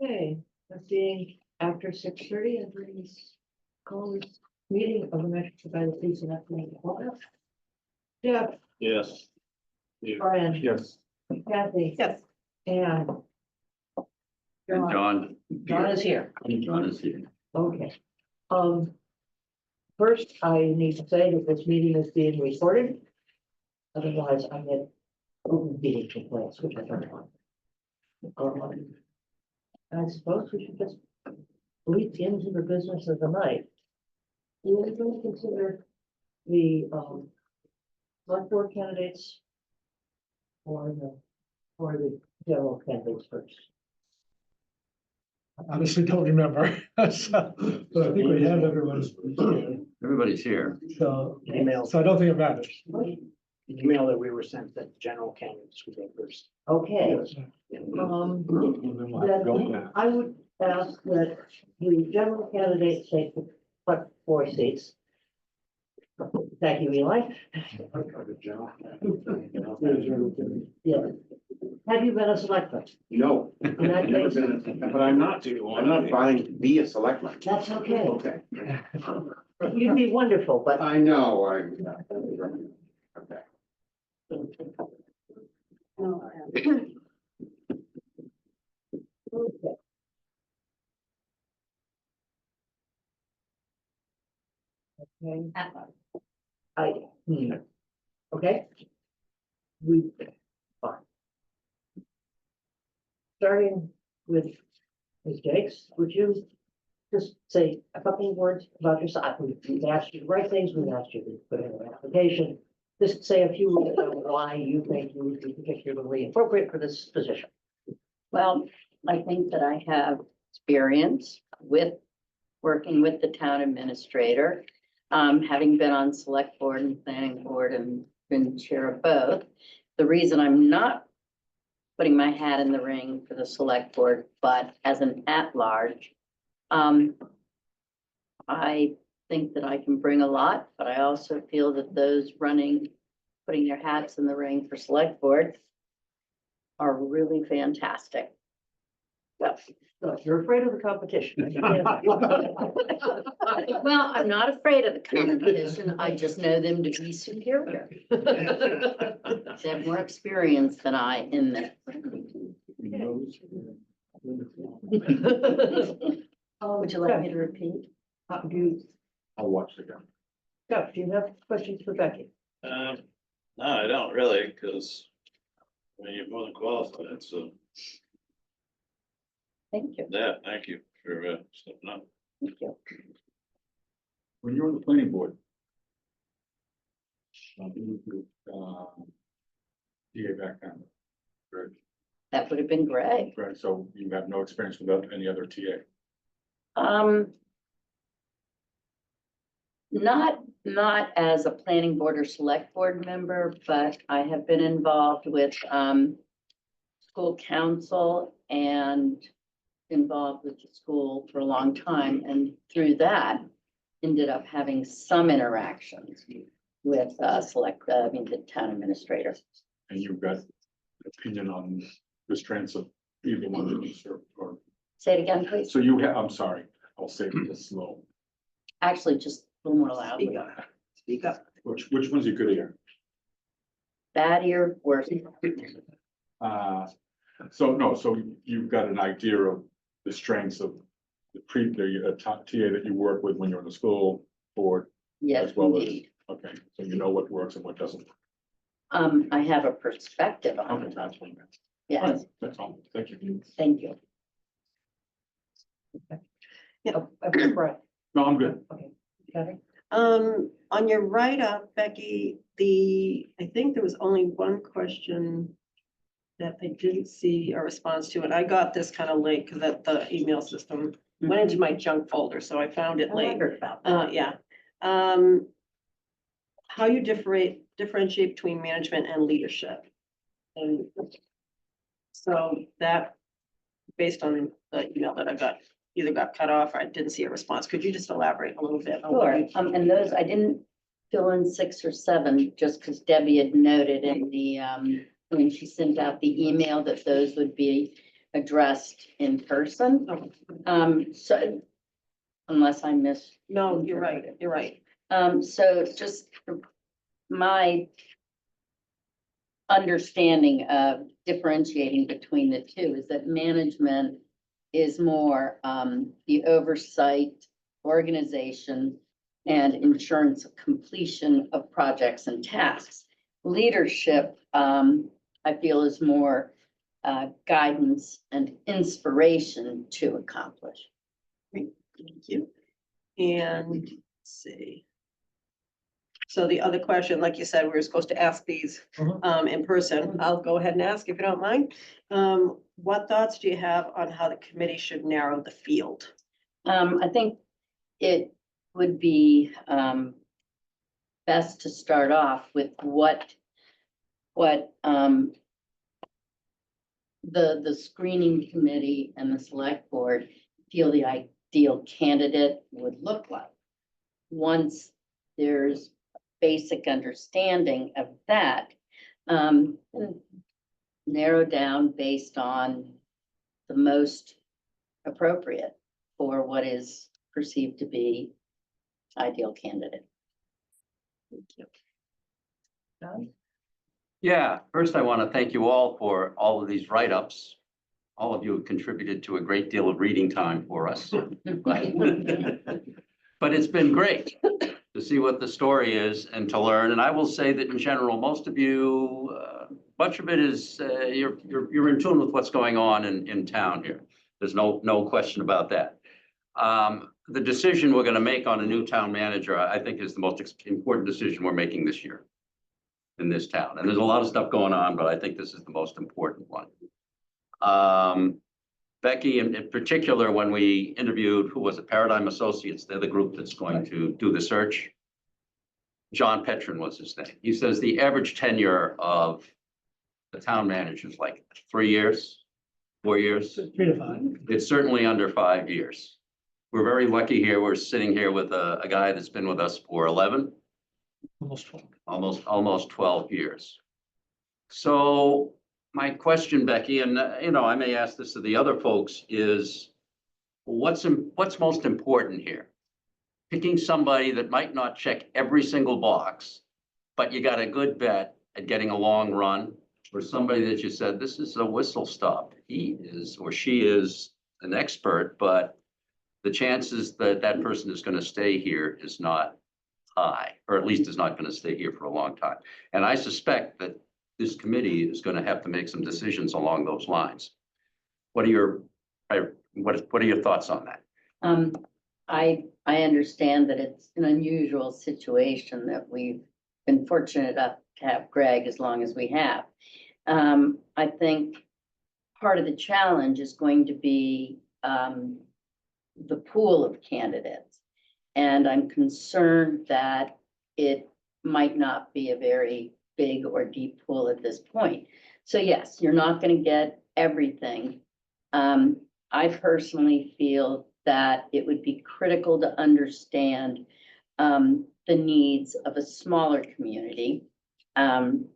Okay, that being after 6:30, and please call this meeting of the Metro by the Police and Ethnic Department. Jeff, Yes. Brian, Yes. Kathy. Yes. And And John. John is here. John is here. Okay. First, I need to say that this meeting is being recorded. Otherwise, I had open meeting complaints, which I don't want. I suppose we should just leap into the business of the night. You are going to consider the select board candidates or the general candidates first. Honestly, don't remember. So, but I think we have everyone's. Everybody's here. So, Email, so I don't think it matters. the email that we were sent that general candidates would go first. Okay, Then then I would ask that the general candidates take the front 4 seats. Thank you, Eli. Yeah. Have you been a selectman? No, In that never case, been, but I'm not vying to be a selectman. that's okay. Okay, You'd be wonderful, but I know, okay. okay. Okay. Okay. We, fine. Starting with Ms. Jakes, would you just say a couple of words about yourself? We've asked you to write things, we've asked you to put in an application. Just say a few words about why you think you would be particularly appropriate for this position. Well, I think that I have experience with working with the town administrator, having been on select board and planning board and been chair of both. The reason I'm not putting my hat in the ring for the select board, but as an at-large, I think that I can bring a lot, but I also feel that those putting their hats in the ring for select board are really fantastic. Yes, so you're afraid of the competition. Well, I'm not afraid of the competition. I just know them to be superior. They have more experience than I in this. Would you like me to repeat? I'll watch the game. Jeff, do you have questions for Becky? No, I don't really, because you're more than qualified, so Thank you. yeah, thank you for stepping up. Thank you. When you're on the planning board. DA background. Right, That would have been great. right, so you have no experience without any other TA. Not as a planning board or select board member, but I have been involved with, school council and involved with the school for a long time, and through that, ended up having some interactions with, the town administrator. And you've got opinion on the strengths of either one of these, or, Say it again, please. so you have, I'm sorry, I'll say it slow. Actually, just a little more loudly. Speak up. Which one's you good at? Bad ear, worse. So you've got an idea of the strengths of the TA that you work with when you're in the school board, Yes, as well as, indeed. okay, so you know what works and what doesn't. I have a perspective on Okay, it. that's what I meant. Yes, That's all, thank you. thank you. Right, No, I'm good. okay. Kathy? On your write-up, Becky, I think there was only one question that I didn't see a response to, and I got this kind of late because that the email system went into my junk folder, so I found it I late. wondered about that. Yeah. How you differentiate between management and leadership? And so that, based on the email that I got, either got cut off or I didn't see a response. Could you just elaborate a little bit? on what Sure, you- and those, I didn't fill in 6 or 7, just because Debbie had noted in the, when she sent out the email that those would be addressed in person. So unless I miss. No, you're right, you're right. So just my understanding of differentiating between the two is that management is more the oversight, organization, and insurance of completion of projects and tasks. Leadership, I feel, is more guidance and inspiration to accomplish. Thank you. And let's see. So the other question, like you said, we were supposed to ask these in person. I'll go ahead and ask if you don't mind. What thoughts do you have on how the committee should narrow the field? I think it would be best to start off with what the screening committee and the select board feel the ideal candidate would look like. Once there's basic understanding of that, narrow down based on the most appropriate for what is perceived to be ideal candidate. Thank you. Yeah, first I want to thank you all for all of these write-ups. All of you have contributed to a great deal of reading time for us. But it's been great to see what the story is and to learn. And I will say that in general, most of you, much of it is, you're in tune with what's going on in town here. There's no question about that. The decision we're going to make on a new town manager, I think, is the most important decision we're making this year in this town. And there's a lot of stuff going on, but I think this is the most important one. Becky, in particular, when we interviewed, who was it, Paradigm Associates, they're the group that's going to do the search. John Petrin was his name. He says the average tenure of the town manager is like 3 years, 4 years. 3 to 5. It's certainly under 5 years. We're very lucky here. We're sitting here with a guy that's been with us for 11, Almost 12. almost 12 years. So my question, Becky, and I may ask this to the other folks, is what's most important here? Picking somebody that might not check every single box, but you got a good bet at getting a long run, or somebody that you said, this is a whistle stop. He is, or she is an expert, but the chances that that person is going to stay here is not high, or at least is not going to stay here for a long time. And I suspect that this committee is going to have to make some decisions along those lines. What are your thoughts on that? I understand that it's an unusual situation that we've been fortunate enough to have Greg as long as we have. I think part of the challenge is going to be the pool of candidates. And I'm concerned that it might not be a very big or deep pool at this point. So yes, you're not going to get everything. I personally feel that it would be critical to understand the needs of a smaller community and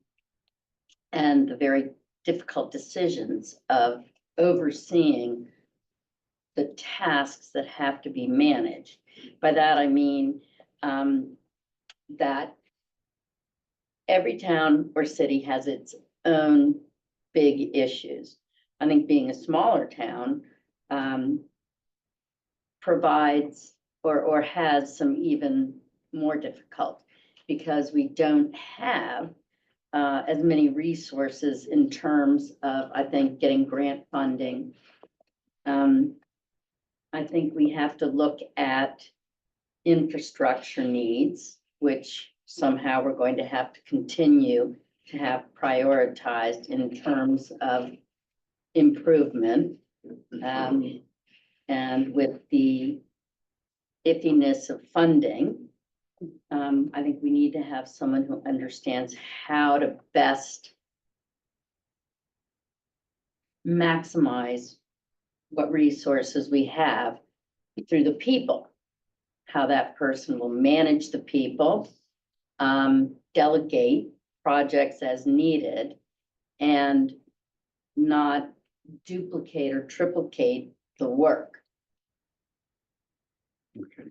the very difficult decisions of overseeing the tasks that have to be managed. By that, I mean that every town or city has its own big issues. I think being a smaller town provides or has some even more difficult because we don't have as many resources in terms of, I think, getting grant funding. I think we have to look at infrastructure needs, which somehow we're going to have to continue to have prioritized in terms of improvement. And with the iffiness of funding, I think we need to have someone who understands how to best maximize what resources we have through the people, how that person will manage the people, delegate projects as needed, and not duplicate or triplicate the work. Okay.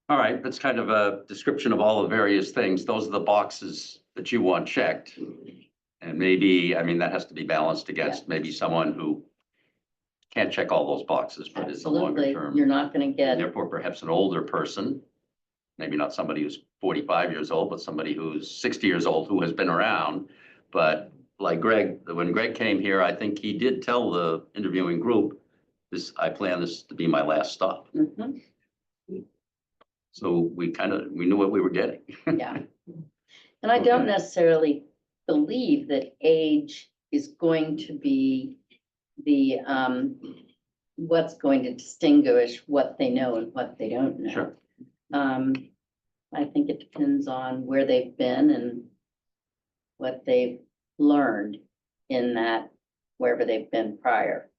All right, that's kind of a description of all the various things. Those are the boxes that you want checked. And maybe, I mean, that has to be balanced against maybe someone who can't check all those boxes, but is a longer Absolutely, term. you're not gonna And get, therefore perhaps an older person, maybe not somebody who's 45 years old, but somebody who's 60 years old who has been around. But like Greg, when Greg came here, I think he did tell the interviewing group, I plan this to be my last stop. Mhm, So we knew what we were getting. yeah. And I don't Okay. necessarily believe that age is going to be the, what's going to distinguish what they know and what they don't know. Sure. I think it depends on where they've been and what they've learned in that, wherever they've been prior.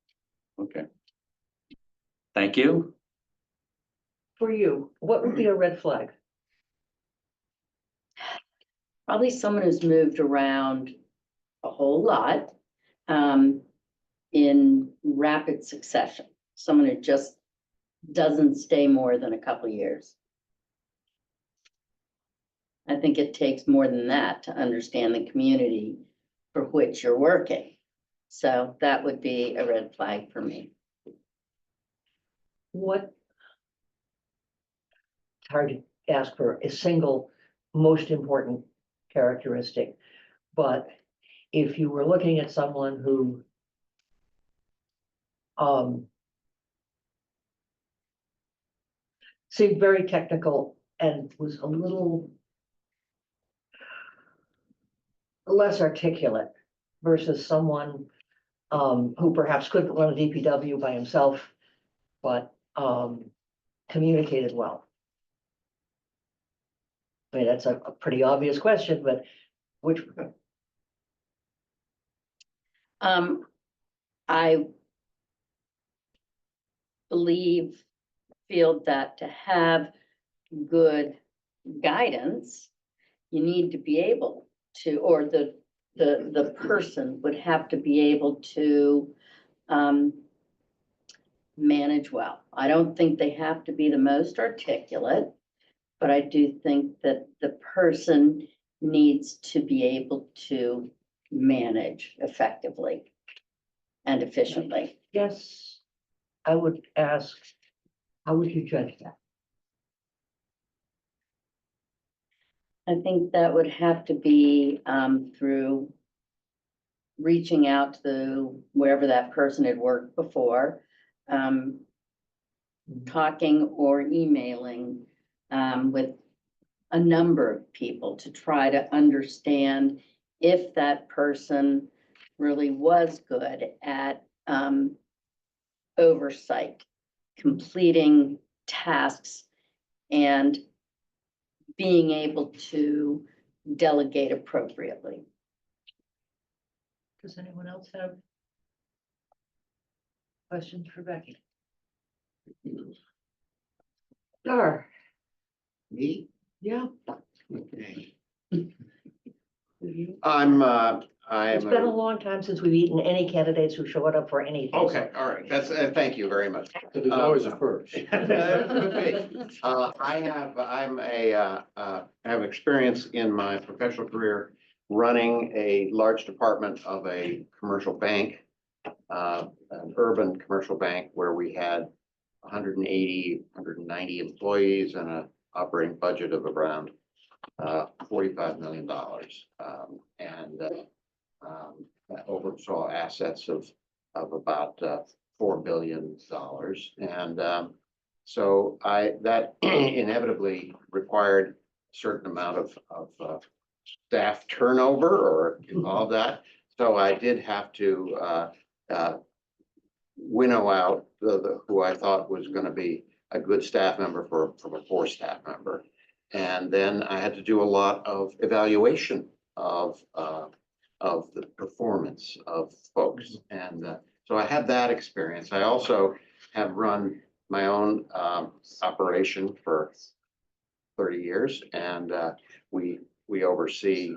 Okay. Thank you. For you, what would be a red flag? Probably someone who's moved around a whole lot, in rapid succession. Someone who just doesn't stay more than a couple years. I think it takes more than that to understand the community for which you're working. So that would be a red flag for me. What? It's hard to ask for a single most important characteristic, but if you were looking at someone who seemed very technical and was a little less articulate versus someone who perhaps couldn't run a DPW by himself, but communicated well. I mean, that's a pretty obvious question, but which, I feel that to have good guidance, you need to be able to, or the person would have to be able to manage well. I don't think they have to be the most articulate, but I do think that the person needs to be able to manage effectively and efficiently. yes, I would ask, how would you judge that? I think that would have to be through reaching out to wherever that person had worked before, talking or emailing with a number of people to try to understand if that person really was good at oversight, completing tasks, and being able to delegate appropriately. Does anyone else have questions for Becky? Sure, Me? yeah. Okay. It's I'm. been a long time since we've eaten any candidates who showed up for anything. Okay, all right, that's, thank you very much. There's always a first. I have experience in my professional career running a large department of a commercial bank, an urban commercial bank where we had 180, 190 employees and an operating budget of around $45 million. That oversaw assets of about $4 billion. And so that inevitably required a certain amount of staff turnover or involved that. So I did have to winnow out who I thought was going to be a good staff member from a poor staff member. And then I had to do a lot of evaluation of the performance of folks. And so I have that experience. I also have run my own operation for 30 years. And we oversee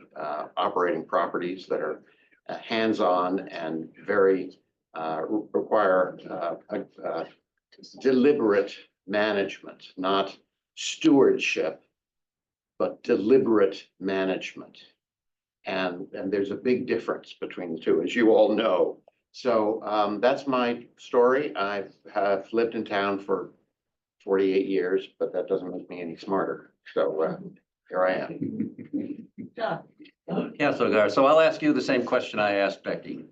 operating properties that are hands-on and very, require, deliberate management, not stewardship, but deliberate management. And there's a big difference between the two, as you all know. So that's my story. I have lived in town for 48 years, but that doesn't make me any smarter. So here I am. John, Councilor Gar, so I'll ask you the same question I asked Becky.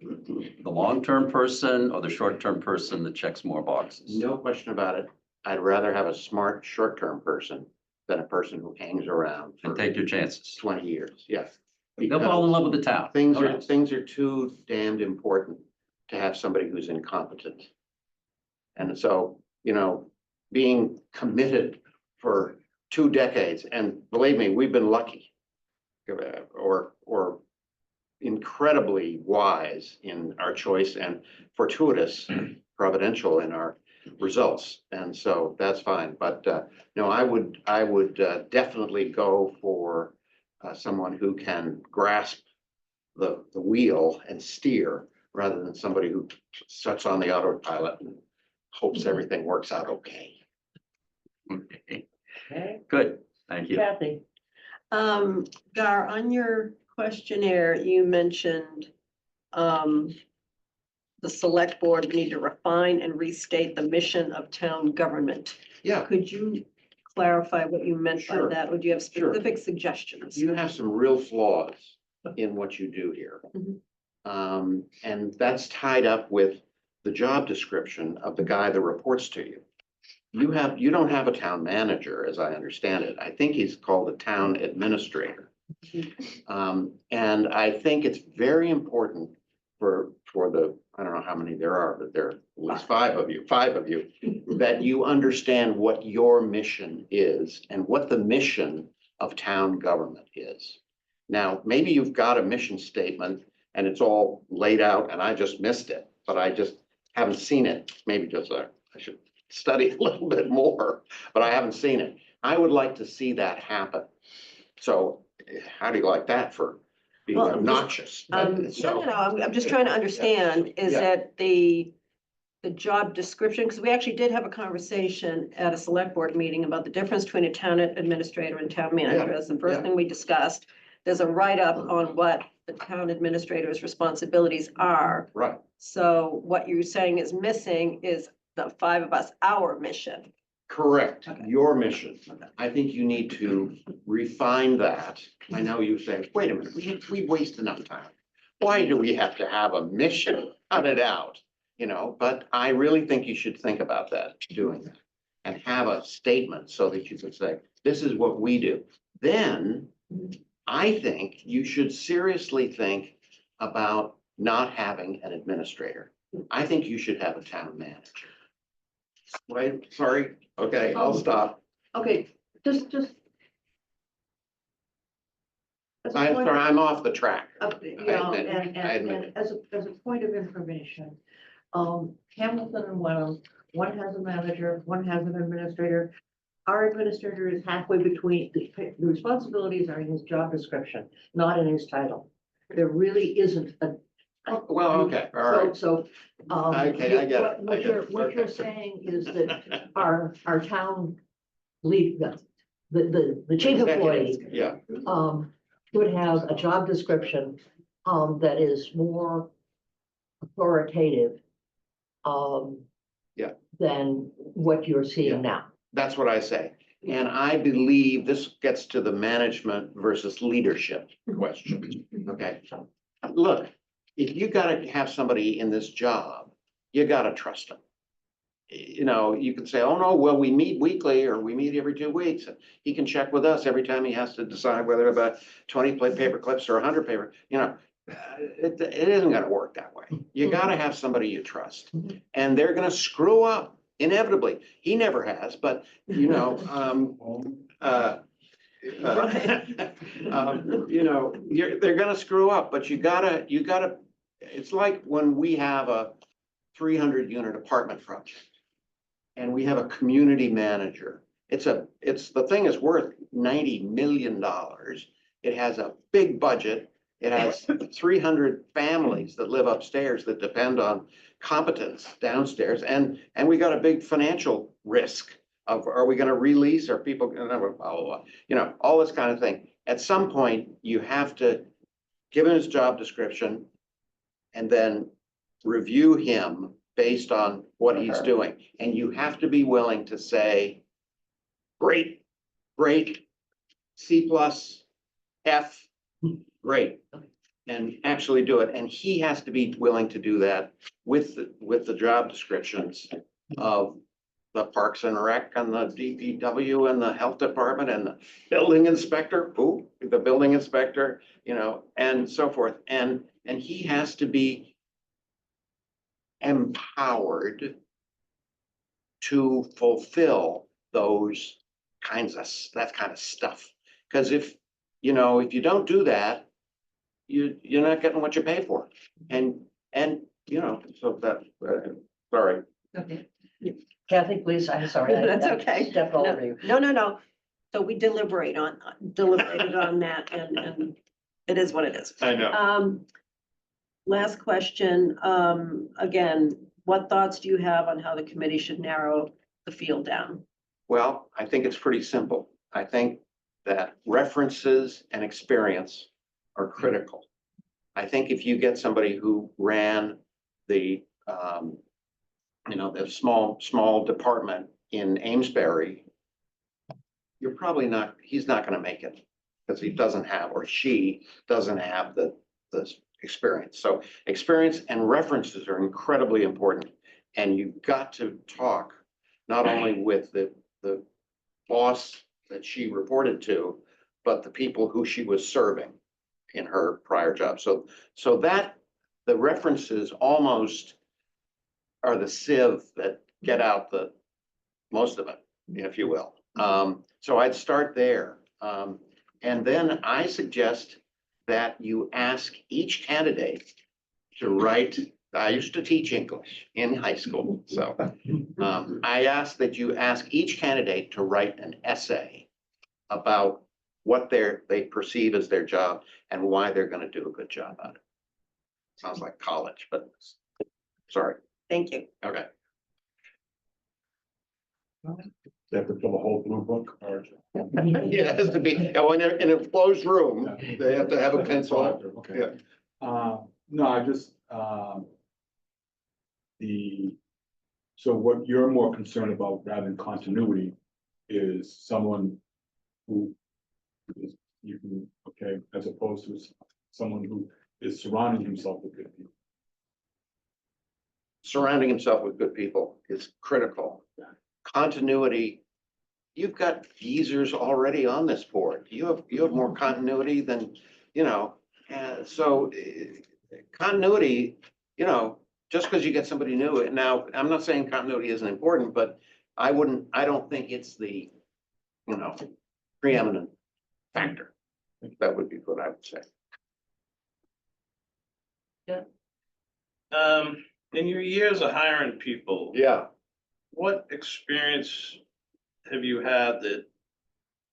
The long-term person or the short-term person that checks more boxes? No question about it. I'd rather have a smart, short-term person than a person who hangs around And for take your chances. 20 years. Yes. They'll fall in love with the town. Things Who are, knows? things are too damned important to have somebody who's incompetent. And so, being committed for 2 decades, and believe me, we've been lucky. Or incredibly wise in our choice and fortuitous, providential in our results. And so that's fine. But no, I would definitely go for someone who can grasp the wheel and steer rather than somebody who sits on the autopilot and hopes everything works out okay. Okay, okay, good, thank you. Kathy, Gar, on your questionnaire, you mentioned the select board need to refine and restate the mission of town government. Yeah, Could you clarify what you meant by Sure. that? Would you have Sure. specific suggestions? you have some real flaws in what you do here. Mhm. And that's tied up with the job description of the guy that reports to you. You don't have a town manager, as I understand it. I think he's called a town administrator. And I think it's very important for the, I don't know how many there are, but there are at least five of you, that you understand what your mission is and what the mission of town government is. Now, maybe you've got a mission statement and it's all laid out and I just missed it, but I just haven't seen it. Maybe just I should study a little bit more, but I haven't seen it. I would like to see that happen. So how do you like that for being Well, I'm just- obnoxious? So- No, I'm just trying to understand, is Yeah. that the job description, because we actually did have a conversation at a select board meeting about the difference between a town administrator and town manager. That's the first yeah. thing we discussed. There's a write-up on what the town administrator's responsibilities are. Right, So what you're saying is missing is the 5 of us, our mission. correct, Okay. your mission. Okay. I think you need to refine that. I know you say, wait a minute, we waste enough time. Why do we have to have a mission? Cut it out, but I really think you should think about that, doing that. And have a statement so that you can say, this is what we do. Then I think you should seriously think about not having an administrator. I think you should have a town manager. Wait, sorry, okay, I'll stop. okay, just. as a I'm point sorry, I'm off the track. Yeah, admit it, I admit and as a point of information, Hamilton and Wenham, one has a manager, one has an administrator. Our administrator is halfway between, the responsibilities are in his job description, not in his title. There really isn't a. Well, okay, all right. So, Okay, I get it, what you're saying is that our town lead, the chief employee, Yeah, would have a job description, that is more authoritative, Yeah. than what you're Yeah. seeing now. that's what I say. And I believe this gets to the management versus leadership question, okay? Look, if you gotta have somebody in this job, you gotta trust them. You can say, oh, no, well, we meet weekly or we meet every 2 weeks. And he can check with us every time he has to decide whether about 20 paper clips or 100 paper, it isn't gonna work that way. You gotta have somebody you trust. And they're gonna screw up inevitably. He never has, but they're gonna screw up, but you gotta, it's like when we have a 300 unit apartment project. And we have a community manager. The thing is worth $90 million. It has a big budget It has 300 families that live upstairs that depend on competence downstairs. And we got a big financial risk of, are we gonna release? Are people gonna, blah, blah, blah, you know, all this kind of thing. At some point, you have to give him his job description and then review him based on what he's doing. And you have to be willing to say, great, great, C plus, F, great. And actually do it. And he has to be willing to do that with the job descriptions of the Parks and Rec and the DPW and the Health Department and the building inspector, the building inspector, you know, and so forth. And he has to be empowered to fulfill those that kind of stuff. Because if you don't do that, you're not getting what you pay for. And you know, so that, sorry. Okay. Kathy, please, I'm sorry. That's I okay. Stepped all over you. No. So we deliberated on that and it is what it is. I know. Last question, again, what thoughts do you have on how the committee should narrow the field down? Well, I think it's pretty simple. I think that references and experience are critical. I think if you get somebody who ran the, the small department in Amesbury, he's not gonna make it because he doesn't have, or she doesn't have the experience. So experience and references are incredibly important. And you've got to talk not only with the boss that she reported to, but the people who she was serving in her prior job. So that the references almost are the sieve that get out the most of it, if you will. So I'd start there. And then I suggest that you ask each candidate to write. I used to teach English in high school, so I ask that you ask each candidate to write an essay about what they perceive as their job and why they're going to do a good job at it. Sounds like college, but sorry. Thank you. Okay. They have to fill a whole blue book or? Yeah, it has to be, in a closed room, they have to have a pencil. Okay. No, I just, so what you're more concerned about rather than continuity is someone who is, as opposed to someone who is surrounding himself with good people. Surrounding himself with good people is critical. Continuity, you've got geezers already on this board. You have more continuity than, so continuity, just because you get somebody new. Now, I'm not saying continuity isn't important, but I don't think it's the, preeminent factor. That would be what I would say. In your years of hiring people, Yeah. what experience have you had that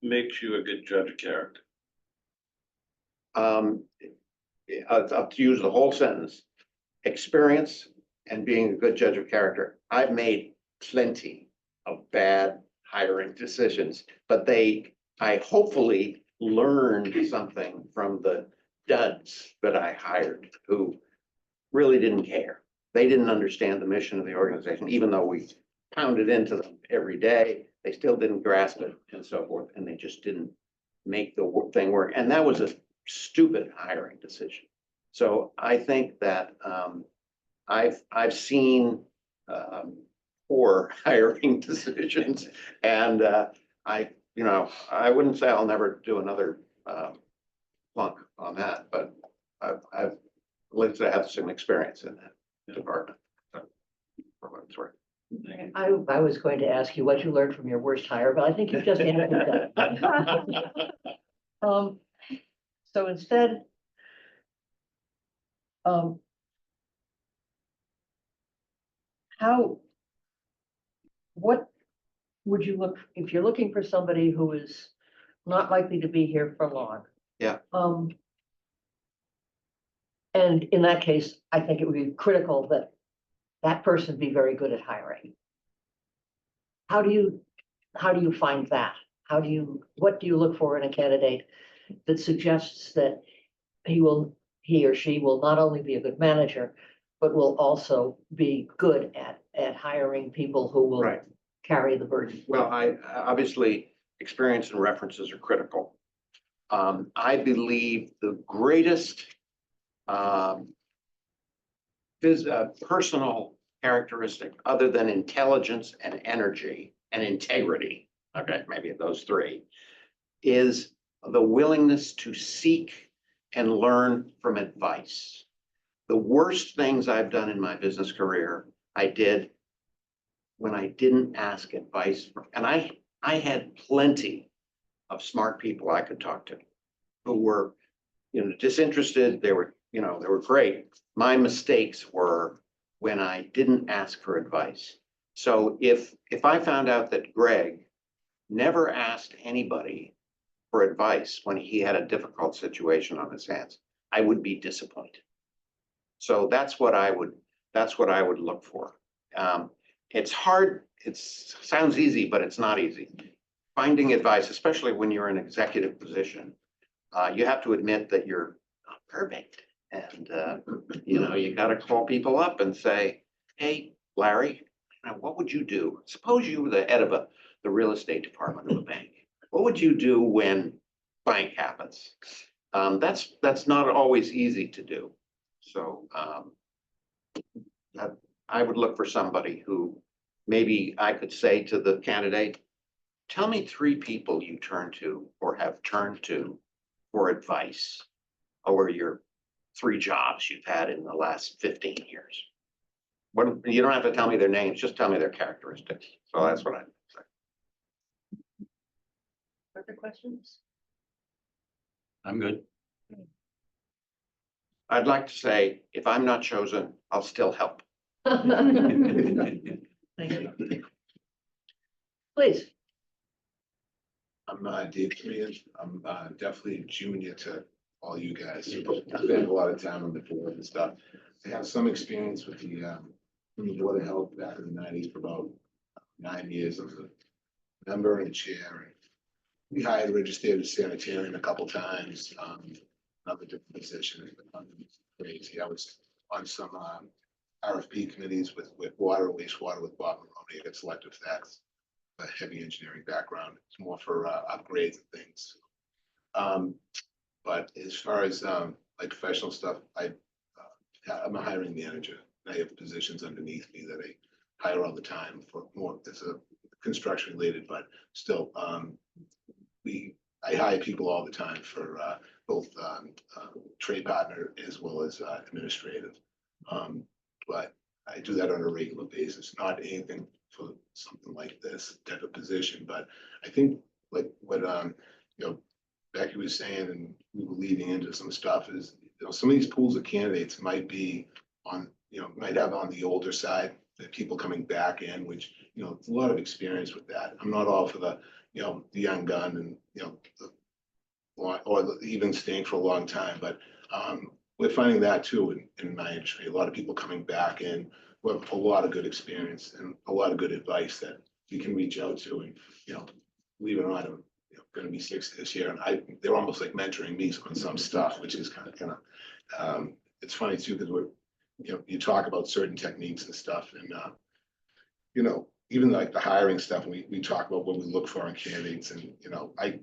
makes you a good judge of character? I'll to use the whole sentence, experience and being a good judge of character. I've made plenty of bad hiring decisions, but I hopefully learned something from the duds that I hired who really didn't care. They didn't understand the mission of the organization, even though we pounded into them every day. They still didn't grasp it and so forth, and they just didn't make the thing work. And that was a stupid hiring decision. So I think that I've seen poor hiring decisions, and I wouldn't say I'll never do another plunk on that, but I've lived to have some experience in that department. So, for what it's worth. I was going to ask you what you learned from your worst hire, but I think you just answered that. So instead, what would you look, if you're looking for somebody who is not likely to be here for long? Yeah. And in that case, I think it would be critical that that person be very good at hiring. How do you find that? What do you look for in a candidate that suggests that he or she will not only be a good manager, but will also be good at hiring people who will Right. carry the burden? Well, obviously, experience and references are critical. I believe the greatest personal characteristic, other than intelligence and energy and integrity, okay, maybe those three, is the willingness to seek and learn from advice. The worst things I've done in my business career, I did when I didn't ask advice. And I had plenty of smart people I could talk to who were, disinterested. They were great. My mistakes were when I didn't ask for advice. So if I found out that Greg never asked anybody for advice when he had a difficult situation on his hands, I would be disappointed. So that's what I would look for. It's hard. It sounds easy, but it's not easy. Finding advice, especially when you're in an executive position, you have to admit that you're not perfect. And, you got to call people up and say, hey, Larry, what would you do? Suppose you were the head of the real estate department of a bank. What would you do when blank happens? That's not always easy to do. So I would look for somebody who maybe I could say to the candidate, tell me 3 people you turn to or have turned to for advice over your 3 jobs you've had in the last 15 years. You don't have to tell me their names, just tell me their characteristics. So that's what I'd say. Further questions? I'm good. I'd like to say, if I'm not chosen, I'll still help. Thank you. Please. I'm Dave Korean. I'm definitely junior to all you guys. I spent a lot of time on the board and stuff. I have some experience with the Board of Health back in the 90s for about 9 years. I was a member and a chair. We hired a registered sanitarian a couple times, another different position. Crazy. I was on some RFP committees with water and wastewater with Bob Maroney. I got selected for that. A heavy engineering background. It's more for upgrades and things. But as far as like professional stuff, I'm a hiring manager. I have positions underneath me that I hire all the time for more. It's a construction related, but still, I hire people all the time for both trade partner as well as administrative. But I do that on a regular basis, not anything for something like this type of position. But I think like what Becky was saying, and we were leading into some stuff, is some of these pools of candidates might be on, might have on the older side, the people coming back in, which, it's a lot of experience with that. I'm not all for the young gun and, or even staying for a long time, but we're finding that too in my industry. A lot of people coming back in with a lot of good experience and a lot of good advice that you can reach out to. And, believe it or not, I'm going to be 60 this year, and they're almost like mentoring me on some stuff, which is kind of it's funny too, because we're, you talk about certain techniques and stuff, and even like the hiring stuff, we talk about what we look for in candidates, and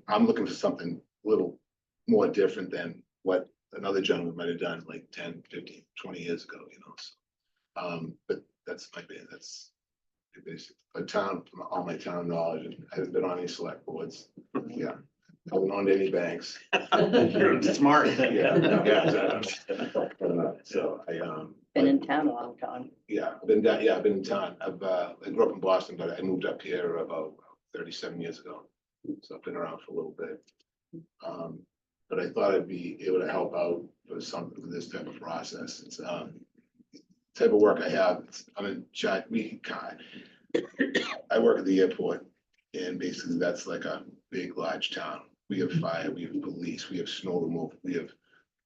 I'm looking for something a little more different than what another gentleman might have done like 10, 15, 20 years ago, so, but that's basically a town, all my town knowledge, and I haven't been on any select boards. Yeah, I haven't owned any banks. You're smart. Yeah. So Been in town a long time. I've been in town. I grew up in Boston, but I moved up here about 37 years ago. So I've been around for a little bit. But I thought I'd be able to help out with something for this type of process. It's type of work I have. I'm in charge. I work at the airport, and basically that's like a big, large town. We have fire, we have police, we have snow removal, we have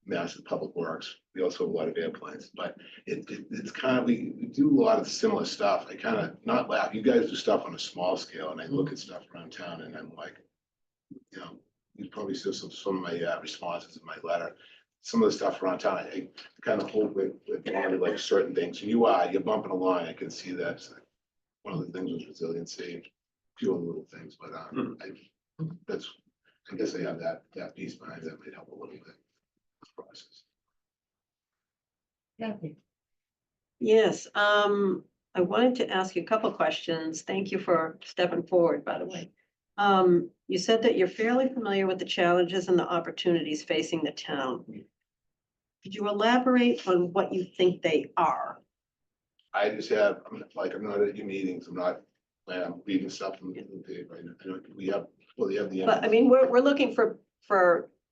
massive public works. We also have a lot of airplanes, but it's kind of, we do a lot of similar stuff. I kind of not laugh. You guys do stuff on a small scale and I look at stuff around town and I'm like, you know, you probably saw some of my responses in my letter. Some of the stuff around town, I kind of hold with like certain things. You're bumping along. I can see that. So one of the things was resiliency, a few other little things, but I guess I have that piece behind that might help a little bit. Process. Kathy? Yes, I wanted to ask you a couple questions. Thank you for stepping forward, by the way. You said that you're fairly familiar with the challenges and the opportunities facing the town. Could you elaborate on what you think they are? I just have, I'm not at your meetings. I'm reading stuff from the paper. I know we have the. But I mean, we're looking for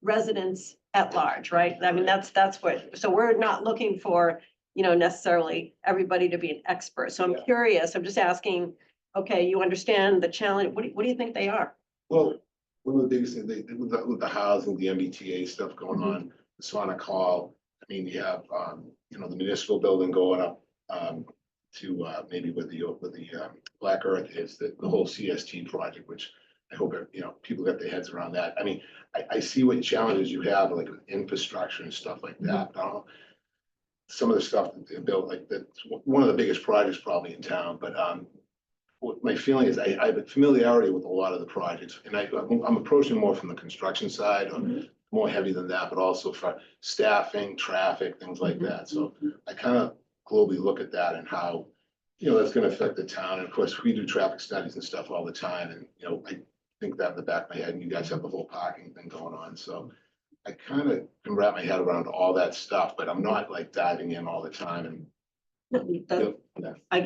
residents at large, right? I mean, that's what, so we're not looking for, necessarily everybody to be an expert. So I'm Yeah. curious, I'm just asking, okay, you understand the challenge, what do you think they are? Well, one of the biggest things with the housing, the MBTA stuff going on, the Sonic Hall. I mean, you have the municipal building going up to maybe with the Black Earth is the whole CST project, which I hope people get their heads around that. I mean, I see what challenges you have like with infrastructure and stuff like that. Some of the stuff that they built, like that's one of the biggest projects probably in town, but what my feeling is I have a familiarity with a lot of the projects and I'm approaching more from the construction side or more heavy than that, but also for staffing, traffic, things like that. So I kind of globally look at that and how, that's going to affect the town. And of course, we do traffic studies and stuff all the time. And, I think that in the back of my head, and you guys have the whole parking thing going on. So I kind of can wrap my head around all that stuff, but I'm not like diving in all the time. And I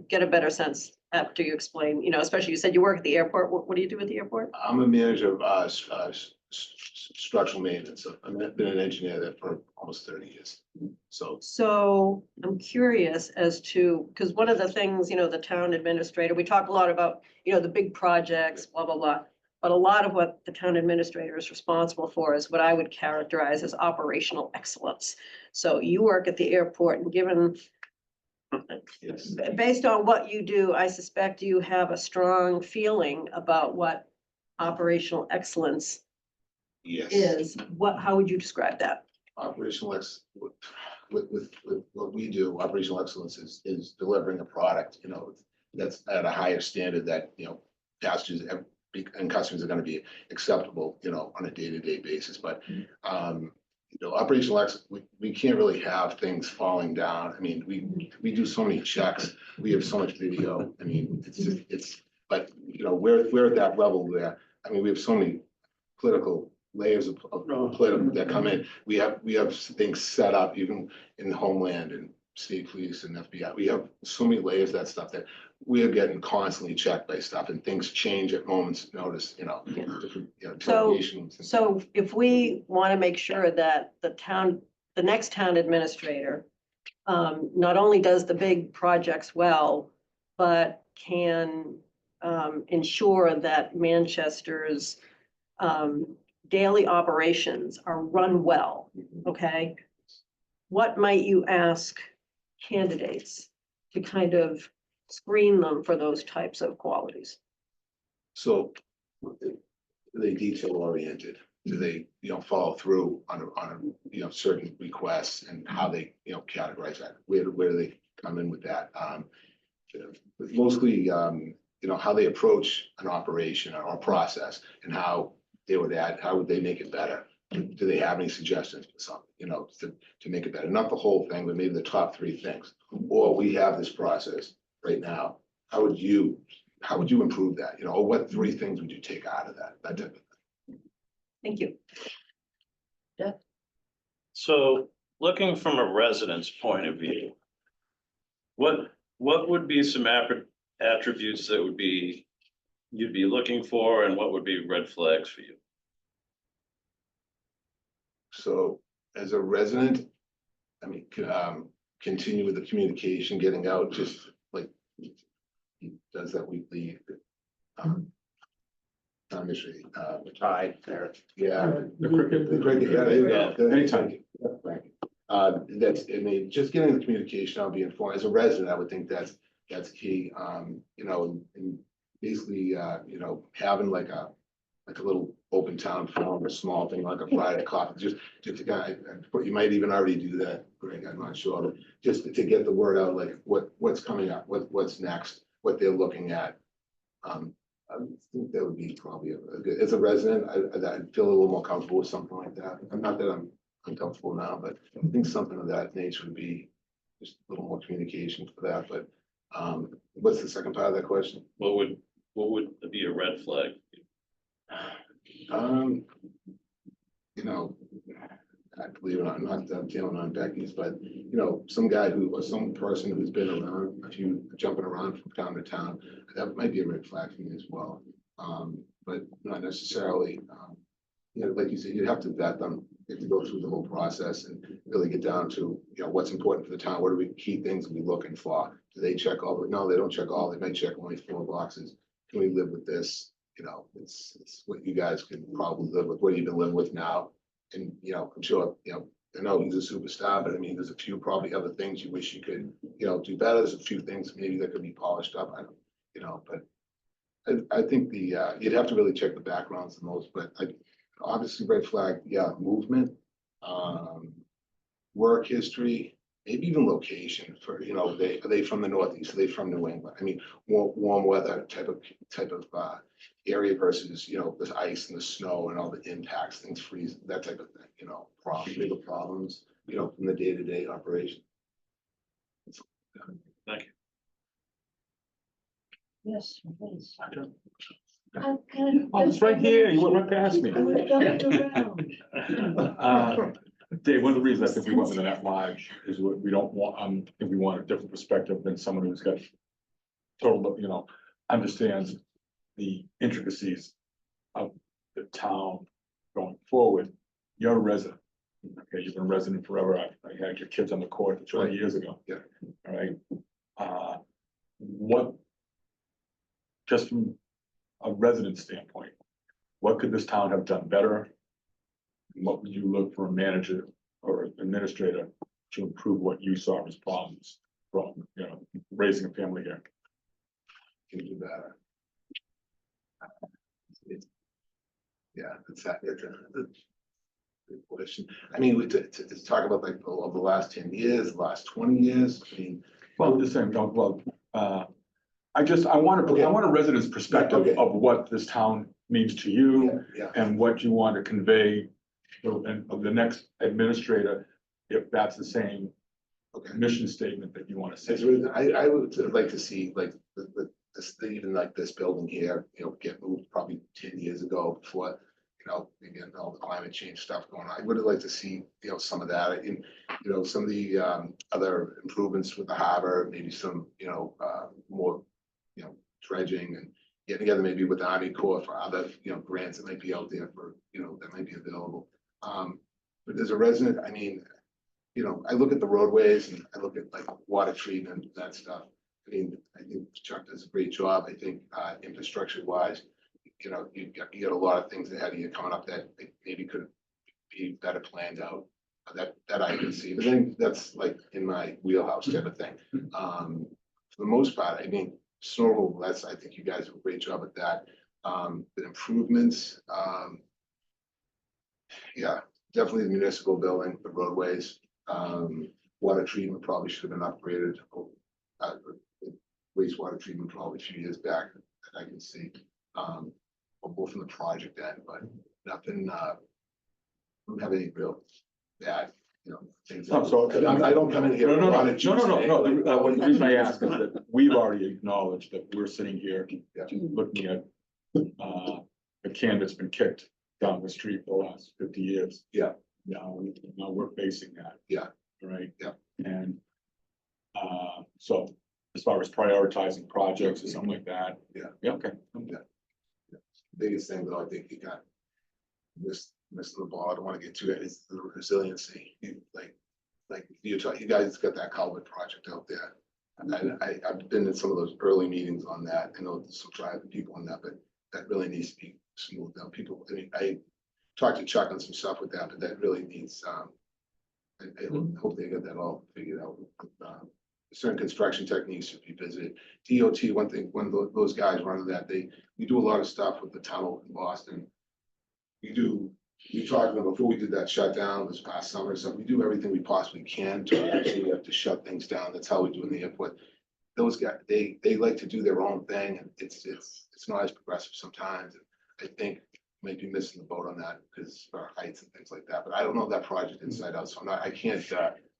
get a better sense after you explain, especially you said you work at the airport. What do you do at the airport? I'm a manager of structural maintenance. I've been an engineer there for almost 30 years. So I'm curious as to, because one of the things, the town administrator, we talk a lot about, the big projects, blah, blah, blah. But a lot of what the town administrator is responsible for is what I would characterize as operational excellence. So you work at the airport and given, yes, based on what you do, I suspect you have a strong feeling about what operational excellence yes. is. How would you describe that? Operational with what we do, operational excellence is delivering a product, that's at a higher standard that, passengers and customers are going to be acceptable, on a day-to-day basis. But, operational excellence, we can't really have things falling down. I mean, we do so many checks. We have so much video. I mean, but, we're at that level where, I mean, we have so many political layers of political that come in. We have things set up even in Homeland and state police and FBI. We have so many layers of that stuff that we are getting constantly checked by stuff and things change at moments notice, different, interrogations. So if we want to make sure that the next town administrator, not only does the big projects well, but can ensure that Manchester's daily operations are run well, okay? What might you ask candidates to kind of screen them for those types of qualities? So are they detail oriented? Do they, follow through on certain requests and how they, categorize that? Where do they come in with that? Mostly, how they approach an operation or a process and how would they make it better? Do they have any suggestions for something, to make it better? Not the whole thing, but maybe the top 3 things. Or we have this process right now. How would you improve that? Or what 3 things would you take out of that? That type of thing. Thank you. So looking from a resident's point of view, what would be some attributes that you'd be looking for and what would be red flags for you? So as a resident, I mean, continue with the communication, getting out, just like he does that weekly. Administrator, Tied there. yeah. The cricket. The cricket, yeah, there you go. Anytime. Thank you. That's, I mean, just getting the communication, I'll be informed, as a resident, I would think that's key, you know, and basically, you know, having like a little open town forum, a small thing like a Friday coffee, just to kind of, you might even already do that, Greg, I'm not sure, but just to get the word out, like what's coming up, what's next, what they're looking at. I think that would be probably a good, as a resident, I'd feel a little more comfortable with something like that. Not that I'm uncomfortable now, but I think something of that nature would be just a little more communication for that, but what's the second part of that question? What would be a red flag? You know, I believe it or not, I'm not dealing on Becky's, but you know, some guy who, or some person who's been around, a few jumping around from town to town, that might be a red flag for me as well. But not necessarily, you know, like you said, you'd have to vet them, you have to go through the whole process and really get down to, you know, what's important for the town, what are we key things we looking for? Do they check all, no, they don't check all, they might check only 4 boxes. Can we live with this? You know, it's what you guys can probably live with, what you've been living with now. And, you know, I'm sure, you know, I know he's a superstar, but I mean, there's a few probably other things you wish you could, you know, do better. There's a few things maybe that could be polished up. I don't, you know, but I think you'd have to really check the backgrounds the most, but obviously red flag, yeah, movement, work history, maybe even location for, you know, are they from the Northeast? Are they from New England? I mean, warm weather type of area versus, you know, the ice and the snow and all the impacts, things freeze, that type of thing, you know, bigger problems, you know, from the day-to-day operation. Thank you. Yes, please. Oh, it's right here. You went right past me. Dave, one of the reasons I think we went with an at-large is we don't want, if we want a different perspective than someone who's got total, you know, understands the intricacies of the town going forward. You're a resident. Okay, you've been a resident forever. I had your kids on the court 20 years ago. Yeah. All right. What, just from a resident standpoint, what could this town have done better? What would you look for a manager or administrator to improve what you saw as problems from, you know, raising a family here? Can do better. Yeah, it's a good question. I mean, to talk about like over the last 10 years, the last 20 years, I mean. Well, I'm just saying, I want a resident's perspective Okay. of what this town means to you Yeah, and what you want to convey of the next administrator, if that's the same okay. mission statement that you want to It's see. really, I would like to see like even like this building here, you know, get moved probably 10 years ago before, you know, again, all the climate change stuff going on. I would have liked to see, you know, some of that in, you know, some of the other improvements with the harbor, maybe some, you know, more, you know, dredging and get together maybe with the Army Corps for other, you know, grants that might be out there for, you know, that might be available. But as a resident, I mean, you know, I look at the roadways and I look at like water treatment and that stuff. I mean, I think Chuck does a great job. I think infrastructure wise, you know, you got a lot of things ahead of you coming up that maybe could be better planned out. That I can see, but then that's like in my wheelhouse type of thing. For the most part, I mean, snow removal, I think you guys do a great job at that. The improvements, yeah, definitely the municipal building, the roadways, water treatment probably should have been upgraded. Wastewater treatment probably a few years back that I can see, both from the project end, but nothing, don't have any real bad, you know, things. Oh, so- I don't come in here. No. wanting to say, The reason I ask is that we've already acknowledged that we're sitting here Yeah. looking at a can that's been kicked down the street for the last 50 years. Yeah. Now we're facing that. Yeah. Right? Yeah. And so as far as prioritizing projects or something like that. Yeah. Yeah, okay. Biggest thing though, I think you got missing the ball. I don't want to get to it. It's the resiliency. Like you guys got that culvert project out there. And I've been in some of those early meetings on that. I know there's some private people on that, but that really needs to be smoothed out. People, I mean, I talked to Chuck on some stuff with that, but that really needs, I hope they get that all figured out. Certain construction techniques should be visited. DOT, one thing, when those guys running that, we do a lot of stuff with the tunnel in Boston. We talked about before we did that shutdown this past summer, so we do everything we possibly can to actually have to shut things down. That's how we do in the airport. Those guys, they like to do their own thing, and it's not as progressive sometimes. I think might be missing the boat on that because of our heights and things like that. But I don't know that project inside out, so I can't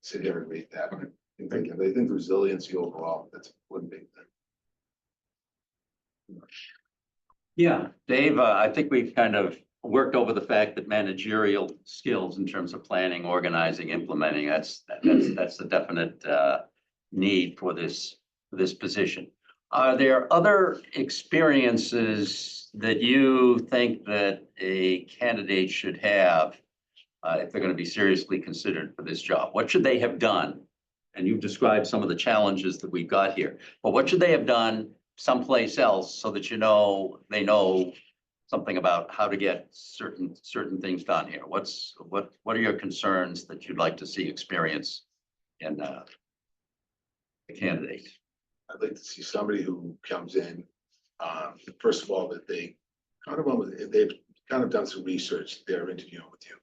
sit here and rate that. But I think resiliency overall, that's one big thing. Yeah, Dave, I think we've kind of worked over the fact that managerial skills in terms of planning, organizing, implementing, that's the definite need for this position. Are there other experiences that you think that a candidate should have if they're going to be seriously considered for this job? What should they have done? And you've described some of the challenges that we've got here, but what should they have done someplace else so that they know something about how to get certain things done here? What are your concerns that you'd like to see experience in the candidate? I'd like to see somebody who comes in, first of all, that they've kind of done some research, they're interviewing with you.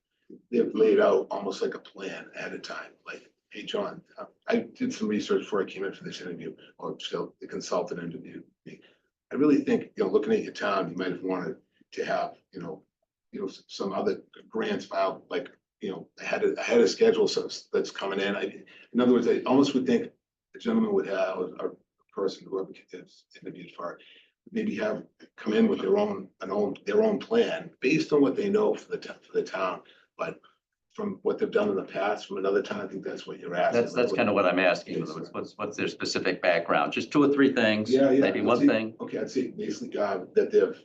They've laid out almost like a plan ahead of time, like, hey, John, I did some research before I came in for this interview, or so the consultant interviewed me. I really think, looking at your town, you might have wanted to have, some other grants filed, like, ahead of schedule, so that's coming in. In other words, I almost would think the gentleman would have, or person, whoever is interviewed for, maybe have come in with their own plan based on what they know for the town. But from what they've done in the past from another town, I think that's what you're asking. That's kind of what I'm asking. In other words, what's their specific background? Just 2 or 3 things, Yeah. maybe I'd one say- thing. Okay, I'd say basically that they've,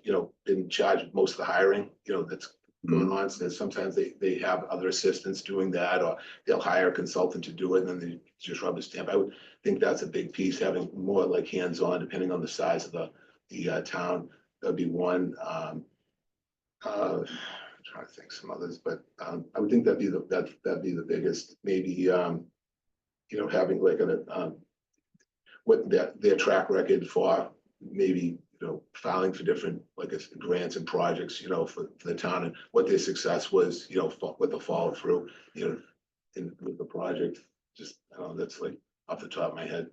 been charged with most of the hiring, that's going on. So sometimes they have other assistants doing that, or they'll hire a consultant to do it, and then they just rubber stamp. I would think that's a big piece, having more like hands-on, depending on the size of the town. That'd be one. I'm trying to think some others, but I would think that'd be the biggest. Maybe having like what their track record for maybe filing for different grants and projects for the town, and what their success was, what the follow through with the project. Just that's like off the top of my head.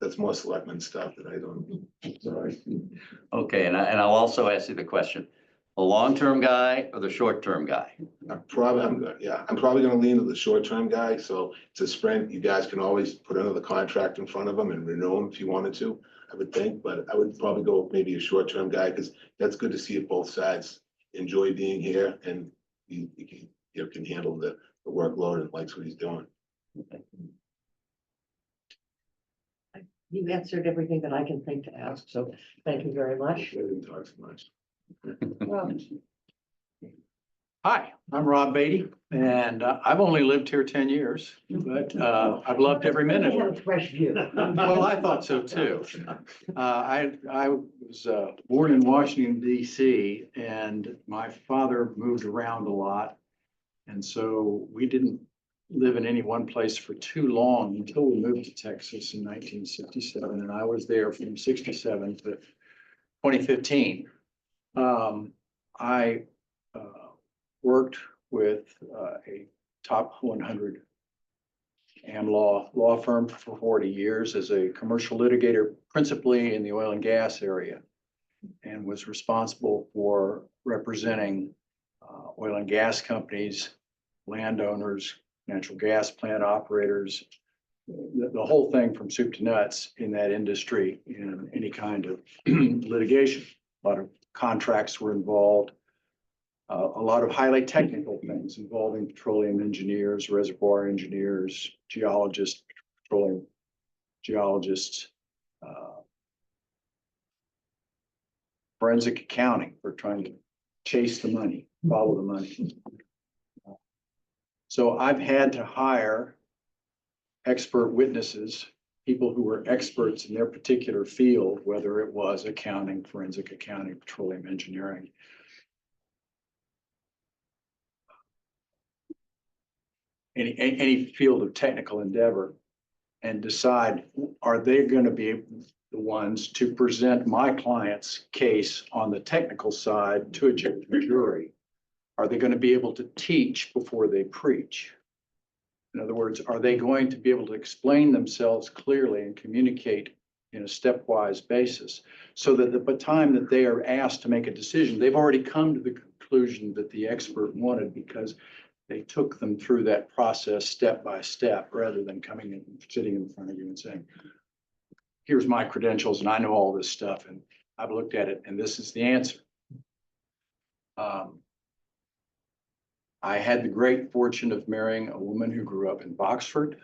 That's more selectmen stuff that I don't. Sorry. Okay, and I'll also ask you the question: the long-term guy or the short-term guy? I'm probably gonna lean to the short-term guy. So it's a sprint. You guys can always put another contract in front of them and renew them if you wanted to, I would think, but I would probably go with maybe a short-term guy, because that's good to see if both sides enjoy being here and he can handle the workload and likes what he's doing. You answered everything that I can think to ask, so thank you very I much. didn't talk so much. Rob, Hi, I'm Rob Beatty, and I've only lived here 10 years, but I've loved every minute I of have it. a fresh view. Well, I thought so too. I was born in Washington DC, and my father moved around a lot. And so we didn't live in any one place for too long until we moved to Texas in 1967, and I was there from 67 to 2015. I worked with a top 100 law firm for 40 years as a commercial litigator, principally in the oil and gas area, and was responsible for representing oil and gas companies, landowners, natural gas plant operators, the whole thing from soup to nuts in that industry in any kind of litigation. A lot of contracts were involved. A lot of highly technical things involving petroleum engineers, reservoir engineers, geologists, petroleum geologists, forensic accounting for trying to chase the money, follow the money. So I've had to hire expert witnesses people who were experts in their particular field, whether it was accounting, forensic accounting, petroleum engineering. Any field of technical endeavor, and decide, are they going to be the ones to present my client's case on the technical side to a jury? Are they going to be able to teach before they preach? In other words, are they going to be able to explain themselves clearly and communicate in a stepwise basis so that at the time that they are asked to make a decision, they've already come to the conclusion that the expert wanted because they took them through that process step by step, rather than coming in, sitting in front of you and saying, here's my credentials and I know all this stuff and I've looked at it and this is the answer. I had the great fortune of marrying a woman who grew up in Boxford,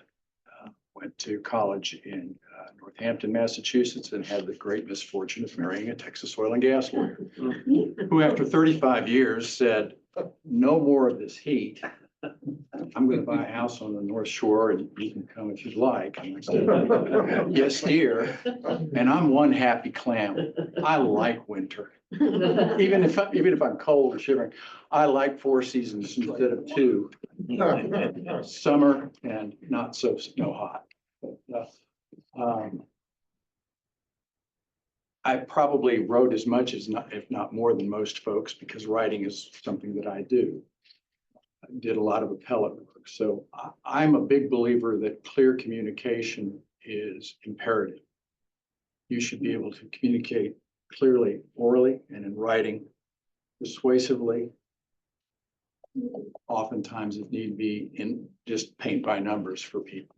went to college in Northampton, Massachusetts, and had the great misfortune of marrying a Texas oil and gas lawyer, who after 35 years said, no more of this heat. I'm going to buy a house on the North Shore and you can come if you'd like. And I said, yes, dear. And I'm one happy clam. I like winter. Even if I'm cold or shivering, I like 4 seasons instead of 2. Summer and not so hot. But, I probably wrote as much as if not more than most folks, because writing is something that I do. I did a lot of appellate work. So I'm a big believer that clear communication is imperative. You should be able to communicate clearly, orally, and in writing, persuasively. Oftentimes it need be in just paint by numbers for people.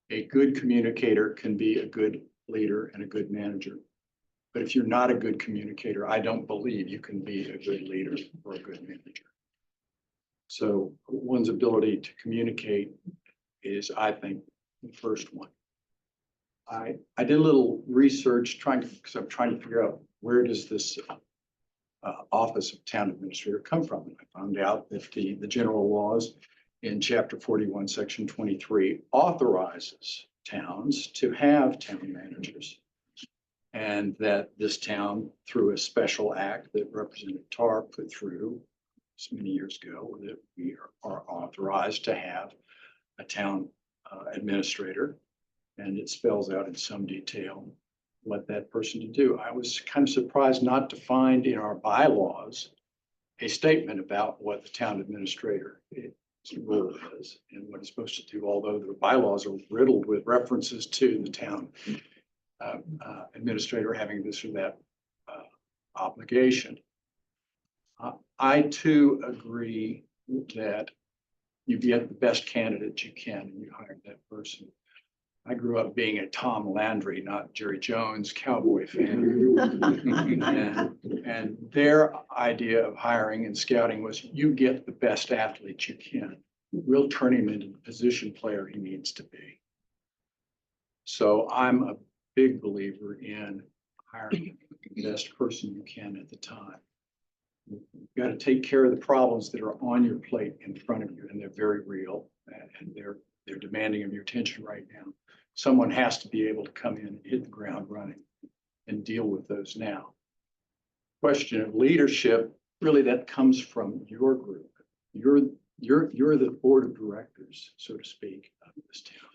A good communicator can be a good leader and a good manager. But if you're not a good communicator, I don't believe you can be a good leader or a good manager. So one's ability to communicate is, I think, the first one. I did a little research because I'm trying to figure out where does this office of town administrator come from. And I found out that the general laws in chapter 41, section 23 authorizes towns to have town managers. And that this town, through a special act that Representative Tarr put through many years ago, that we are authorized to have a town administrator. And it spells out in some detail what that person to do. I was kind of surprised not to find in our bylaws a statement about what the town administrator role is and what he's supposed to do, although the bylaws are riddled with references to the town administrator having this or that obligation. I too agree that you get the best candidate you can and you hire that person. I grew up being a Tom Landry, not Jerry Jones, cowboy fan. And their idea of hiring and scouting was you get the best athlete you can. We'll turn him into the position player he needs to be. So I'm a big believer in hiring the best person you can at the time. You've got to take care of the problems that are on your plate in front of you, and they're very real, and they're demanding of your attention right now. Someone has to be able to come in and hit the ground running and deal with those now. Question of leadership, really that comes from your group. You're the board of directors, so to speak, of this town.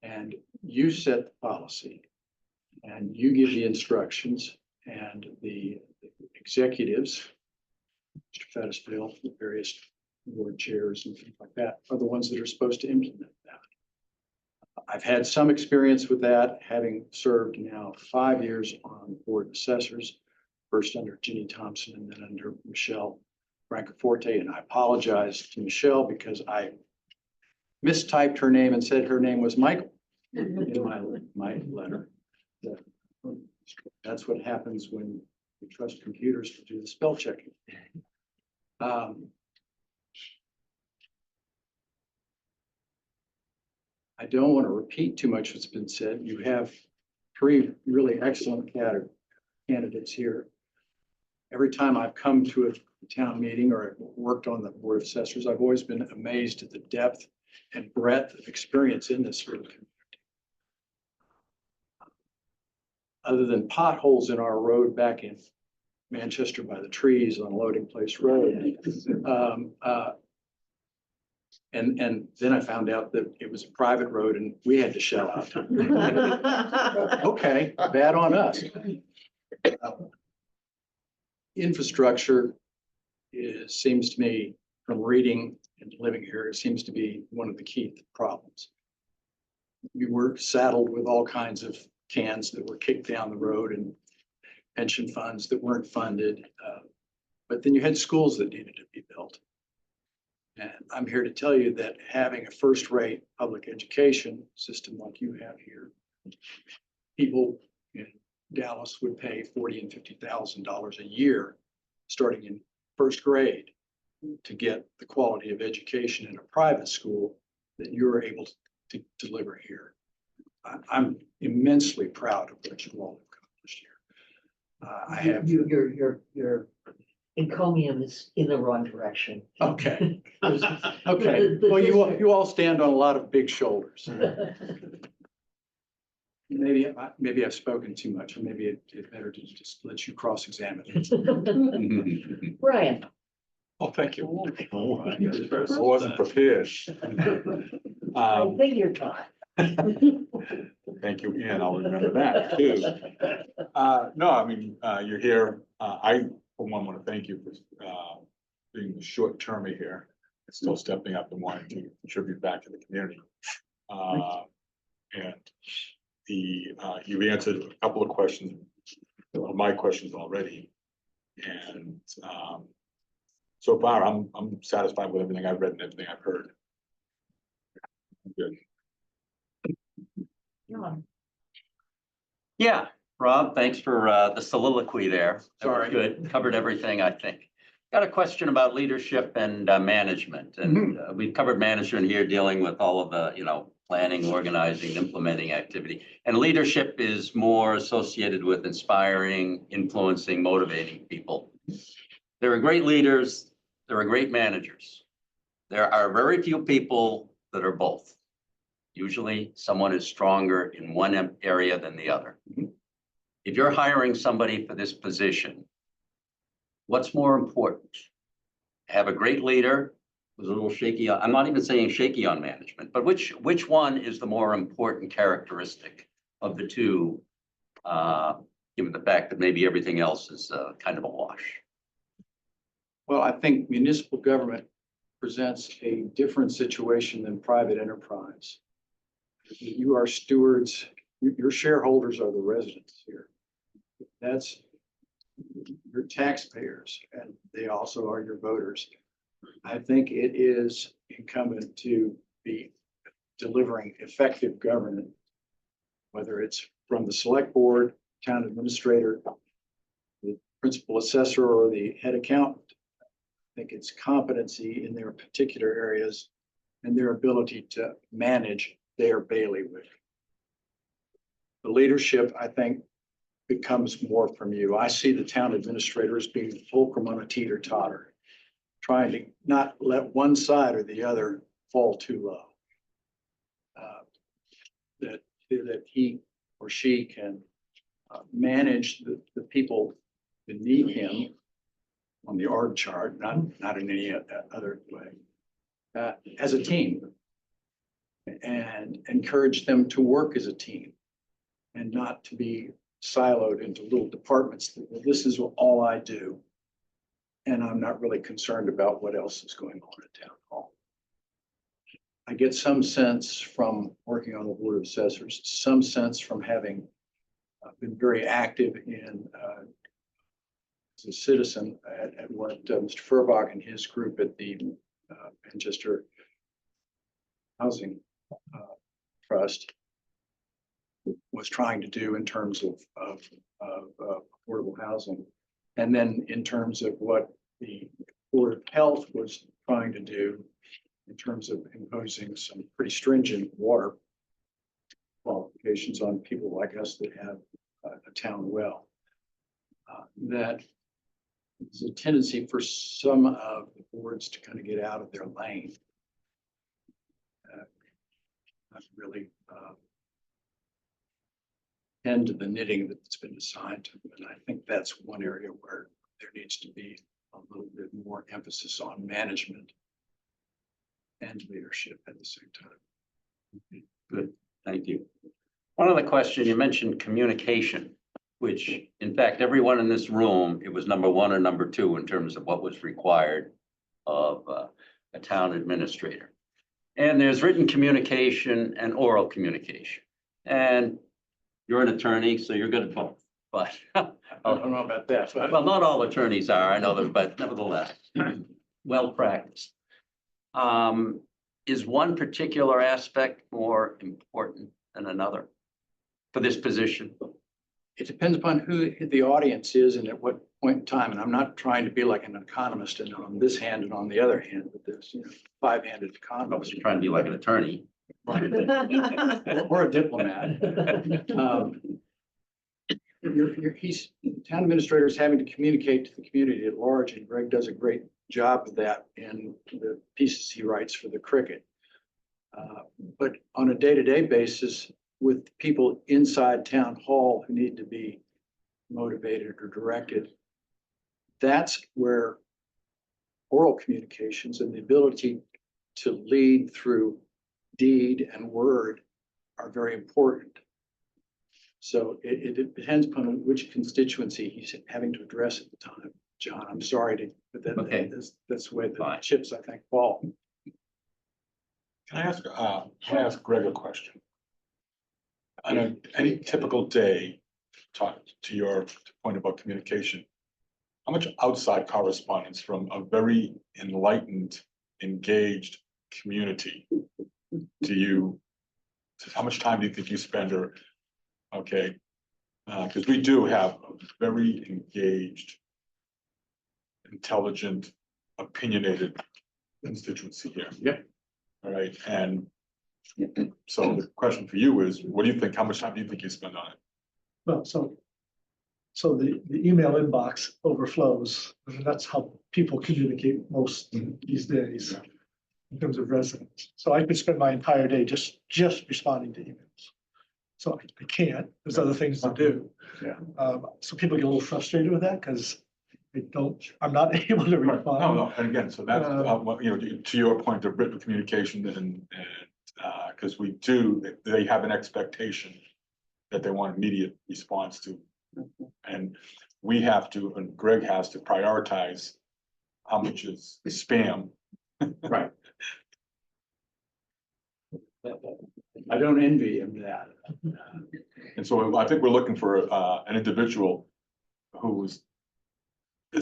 And you set the policy and you give the instructions, and the executives, Mr. Fettisville, the various board chairs and things like that, are the ones that are supposed to implement that. I've had some experience with that, having served now 5 years on the board of assessors, first under Ginny Thompson and then under Michelle Brancaforte. And I apologize to Michelle because I mistyped her name and said her name was Michael in my letter. That's what happens when you trust computers to do the spell checking. I don't want to repeat too much what's been said. You have 3 really excellent candidates here. Every time I've come to a town meeting or I've worked on the board of assessors, I've always been amazed at the depth and breadth of experience in this sort of community. Other than potholes in our road back in Manchester by the trees on Loading Place Road. And then I found out that it was a private road and we had to shell out. Okay, bad on us. Infrastructure seems to me, from reading and living here, it seems to be one of the key problems. We were saddled with all kinds of cans that were kicked down the road and pension funds that weren't funded. But then you had schools that needed to be built. And I'm here to tell you that having a first-rate public education system like you have here, people in Dallas would pay $40,000 and $50,000 a year, starting in first grade, to get the quality of education in a private school that you're able to deliver here. I'm immensely proud of what you all have accomplished here. I have. Your encomium is in the wrong direction. Okay. Okay. Well, you all stand on a lot of big shoulders. Maybe I've spoken too much, or maybe it's better to just let you cross-examine. Brian. Oh, thank you. I wasn't prepared. I think you're taught. Thank you, Ian. I'll remember that too. No, I mean, you're here. I, for one, want to thank you for being the short termer here. And still stepping up and wanting to contribute back to the community. And you've answered a couple of questions, my questions already. And so far, I'm satisfied with everything I've read and everything I've heard. I'm good. Yeah, Rob, thanks for the soliloquy there. That was Sorry. Good, covered everything, I think. Got a question about leadership and management, and we've covered management here, dealing with all of the, planning, organizing, implementing activity. And leadership is more associated with inspiring, influencing, motivating people. There are great leaders, there are great managers. There are very few people that are both. Usually someone is stronger in one area than the other. If you're hiring somebody for this position, what's more important? Have a great leader who's a little shaky. I'm not even saying shaky on management, but which one is the more important characteristic of the two, given the fact that maybe everything else is kind of a wash? Well, I think municipal government presents a different situation than private enterprise. You are stewards, your shareholders are the residents here. That's your taxpayers, and they also are your voters. I think it is incumbent to be delivering effective governance, whether it's from the select board, town administrator, the principal assessor, or the head accountant. I think it's competency in their particular areas and their ability to manage their bailiwick. The leadership, I think, becomes more from you. I see the town administrator as being fulcrum on a teeter-totter, trying to not let one side or the other fall too low. That he or she can manage the people beneath him on the org chart, not in any other way, as a team, and encourage them to work as a team and not to be siloed into little departments that, well, this is all I do, and I'm not really concerned about what else is going on at town hall. I get some sense from working on the Board of Assessors, some sense from having been very active in as a citizen at what Mr. Furbach and his group at the Manchester Housing Trust was trying to do in terms of affordable housing. And then in terms of what the Board of Health was trying to do in terms of imposing some pretty stringent water qualifications on people like us that have a town well. That there's a tendency for some of the boards to kind of get out of their lane. really tend to the knitting that's been assigned to them. And I think that's one area where there needs to be a little bit more emphasis on management and leadership at the same time. Good, thank you. One other question, you mentioned communication, which in fact, everyone in this room, it was number one or number two in terms of what was required of a town administrator. And there's written communication and oral communication. And you're an attorney, so you're good at both, but I don't know about that, but well, not all attorneys are, I know that, but nevertheless, well practiced. Is one particular aspect more important than another for this position? it depends upon who the audience is and at what point in time. And I'm not trying to be like an economist and on this hand and on the other hand with this, five-handed I was economist. trying to be like an attorney. Or a diplomat. Town administrator is having to communicate to the community at large, and Greg does a great job of that in the pieces he writes for the Cricket. But on a day-to-day basis, with people inside town hall who need to be motivated or directed, that's where oral communications and the ability to lead through deed and word are very important. So it depends upon which constituency he's having to address at the time. John, I'm sorry to, but Okay. that's the way the Fine. chips, I think, fall. Can I ask Greg a question? On any typical day, talk to your point about communication, how much outside correspondence from a very enlightened, engaged community do you, how much time do you think you spend or, okay? Because we do have a very engaged, intelligent, opinionated constituency here. Yep. All right, and so the question for you is, what do you think, how much time do you think you spend on it? Well, so the email inbox overflows, and that's how people communicate most these days in terms of residents. So I could spend my entire day just responding to emails. So I can't, there's other things to do. Yeah. So people get a little frustrated with that because I'm not able to Right, respond. no, and again, so that's, to your point of written communication and, because they have an expectation that they want immediate response to. And we have to, and Greg has to prioritize how much is spam. Right. I don't envy him that. And so I think we're looking for an individual who is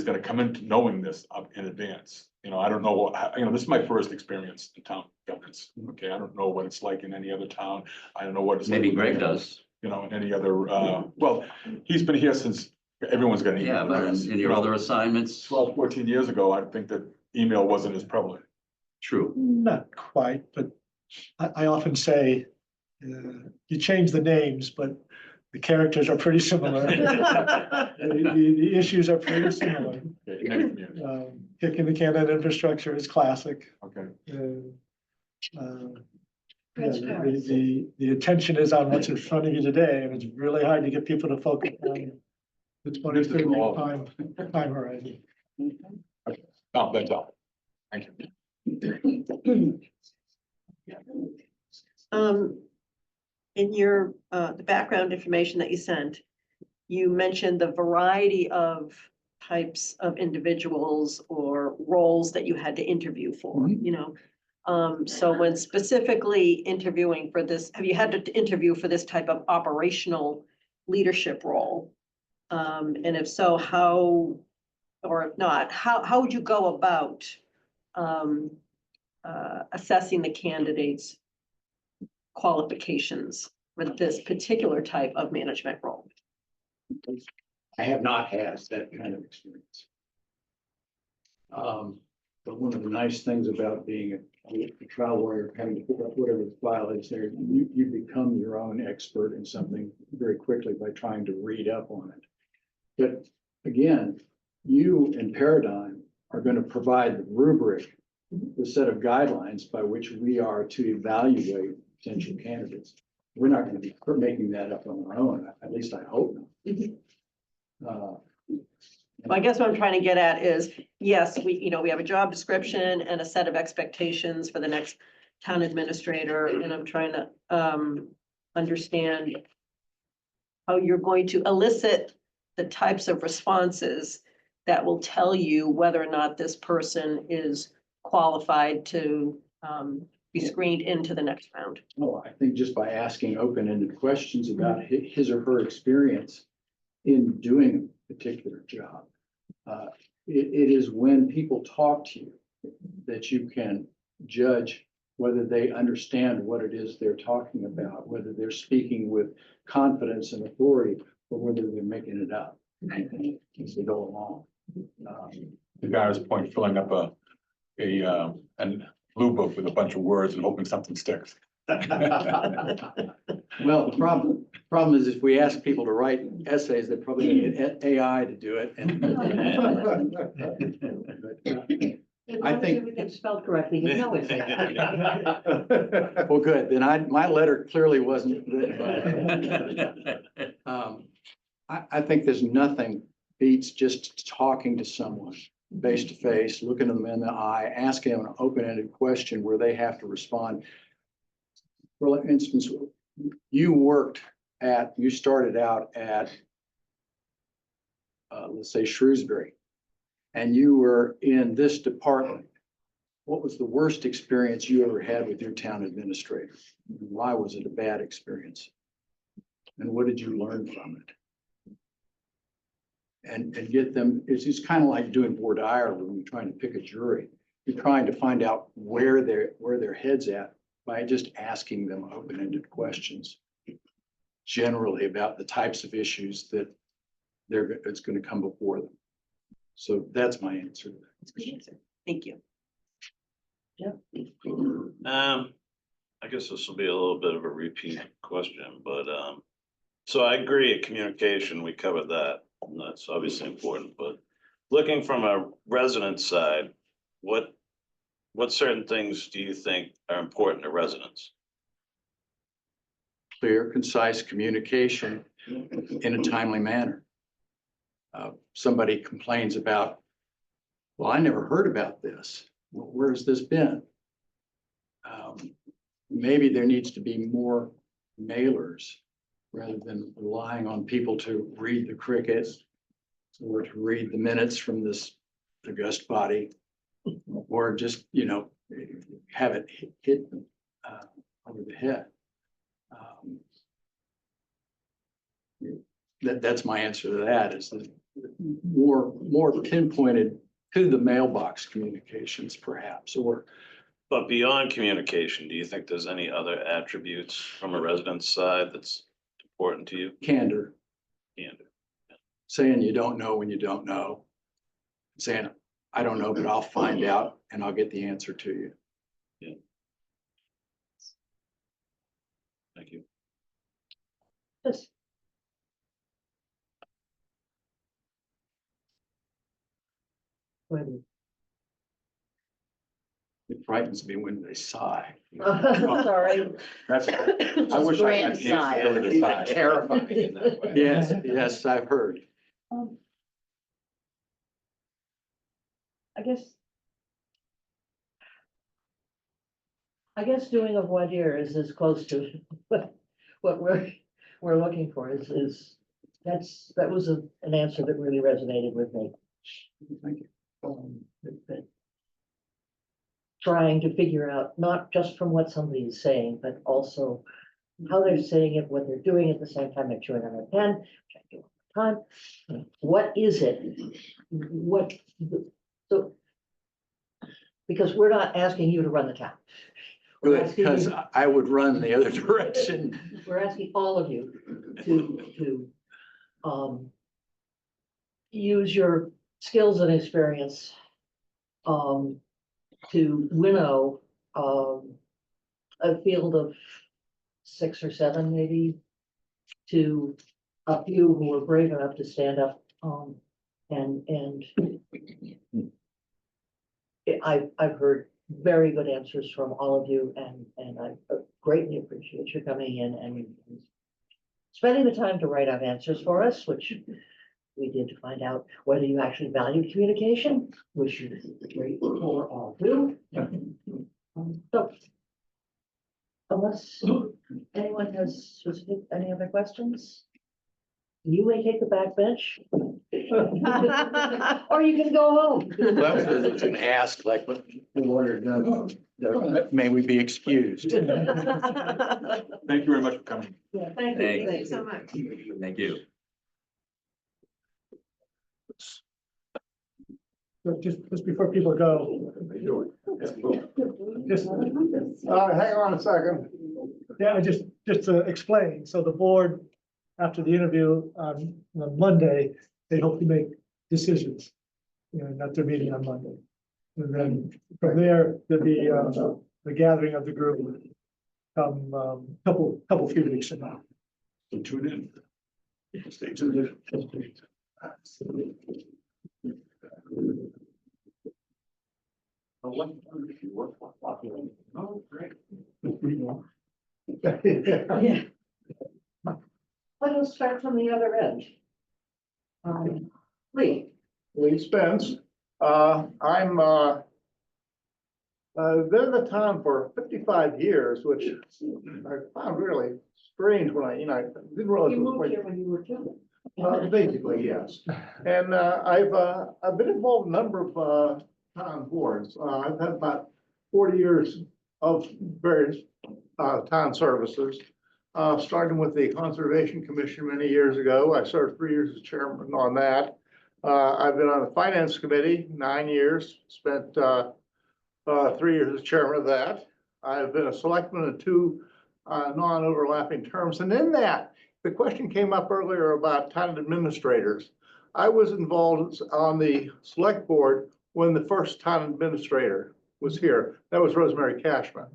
gonna come into knowing this up in advance. I don't know what, this is my first experience in town governance. Okay, I don't know what it's like in any other town. I don't know what it's like. Maybe Greg does. In any other, well, he's been here since everyone's got an email. Yeah, but address. in your other assignments, 12, 14 years ago, I think that email wasn't as prevalent. true. Not quite, but I often say, you change the names, but the characters are pretty similar. The issues are pretty similar. Okay, next year. Kicking the can on infrastructure is classic. Okay, The attention is on what's in front of you today, and it's really hard to get people to focus on the 20, 30 year time horizon. oh, that's all. Thank you. In your, the background information that you sent, you mentioned the variety of types of individuals or roles that you had to interview for, So when specifically interviewing for this, have you had to interview for this type of operational leadership role? And if so, how, or if not, how would you go about assessing the candidates' qualifications for this particular type of management role? I have not had that kind of experience. But one of the nice things about being a trial lawyer, having to pick up whatever the file is there, you become your own expert in something very quickly by trying to read up on it. But again, you and Paradigm are going to provide the rubric, the set of guidelines by which we are to evaluate potential candidates. We're not gonna be making that up on our own, at least I hope not. I guess what I'm trying to get at is, yes, we have a job description and a set of expectations for the next town administrator, and I'm trying to understand how you're going to elicit the types of responses that will tell you whether or not this person is qualified to be screened into the next round. Well, I think just by asking open-ended questions about his or her experience in doing a particular job. It is when people talk to you that you can judge whether they understand what it is they're talking about, whether they're speaking with confidence and authority, or whether they're making it up as they go along. The guy was point filling up a blue book with a bunch of words and hoping something sticks. Well, the problem is if we ask people to write essays, they're probably gonna get AI to do it. I think- If it's spelled correctly, you know it's. Well, good, then my letter clearly wasn't written by. I think there's nothing beats just talking to someone face to face, looking them in the eye, asking them an open-ended question where they have to respond. For instance, you started out at, let's say Shrewsbury, and you were in this department. What was the worst experience you ever had with your town administrator? Why was it a bad experience? And what did you learn from it? And get them, it's kind of like doing voir dire when you're trying to pick a jury. You're trying to find out where their head's at by just asking them open-ended questions. Generally about the types of issues that it's going to come before them. So that's my answer to that. That's a good answer. Thank you. I guess this will be a little bit of a repeat question, but, so I agree, communication, we covered that, and that's obviously important, but looking from a resident side, what certain things do you think are important to residents? Clear, concise communication in a timely manner. Somebody complains about, well, I never heard about this. Where's this been? Maybe there needs to be more mailers rather than relying on people to read the crickets or to read the minutes from this august body, or just, have it hit over the head. That's my answer to that, is that more pinpointed to the mailbox communications perhaps, or But beyond communication, do you think there's any other attributes from a resident's side that's important to you? candor, And saying you don't know when you don't know. Saying, I don't know, but I'll find out and I'll get the answer to you. thank you. Just when- It frightens me when they sigh. Sorry. That's, I wish I had the Grand ability to sigh. Terrifying in that way. Yes, I've heard. I guess doing a voir dire is as close to what we're looking for that was an answer that really resonated with me. Thank you. That trying to figure out, not just from what somebody is saying, but also how they're saying it, what they're doing at the same time, they're chewing on their pen, which I do all the time. What is it? So, because we're not asking you to run the town. We're Good, asking because you- I would run the other direction. We're asking all of you to use your skills and experience to winnow a field of 6 or 7 maybe to a few who are brave enough to stand up and I've heard very good answers from all of you, and I greatly appreciate you coming in and spending the time to write out answers for us, which we did to find out whether you actually valued communication, which is great for all do. So, unless anyone has specific, any other questions? You may take the back bench. Or you can go home. Well, it's an ask, like, what we ordered, may we be excused? Thank you very much for coming. Yeah, thank you. Thank Thanks so much. Thank you. So just before people go, just, Hang on a second. yeah, just to explain, so the board, after the interview on Monday, they hope to make decisions. You know, at their meeting on Monday. And then from there, there'll be the gathering of the group couple few weeks from now. So tune in. Stay tuned. Oh, great. Yeah. Let us start from the other end. Lee. Lee Spence. I'm been in the town for 55 years, which I found really strange when I didn't realize. You it was moved like- here when you were two. Basically, yes. And I've been involved in a number of town boards. I've had about 40 years of various town services. Starting with the Conservation Commission many years ago. I served 3 years as chairman on that. I've been on the Finance Committee 9 years, spent 3 years as chairman of that. I've been a selectman in 2 non-overlapping terms. And in that, the question came up earlier about town administrators. I was involved on the select board when the first town administrator was here. That was Rosemary Cashman.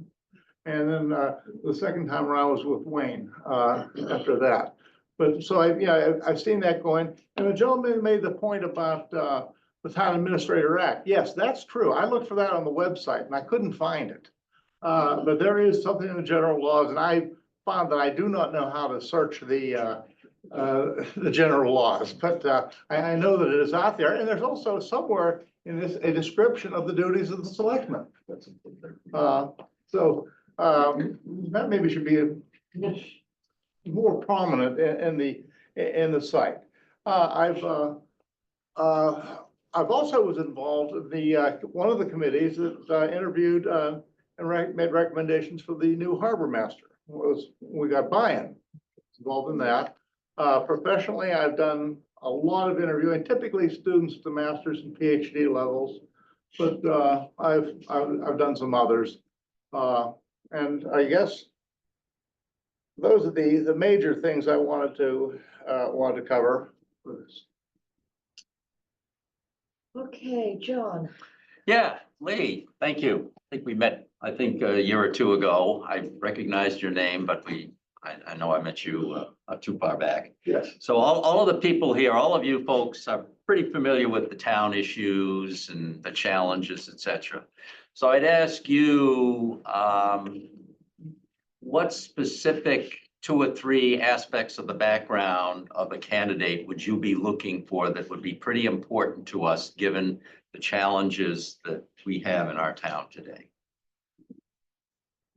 And then the second time around was with Wayne after that. But so I've seen that going. And the gentleman made the point about the Town Administrator Act. Yes, that's true. I looked for that on the website and I couldn't find it. But there is something in the general laws, and I found that I do not know how to search the general laws, but I know that it is out there. And there's also somewhere in this a description of the duties of the selectmen. So that maybe should be more prominent in the site. I've also was involved in the one of the committees that interviewed and made recommendations for the new harbor master. We got buy-in involved in that. Professionally, I've done a lot of interviewing, typically students to masters and PhD levels, but I've done some others. And I guess those are the major things I wanted to cover for this. Okay, John. Yeah, Lee, thank you. I think we met, I think a year or two ago. I recognized your name, but I know I met you not too far back. Yes. So all of the people here, all of you folks are pretty familiar with the town issues and the challenges, et cetera. So I'd ask you, what specific 2 or 3 aspects of the background of a candidate would you be looking for that would be pretty important to us, given the challenges that we have in our town today?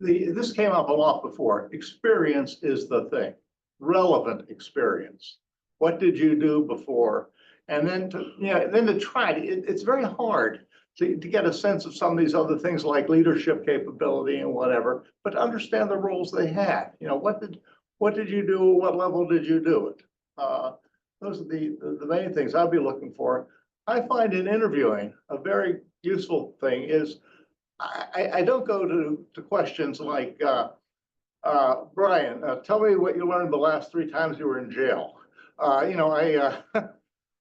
This came up a lot before. Experience is the thing, relevant experience. What did you do before? And then to try it's very hard to get a sense of some of these other things like leadership capability and whatever, but understand the roles they had. What did you do? What level did you do it? Those are the main things I'd be looking for. I find in interviewing a very useful thing is I don't go to questions like, Brian, tell me what you learned the last 3 times you were in jail.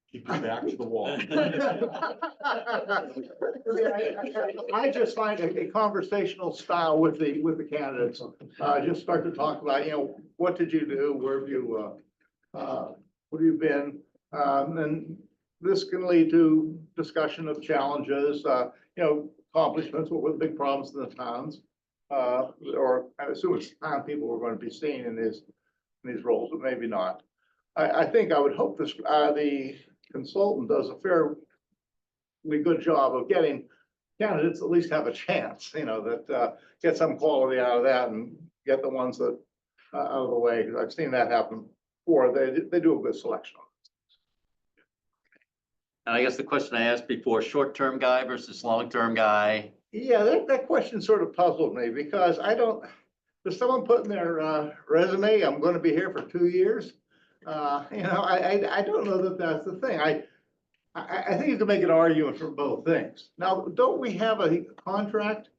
Keep your back to the wall. I just find a conversational style with the candidates. Just start to talk about, what did you do? Where have you been? And this can lead to discussion of challenges, accomplishments, what were the big problems in the towns? Or I assume it's town people we're going to be seeing in these roles, but maybe not. I think I would hope this, the consultant does a fairly good job of getting candidates at least have a chance, that, get some quality out of that and get the ones that, out of the way, because I've seen that happen before. They do a good selection. And I guess the question I asked before, short-term guy versus long-term guy. Yeah, that question sort of puzzled me because does someone put in their resume, I'm gonna be here for 2 years? I don't know that that's the thing. I think you can make an argument for both things. Now, don't we have a contract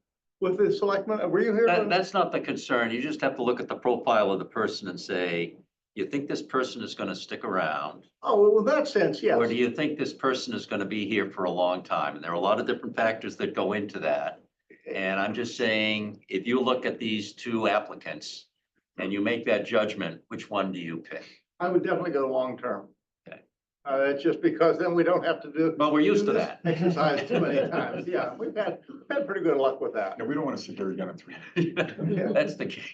with the selectmen? Were you here? That's not the concern. You just have to look at the profile of the person and say, you think this person is gonna stick around? Oh, well, in that sense, yes. Or do you think this person is gonna be here for a long time? And there are a lot of different factors that go into that. And I'm just saying, if you look at these two applicants and you make that judgment, which one do you pick? I would definitely go long-term. Okay. It's just because then we don't have to do. Well, we're used to do this that. Exercise too many times. Yeah, we've had pretty good luck with that. Yeah, we don't want to sit here again in 3 years. That's the key.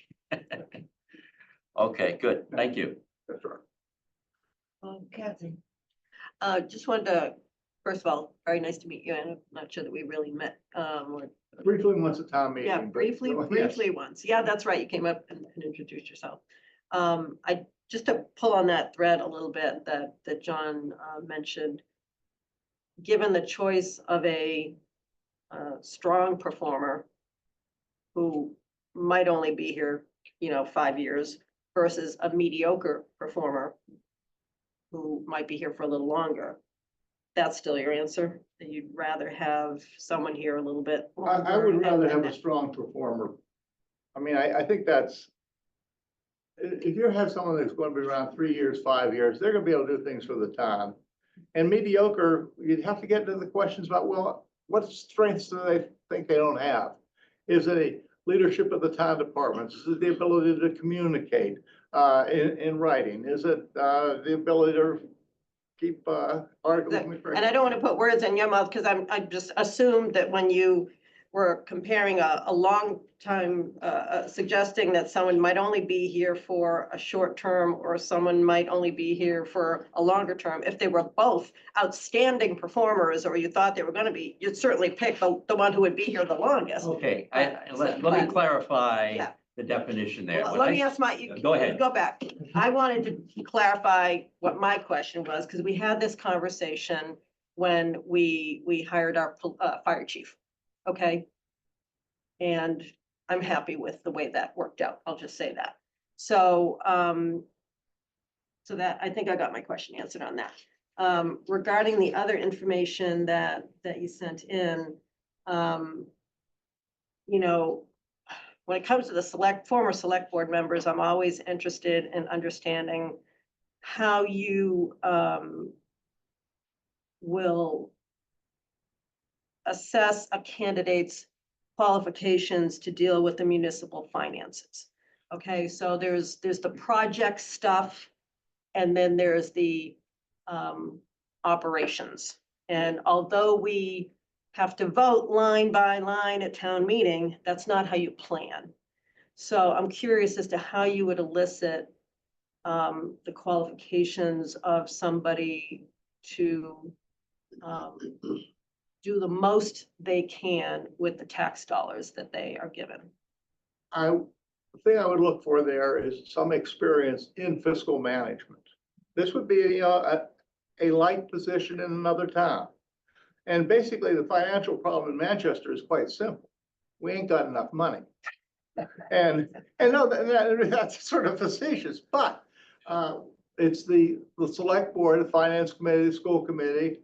Okay, good. Thank you. That's right. Kathy. Just wanted to, first of all, very nice to meet you, and I'm not sure that we really met, or Briefly once a town meeting. yeah, but- briefly, yes. briefly once. Yeah, that's right. You came up and introduced yourself. Just to pull on that thread a little bit that John mentioned. Given the choice of a strong performer who might only be here, 5 years versus a mediocre performer who might be here for a little longer. That's still your answer? That you'd rather have someone here a little bit? I longer would rather and have a then- strong performer. I mean, I think that's. If you have someone that's going to be around 3 years, 5 years, they're gonna be able to do things for the town. And mediocre, you'd have to get into the questions about, well, what strengths do they think they don't have? Is it a leadership of the town departments? Is it the ability to communicate in writing? Is it the ability to keep articles? And I don't want to put words in your mouth because I just assumed that when you were comparing a long time, suggesting that someone might only be here for a short term or someone might only be here for a longer term. If they were both outstanding performers or you thought they were going to be, you'd certainly pick the one who would be here the longest. Okay, let me clarify Yeah. the definition there. Well, When let I- me ask Go ahead. Go back. I wanted to clarify what my question was, because we had this conversation when we hired our fire chief. Okay? And I'm happy with the way that worked out. I'll just say that. So, so that, I think I got my question answered on that. Regarding the other information that you sent in, when it comes to the former select board members, I'm always interested in understanding how you will assess a candidate's qualifications to deal with the municipal finances. Okay, so there's the project stuff, and then there's the operations. And although we have to vote line by line at town meeting, that's not how you plan. So I'm curious as to how you would elicit the qualifications of somebody to do the most they can with the tax dollars that they are given. The thing I would look for there is some experience in fiscal management. This would be a light position in another town. And basically, the financial problem in Manchester is quite simple. We ain't got enough money. And no, that's sort of facetious, but it's the select board, the finance committee, the school committee,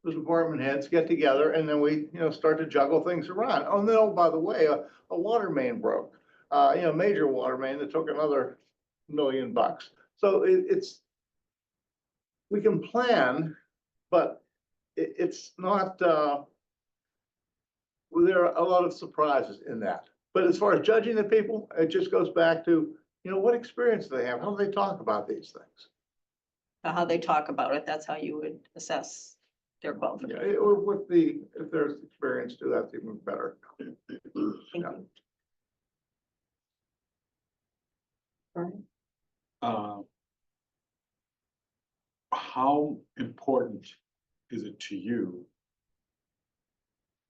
the department heads get together, and then we, start to juggle things around. Oh, no, by the way, a water main broke, major water main that took another $1 million. So we can plan, but it's not, there are a lot of surprises in that. But as far as judging the people, it just goes back to, what experience do they have? How do they talk about these things? How they talk about it, that's how you would assess. their Yeah, qualifications. with the, if there's experience too, that's even better. Thank Yeah. you. Brian? How important is it to you?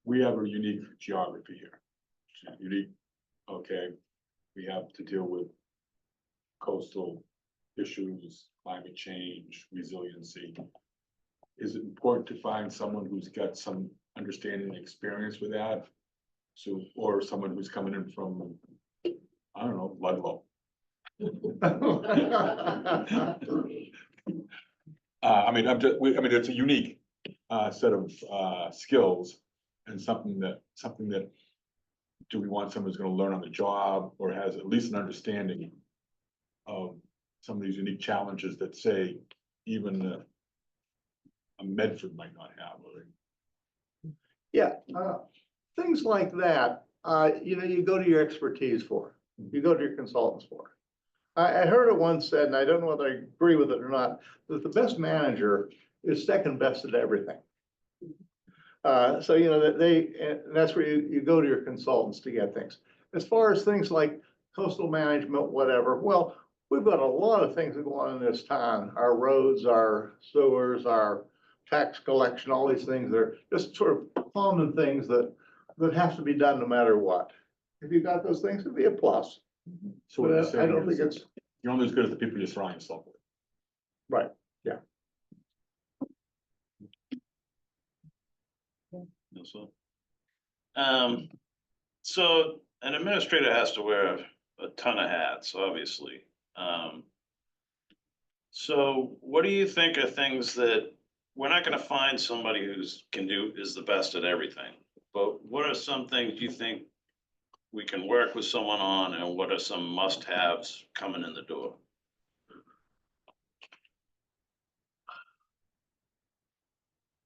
We have a unique geography here. Unique, okay, we have to deal with coastal issues, climate change, resiliency. Is it important to find someone who's got some understanding and experience with that? So, or someone who's coming in from, I don't know, Ludlow? I mean, I mean, it's a unique set of skills and something that, do we want someone who's gonna learn on the job or has at least an understanding of some of these unique challenges that say even a Medford might not have, or Yeah, things like that, you go to your expertise for, you go to your consultants for. I heard it once said, and I don't know whether I agree with it or not, that the best manager is second best at everything. So, and that's where you go to your consultants to get things. As far as things like coastal management, whatever, well, we've got a lot of things that go on in this town. Our roads, our sewers, our tax collection, all these things that are just sort of common things that have to be done no matter what. If you got those things, it'd be a plus. so what you're But I saying don't think is it's, you're only as good as the people you surround yourself with. right. So an administrator has to wear a ton of hats, obviously. So what do you think are things that, we're not gonna find somebody is the best at everything, but what are some things you think we can work with someone on, and what are some must-haves coming in the door?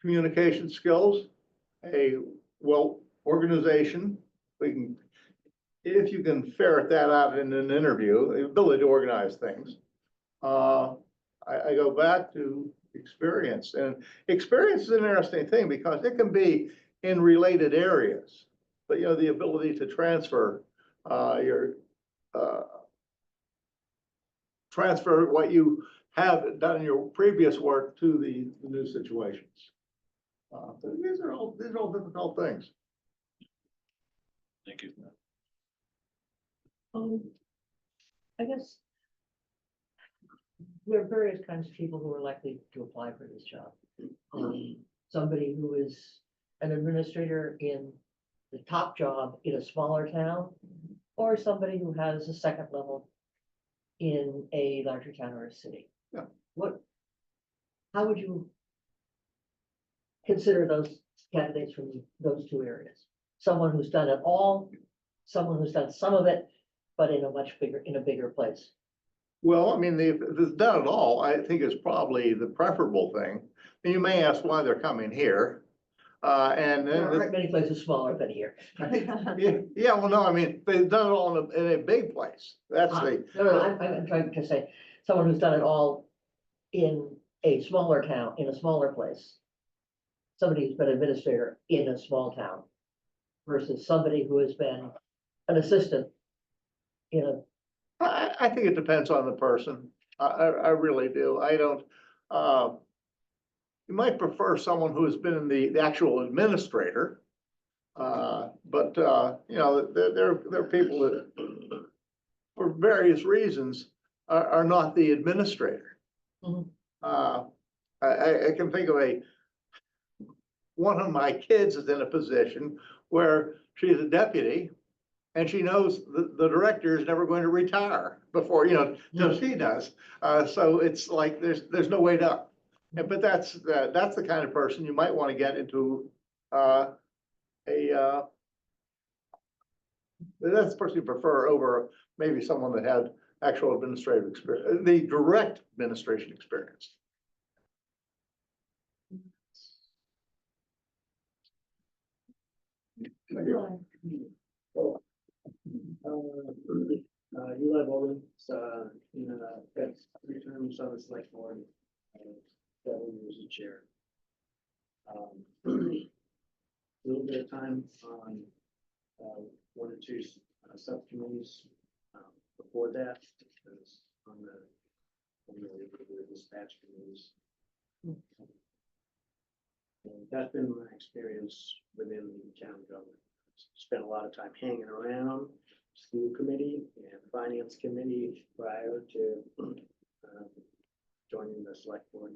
Communication skills, organization, if you can ferret that out in an interview, the ability to organize things. I go back to experience, and experience is an interesting thing because it can be in related areas. But the ability to transfer transfer what you have done in your previous work to the new situations. But these are all difficult things. Thank you. I guess there are various kinds of people who are likely to apply for this job. Somebody who is an administrator in the top job in a smaller town, or somebody who has a second level in a larger town or a city. Yeah. How would you consider those candidates from those two areas? Someone who's done it all, someone who's done some of it, but in a bigger place. Well, I mean, if it's done it all, I think is probably the preferable thing. And you may ask why they're coming here. And There then, aren't many places smaller than here. yeah, well, no, I mean, they've done it all in a big place. That's the, No, I'm trying to say, someone who's done it all in a smaller town, in a smaller place. Somebody who's been administrator in a small town versus somebody who has been an assistant in a, I think it depends on the person. I really do. I don't, you might prefer someone who has been in the actual administrator. But there are people that, for various reasons, are not the administrator. Mhm. I can think of one of my kids is in a position where she's a deputy and she knows the director is never going to retire before, till she does. So it's like, there's no way to, but that's the kind of person you might want to get into, that's the person you prefer over maybe someone that had actual administrative experience, the direct administration experience. Eli Bowman, got 3 terms on the select board, 7 years as chair. A little bit of time on one or two subcommittees before that, because on the dispatch committees. And that's been my experience within the town government. Spent a lot of time hanging around school committee and finance committee prior to joining the select board.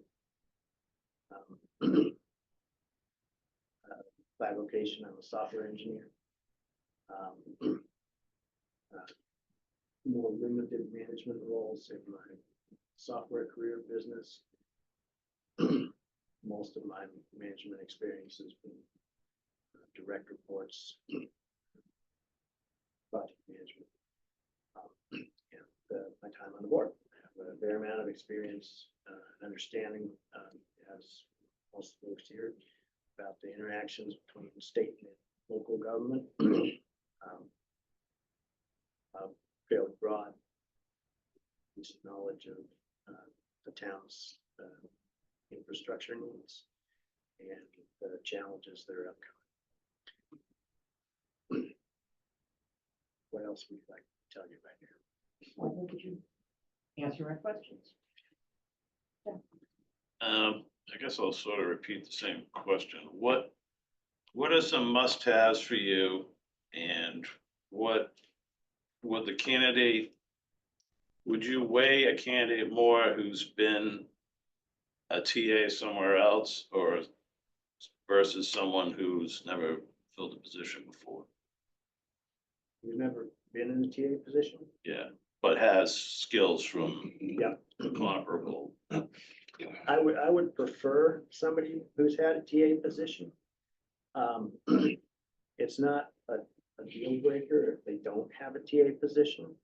By vocation, I'm a software engineer. More limited management roles in my software career business. Most of my management experience has been direct reports, project management, and my time on the board. I have a fair amount of experience, understanding, as most folks here, about the interactions between state and local government. Fairly broad knowledge of the town's infrastructure needs and the challenges that are upcoming. What else would you like to tell you right now? Why don't you answer our questions? I guess I'll sort of repeat the same question. What are some must-haves for you, and what would the candidate, would you weigh a candidate more who's been a TA somewhere else, or versus someone who's never filled a position before? You've never been in a TA position? Yeah, but has skills from Yeah. comparable. I would prefer somebody who's had a TA position. It's not a deal breaker if they don't have a TA position.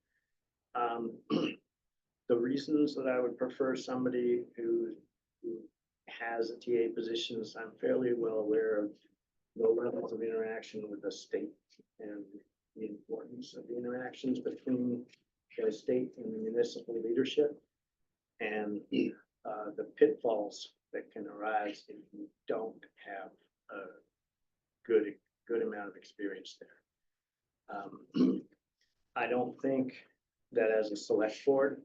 The reasons that I would prefer somebody who has a TA position is I'm fairly well aware of low levels of interaction with the state and the importance of the interactions between the state and the municipal leadership, and the pitfalls that can arise if you don't have a good amount of experience there. I don't think that as a select board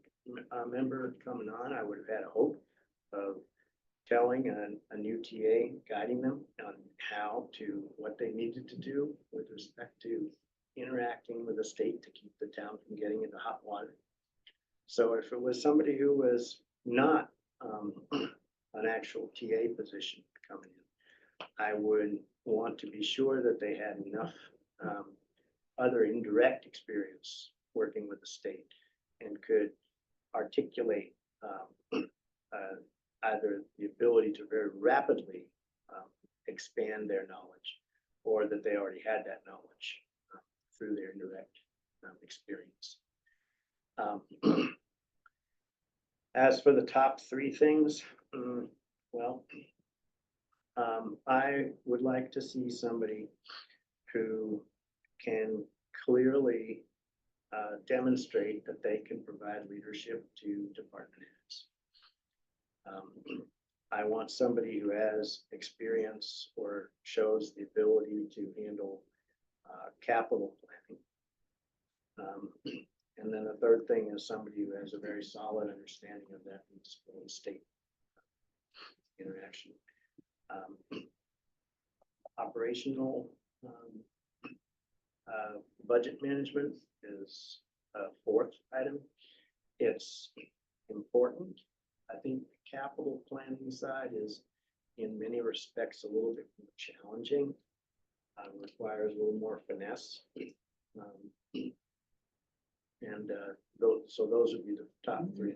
member coming on, I would have had a hope of telling a new TA, guiding them on what they needed to do with respect to interacting with the state to keep the town from getting into hot water. So if it was somebody who was not an actual TA position coming in, I would want to be sure that they had enough other indirect experience working with the state and could articulate either the ability to very rapidly expand their knowledge, or that they already had that knowledge through their indirect experience. As for the top three things, well, I would like to see somebody who can clearly demonstrate that they can provide leadership to department heads. I want somebody who has experience or shows the ability to handle capital planning. And then the third thing is somebody who has a very solid understanding of that municipal and state interaction. Operational budget management is a fourth item. It's important. I think the capital planning side is in many respects a little bit more challenging. Requires a little more finesse. And those would be the top three.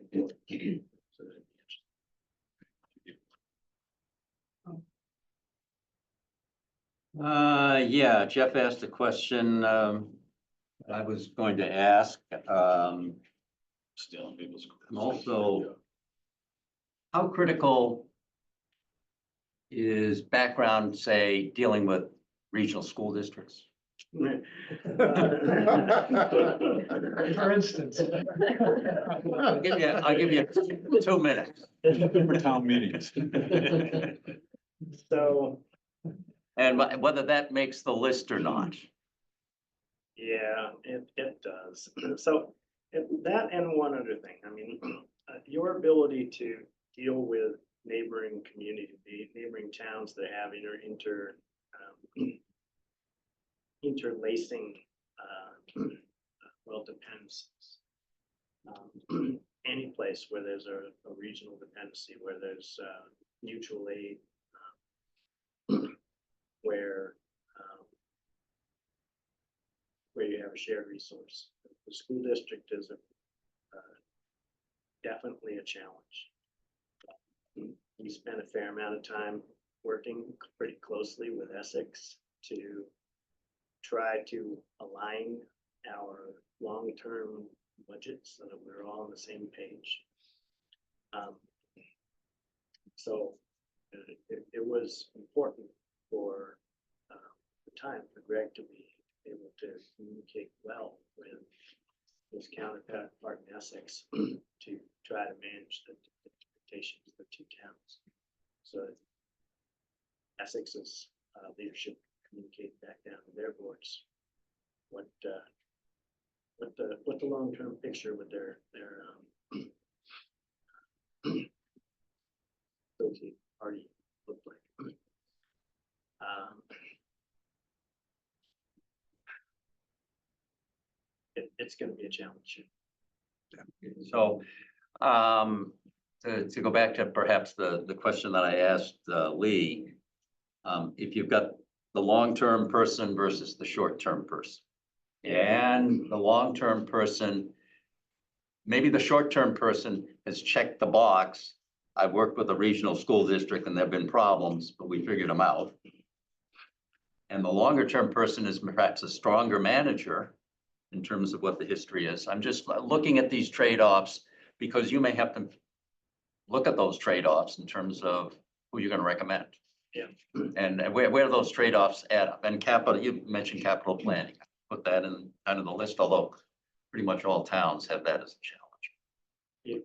Yeah, Jeff asked a question, I was going to ask, Stealing people's. also, how critical is background, say, dealing with regional school districts? For instance. I'll give you 2 minutes. For town meetings. So and whether that makes the list or not. Yeah, it does. So that and one other thing, I mean, your ability to deal with neighboring community, the neighboring towns that have interlacing, well, depends. Any place where there's a regional dependency, where there's mutual aid, where you have a shared resource. The school district is definitely a challenge. We spent a fair amount of time working pretty closely with Essex to try to align our long-term budgets so that we're all on the same page. So it was important for the time for Greg to be able to communicate well with his counterpart in Essex to try to manage the expectations of the two towns. So Essex's leadership communicate back down to their boards what the long-term picture with their associate party looked like. It's going to be a challenge. So, to go back to perhaps the question that I asked Lee, if you've got the long-term person versus the short-term person, and the long-term person, maybe the short-term person has checked the box. I've worked with a regional school district and there've been problems, but we figured them out. And the longer-term person is perhaps a stronger manager in terms of what the history is. I'm just looking at these trade-offs because you may have to look at those trade-offs in terms of who you're gonna recommend. Yeah. And where those trade-offs add up. And capital, you mentioned capital planning. Put that in kind of the list, although pretty much all towns have that as a challenge.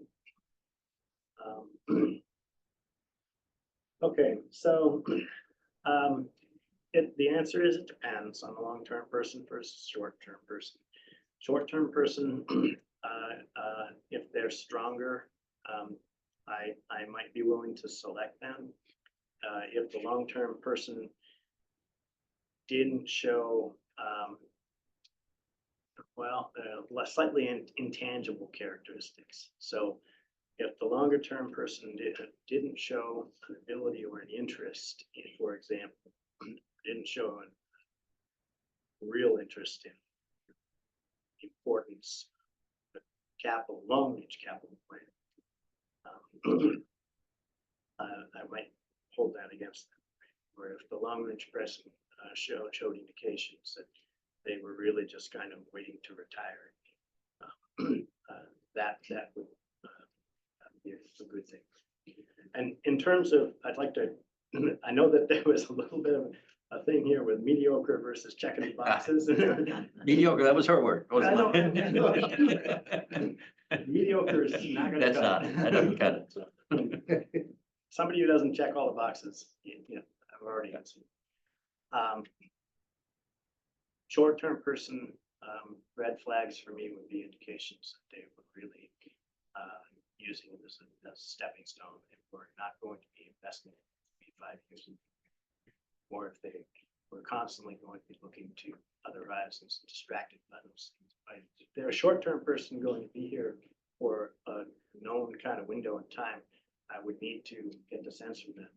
Okay, so the answer is it depends on the long-term person versus short-term person. Short-term person, if they're stronger, I might be willing to select them. If the long-term person didn't show slightly intangible characteristics. So if the longer term person didn't show an ability or an interest in, for example, didn't show a real interest in importance, of capital, long-range capital plan, I might hold that against them. Or if the long-range person showed indications that they were really just kind of waiting to retire, that would be a good thing. And in terms of, I'd like to, I know that there was a little bit of a thing here with mediocre versus checking the boxes. Mediocre, that was her word. I know. Mediocre is not gonna That's cut not, it. that doesn't cut it. Somebody who doesn't check all the boxes, I've already got some. Short-term person, red flags for me would be indications that they were really using it as a stepping stone. If we're not going to be investing in 5 years, or if they were constantly going to be looking to other horizons, distracted by those things. If they're a short-term person going to be here for a known kind of window in time, I would need to get the sense from them.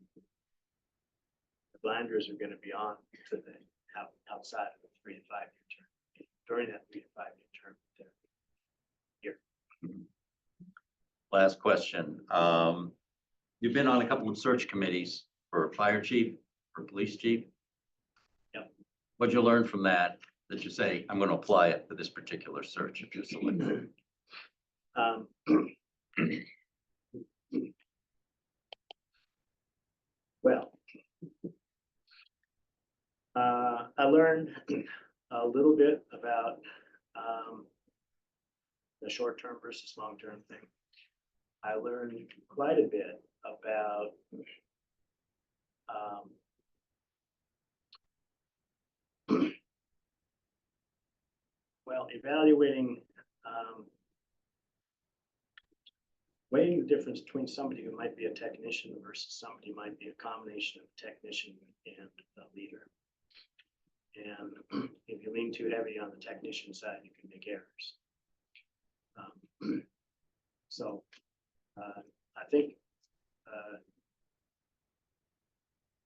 The blinders are going to be on to the outside of the 3 to 5 year term. During that 3 to 5 year term, they're here. Last question. You've been on a couple of search committees for fire chief, for police chief. Yep. What'd you learn from that you say, I'm going to apply it to this particular search if you select it? Well, I learned a little bit about the short-term versus long-term thing. I learned quite a bit about evaluating, weighing the difference between somebody who might be a technician versus somebody who might be a combination of technician and a leader. And if you lean too heavy on the technician side, you can make errors. So I think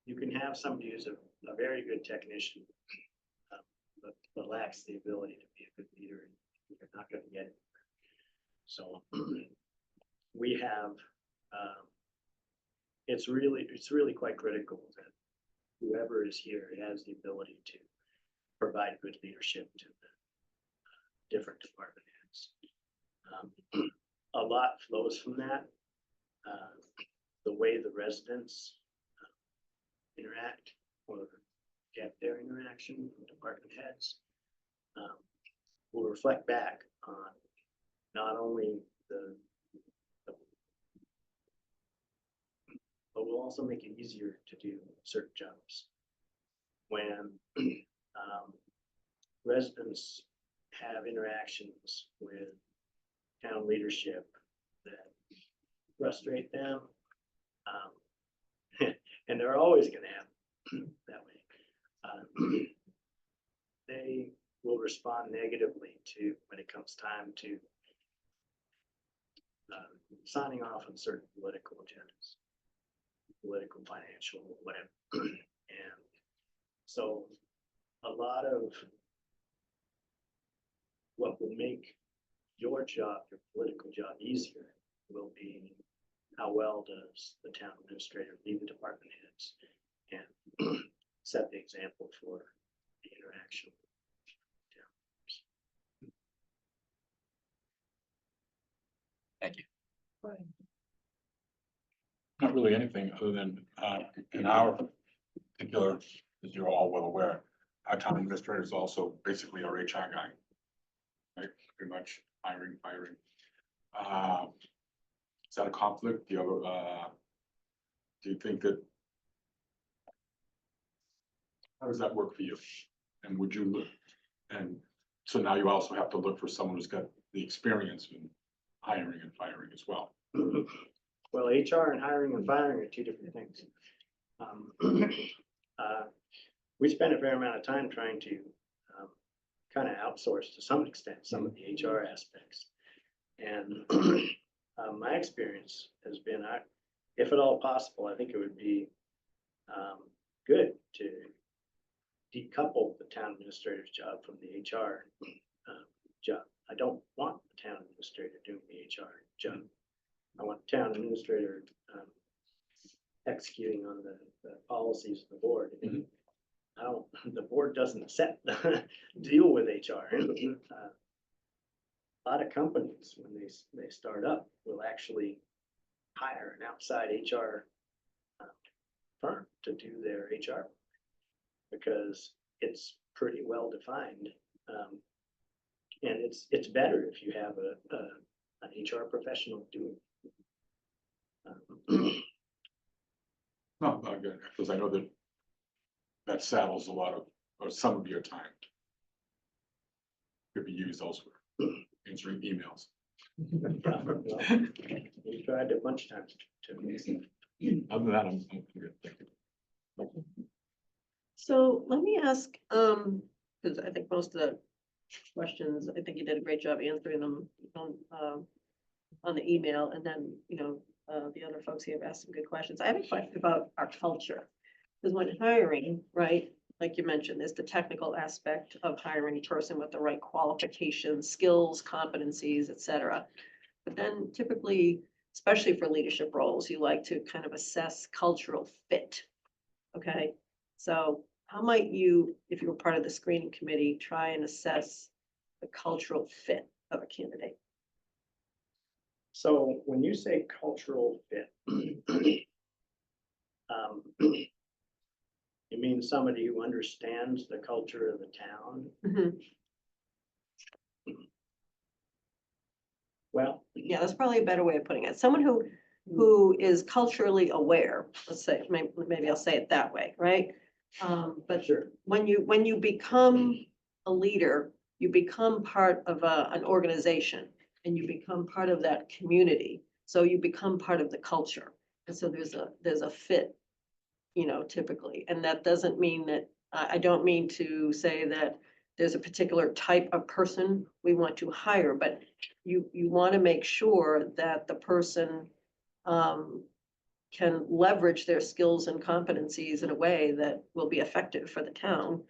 you can have somebody who's a very good technician, but lacks the ability to be a good leader, and you're not going to get it. So we have, it's really quite critical that whoever is here has the ability to provide good leadership to the different department heads. A lot flows from that. The way the residents interact or get their interaction with department heads will reflect back on not only but will also make it easier to do certain jobs. When residents have interactions with town leadership that frustrate them, and they're always going to have that way, they will respond negatively to when it comes time to signing off on certain political agendas, political, financial, whatever. And so a lot of what will make your job, your political job easier will be how well does the town administrator lead the department heads and set the example for the interaction. Thank you. Not really anything other than, in our particular, as you're all well aware, our town administrator is also basically our HR guy. Right, pretty much hiring, firing. Is that a conflict? Do you think that? How does that work for you? And would you look, and so now you also have to look for someone who's got the experience in hiring and firing as well. Well, HR and hiring and firing are two different things. We spend a fair amount of time trying to kind of outsource to some extent some of the HR aspects. And my experience has been, if at all possible, I think it would be good to decouple the town administrator's job from the HR job. I don't want the town administrator doing the HR job. I want the town administrator executing on the policies of the board. Mhm. The board doesn't deal with HR. A lot of companies, when they start up, will actually hire an outside HR firm to do their HR because it's pretty well defined. And it's better if you have an HR professional doing it. No, again, because I know that saddles a lot of, or some of your time. Could be used elsewhere, answering emails. We tried a bunch of times to. Other than that, I'm good, thank you. So let me ask, because I think most of the questions, I think you did a great job answering them on the email, and then, the other folks here have asked some good questions. I have a question about our culture. Because when hiring, right, like you mentioned, there's the technical aspect of hiring a person with the right qualifications, skills, competencies, et cetera. But then typically, especially for leadership roles, you like to kind of assess cultural fit. Okay, so how might you, if you were part of the screening committee, try and assess the cultural fit of a candidate? So when you say cultural fit, you mean somebody who understands the culture of the town? Mhm. Well, Yeah, that's probably a better way of putting it. Someone who is culturally aware, let's say, maybe I'll say it that way, right? But sure. when you become a leader, you become part of an organization and you become part of that community. So you become part of the culture. And so there's a fit, you know, typically. And that doesn't mean that, I don't mean to say that there's a particular type of person we want to hire, but you want to make sure that the person can leverage their skills and competencies in a way that will be effective for the town.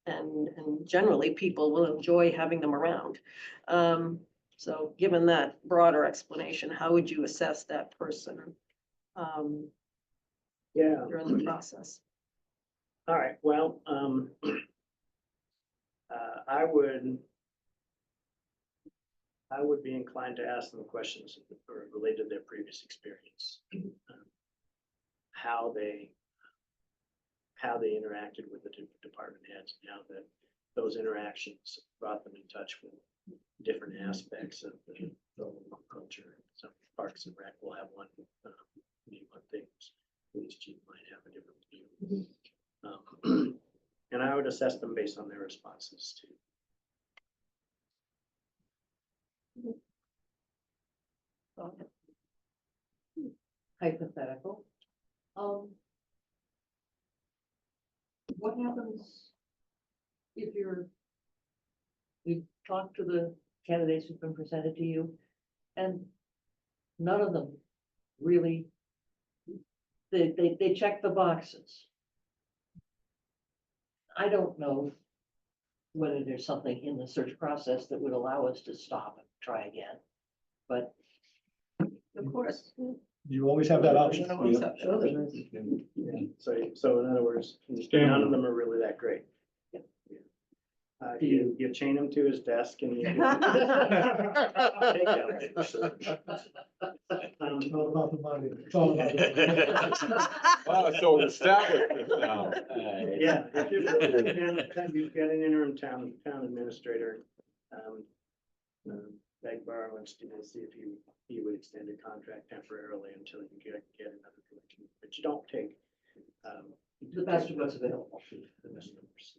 And generally, people will enjoy having them around. So given that broader explanation, how would you assess that person Yeah, during the process? all right, well, I would be inclined to ask them questions related to their previous experience. How they interacted with the department heads, and how that those interactions brought them in touch with different aspects of the local culture. Some Parks and Rec will have one view on things, police chief might have a different view. And I would assess them based on their responses to. Hypothetical. What happens if you talk to the candidates who've been presented to you, and none of them really, they check the boxes. I don't know whether there's something in the search process that would allow us to stop and try again, but. Of course. You always have that option. So in other words, none of them are really that great. You chain him to his desk and you. It's all about the money. It's all about the money. Wow, so established now. Yeah, you've got an interim town administrator. Begbar wants to see if he would extend a contract temporarily until you get another collection, but you don't take. The best of what's available. The best numbers.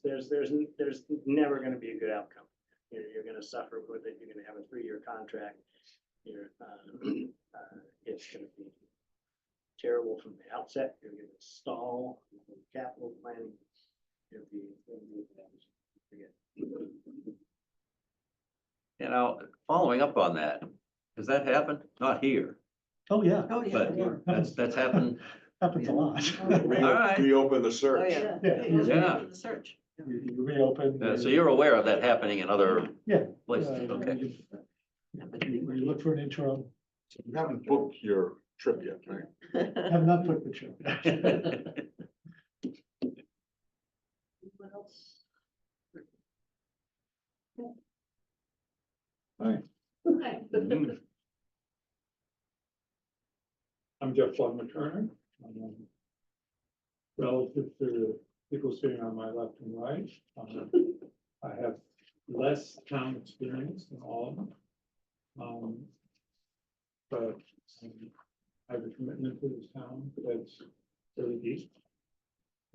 There's never gonna be a good outcome. You're gonna suffer with it, you're gonna have a 3-year contract. It's gonna be terrible from the outset, you're gonna stall capital planning. You know, following up on that, has that happened? Not here, Oh, yeah. Oh, yeah. but that's happened. Happens a lot. All right. Reopen the Oh, search. yeah. Yeah. Yeah. The search. You reopen. So you're aware of that happening in other Yeah. places, okay? You look for an interim, You haven't booked your trip yet, right? have not put the trip. What else? Hi, Okay. I'm Jeff Flugman Turner. Relative to the people sitting on my left and right, I have less town experience than all of them. But I have a commitment to this town that's really deep,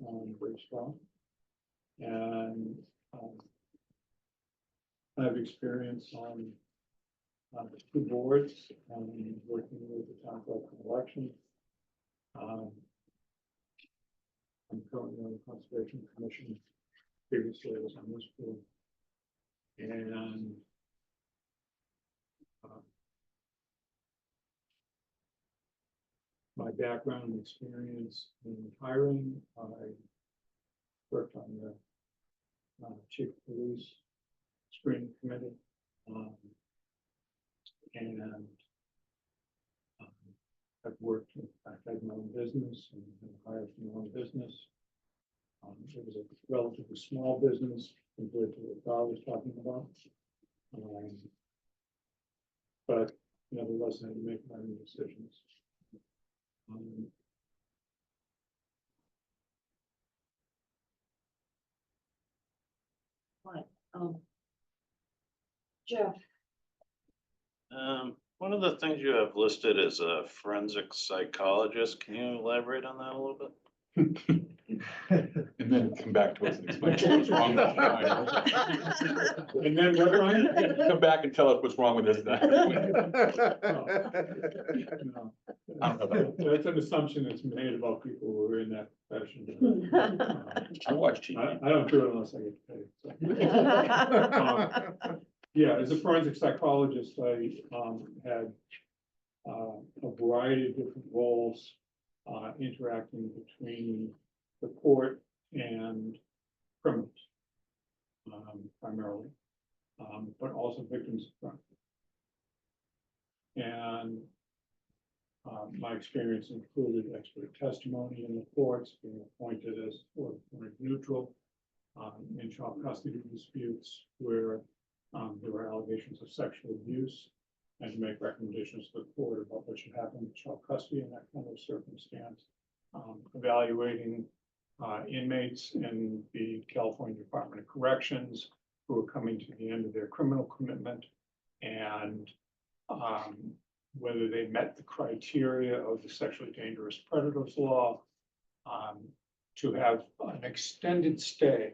very strong. And I have experience on 2 boards, working with the town clerk and election. I'm currently on the Conservation Commission, previously I was on this board. And my background and experience in hiring, I worked on the chief of police screening committee. And I've worked, in fact, I had my own business and been hired from my own business. It was a relatively small business compared to what Bob was talking about. But nevertheless, I had to make my own decisions. Fine. Jeff, One of the things you have listed is a forensic psychologist. Can you elaborate on that a little bit? And then come back to us and explain what's wrong with it. And then what, Ryan? Come back and tell us what's wrong with this. No. I don't know about That's an assumption that's made about people who are in that profession. I watch TV. I don't do it unless I get paid. So. Yeah, as a forensic psychologist, I had a variety of different roles interacting between the court and criminals, primarily, but also victims of crime. And my experience included expert testimony in the courts, being appointed as court neutral in child custody disputes where there were allegations of sexual abuse, and to make recommendations to the court about what should happen with child custody in that kind of circumstance. Evaluating inmates in the California Department of Corrections who are coming to the end of their criminal commitment, and whether they met the criteria of the sexually dangerous predators law to have an extended stay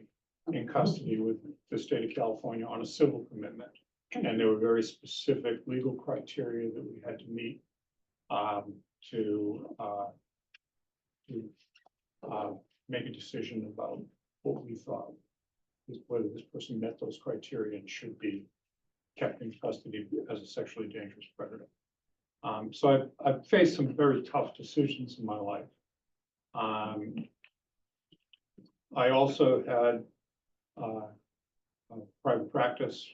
in custody with the state of California on a civil commitment. And there were very specific legal criteria that we had to meet to make a decision about what we thought is whether this person met those criteria and should be kept in custody as a sexually dangerous predator. So I've faced some very tough decisions in my life. I also had private practice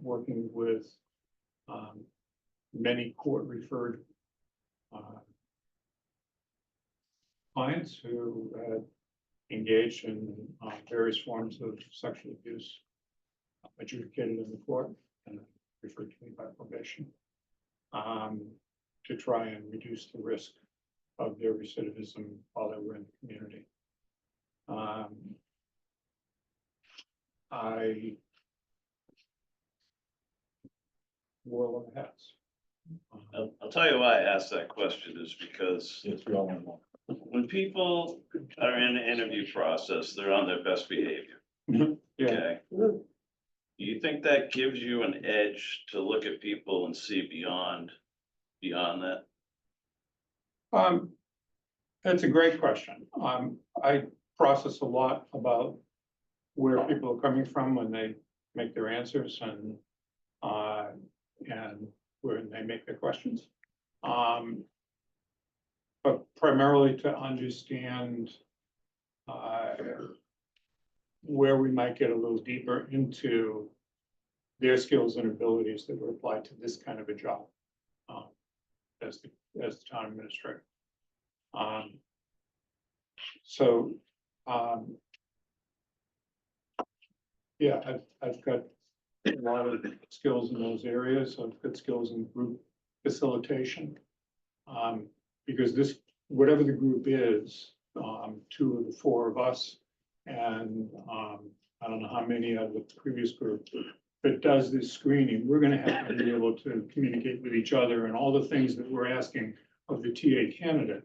working with many court-referred clients who had engaged in various forms of sexual abuse adjudicated in the court and referred to me by probation to try and reduce the risk of their recidivism while they were in the community. I wore a lot of hats. I'll tell you why I asked that question is because Yes, we all want more. when people are in the interview process, they're on their best behavior. Yeah, Okay. Do you think that gives you an edge to look at people and see beyond that? that's a great question. I process a lot about where people are coming from when they make their answers and where they make their questions. But primarily to understand where we might get a little deeper into their skills and abilities that were applied to this kind of a job as the town administrator. Yeah, I've got a lot of skills in those areas. I've got skills in group facilitation. Because this, whatever the group is, two of the four of us, and I don't know how many of the previous group that does this screening, we're gonna have to be able to communicate with each other and all the things that we're asking of the TA candidate.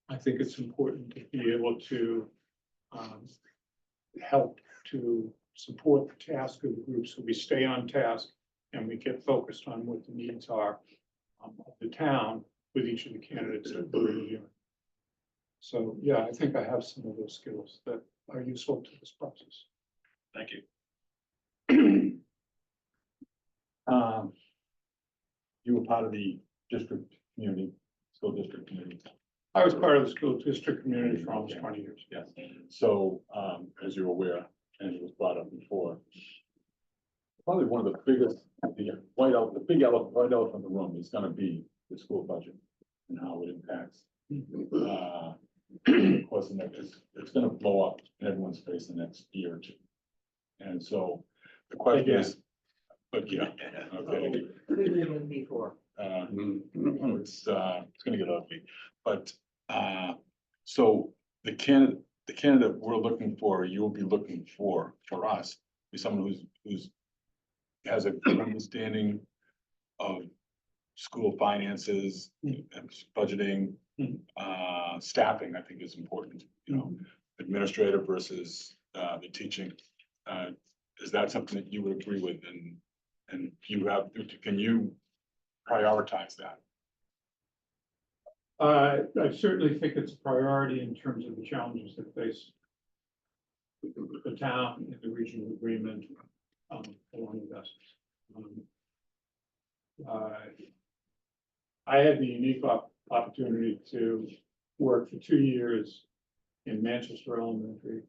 I think it's important to be able to help to support the task of the group so we stay on task and we get focused on what the needs are of the town with each of the candidates that we're reviewing. So, yeah, I think I have some of those skills that are useful to this process. Thank you. You were part of the district community, school district community. I was part of the school district community for almost 20 years. Yes. So, as you're aware, and it was brought up before, probably one of the biggest, the big elephant in the room is gonna be the school budget and how it impacts. Of course, it's gonna blow up in everyone's face the next year or two. And so the question is, but yeah, okay. Even before. It's gonna get ugly, but, so the candidate we're looking for, you'll be looking for us, is someone who's has a good understanding of school finances, budgeting, staffing, I think is important, you know, administrative versus, the teaching. Is that something that you would agree with and you have, can you prioritize that? I certainly think it's a priority in terms of the challenges that face the town and the regional agreement along with us. I had the unique opportunity to work for 2 years in Manchester Elementary,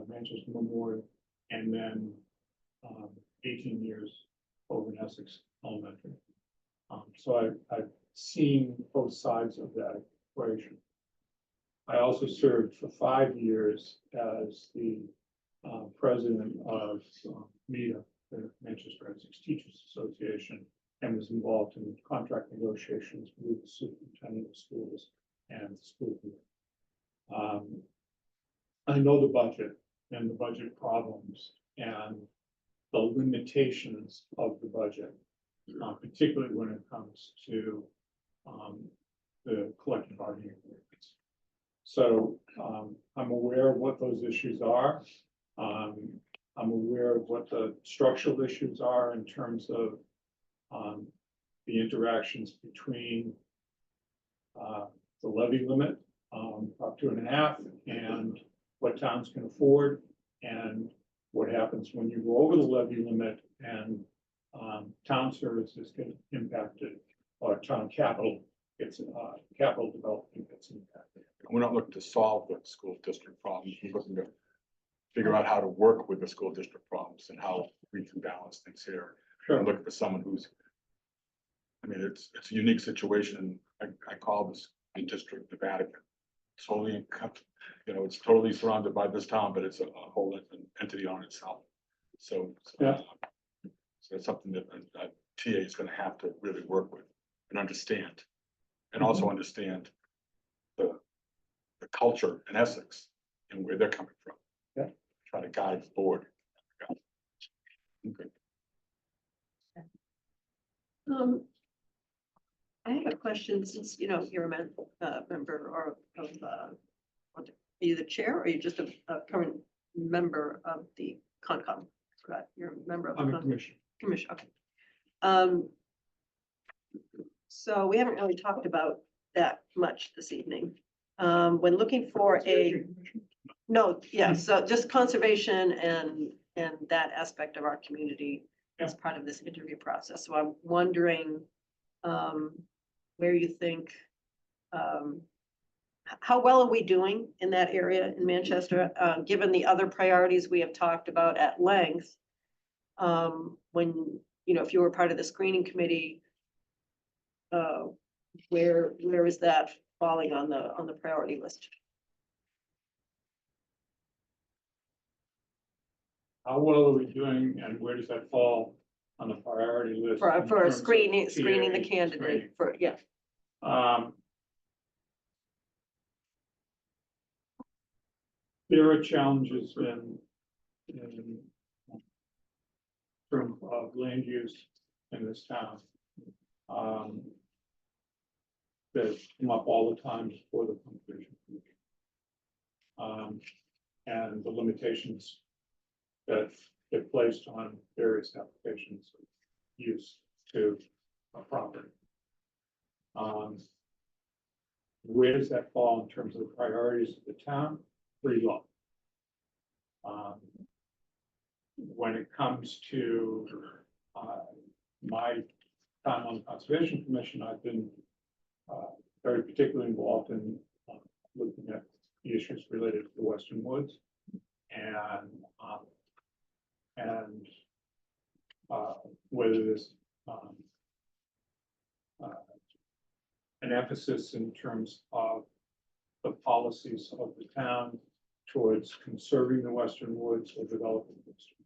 Manchester Memorial, and then 18 years over in Essex Elementary. So I've seen both sides of that equation. I also served for 5 years as the president of META, the Manchester Essex Teachers Association, and was involved in contract negotiations with the superintendent of schools and the school board. I know the budget and the budget problems and the limitations of the budget, particularly when it comes to the collective bargaining agreements. So I'm aware of what those issues are. I'm aware of what the structural issues are in terms of the interactions between the levy limit, up to 2.5, and what towns can afford, and what happens when you go over the levy limit and town services get impacted, or town capital gets, capital development gets impacted. We're not looking to solve the school district problems, we're looking to figure out how to work with the school district problems and how we can balance things here. I'm looking for someone who's, I mean, it's a unique situation. I call this district the Vatican. Totally, you know, it's totally surrounded by this town, but it's a whole entity on itself. So, Yeah. So it's something that TA is gonna have to really work with and understand. And also understand the culture in Essex and where they're coming from. Yeah. Try to guide the board. Okay. I have a question, since, you know, you're a member or of, are you the chair or are you just a current member of the Concom? Forgot, you're a member of the I'm a Concom commissioner. Commission, okay. So we haven't really talked about that much this evening. When looking for no, yeah, so just conservation and that aspect of our community as part of this interview process. So I'm wondering where you think, how well are we doing in that area in Manchester, given the other priorities we have talked about at length? When, you know, if you were part of the screening committee, where is that falling on the priority list? How well are we doing and where does that fall on the priority list? in For terms of screening the TA candidate screening? for, yeah. There are challenges in terms of land use in this town. That come up all the time before the conservation commission. And the limitations that get placed on various applications of use to a property. Where does that fall in terms of the priorities of the town? Pretty low. When it comes to my time on the Conservation Commission, I've been very particularly involved in looking at the issues related to the Western Woods and whether there's an emphasis in terms of the policies of the town towards conserving the Western Woods or developing the Western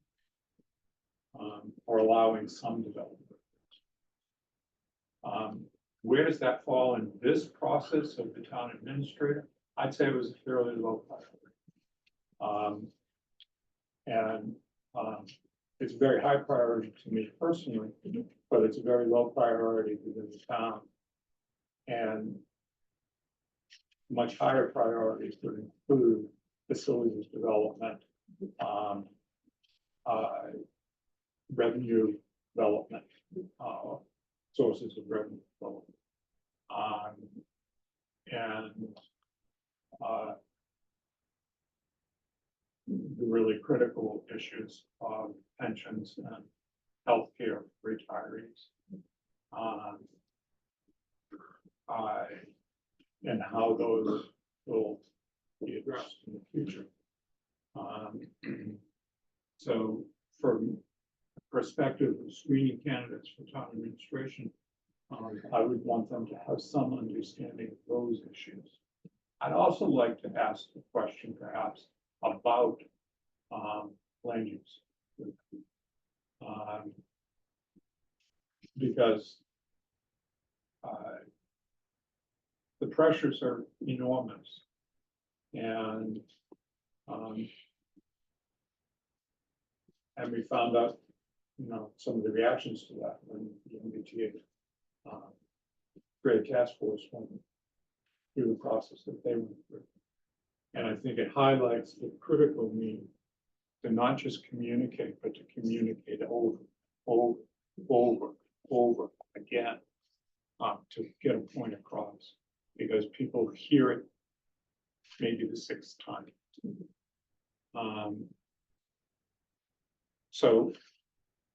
Woods, or allowing some development. Where does that fall in this process of the town administrator? I'd say it was a fairly low priority. it's a very high priority to me personally, but it's a very low priority within the town. And much higher priorities would include facilities development, revenue development, sources of revenue development. And the really critical issues of pensions and healthcare for retirees. And how those will be addressed in the future. So from the perspective of screening candidates for town administration, I would want them to have some understanding of those issues. I'd also like to ask a question perhaps about land use. Because the pressures are enormous. And we found out, some of the reactions to that when the MBTA created a task force went through the process that they went through. And I think it highlights the critical need to not just communicate, but to communicate over again, to get a point across, because people hear it maybe the sixth time. So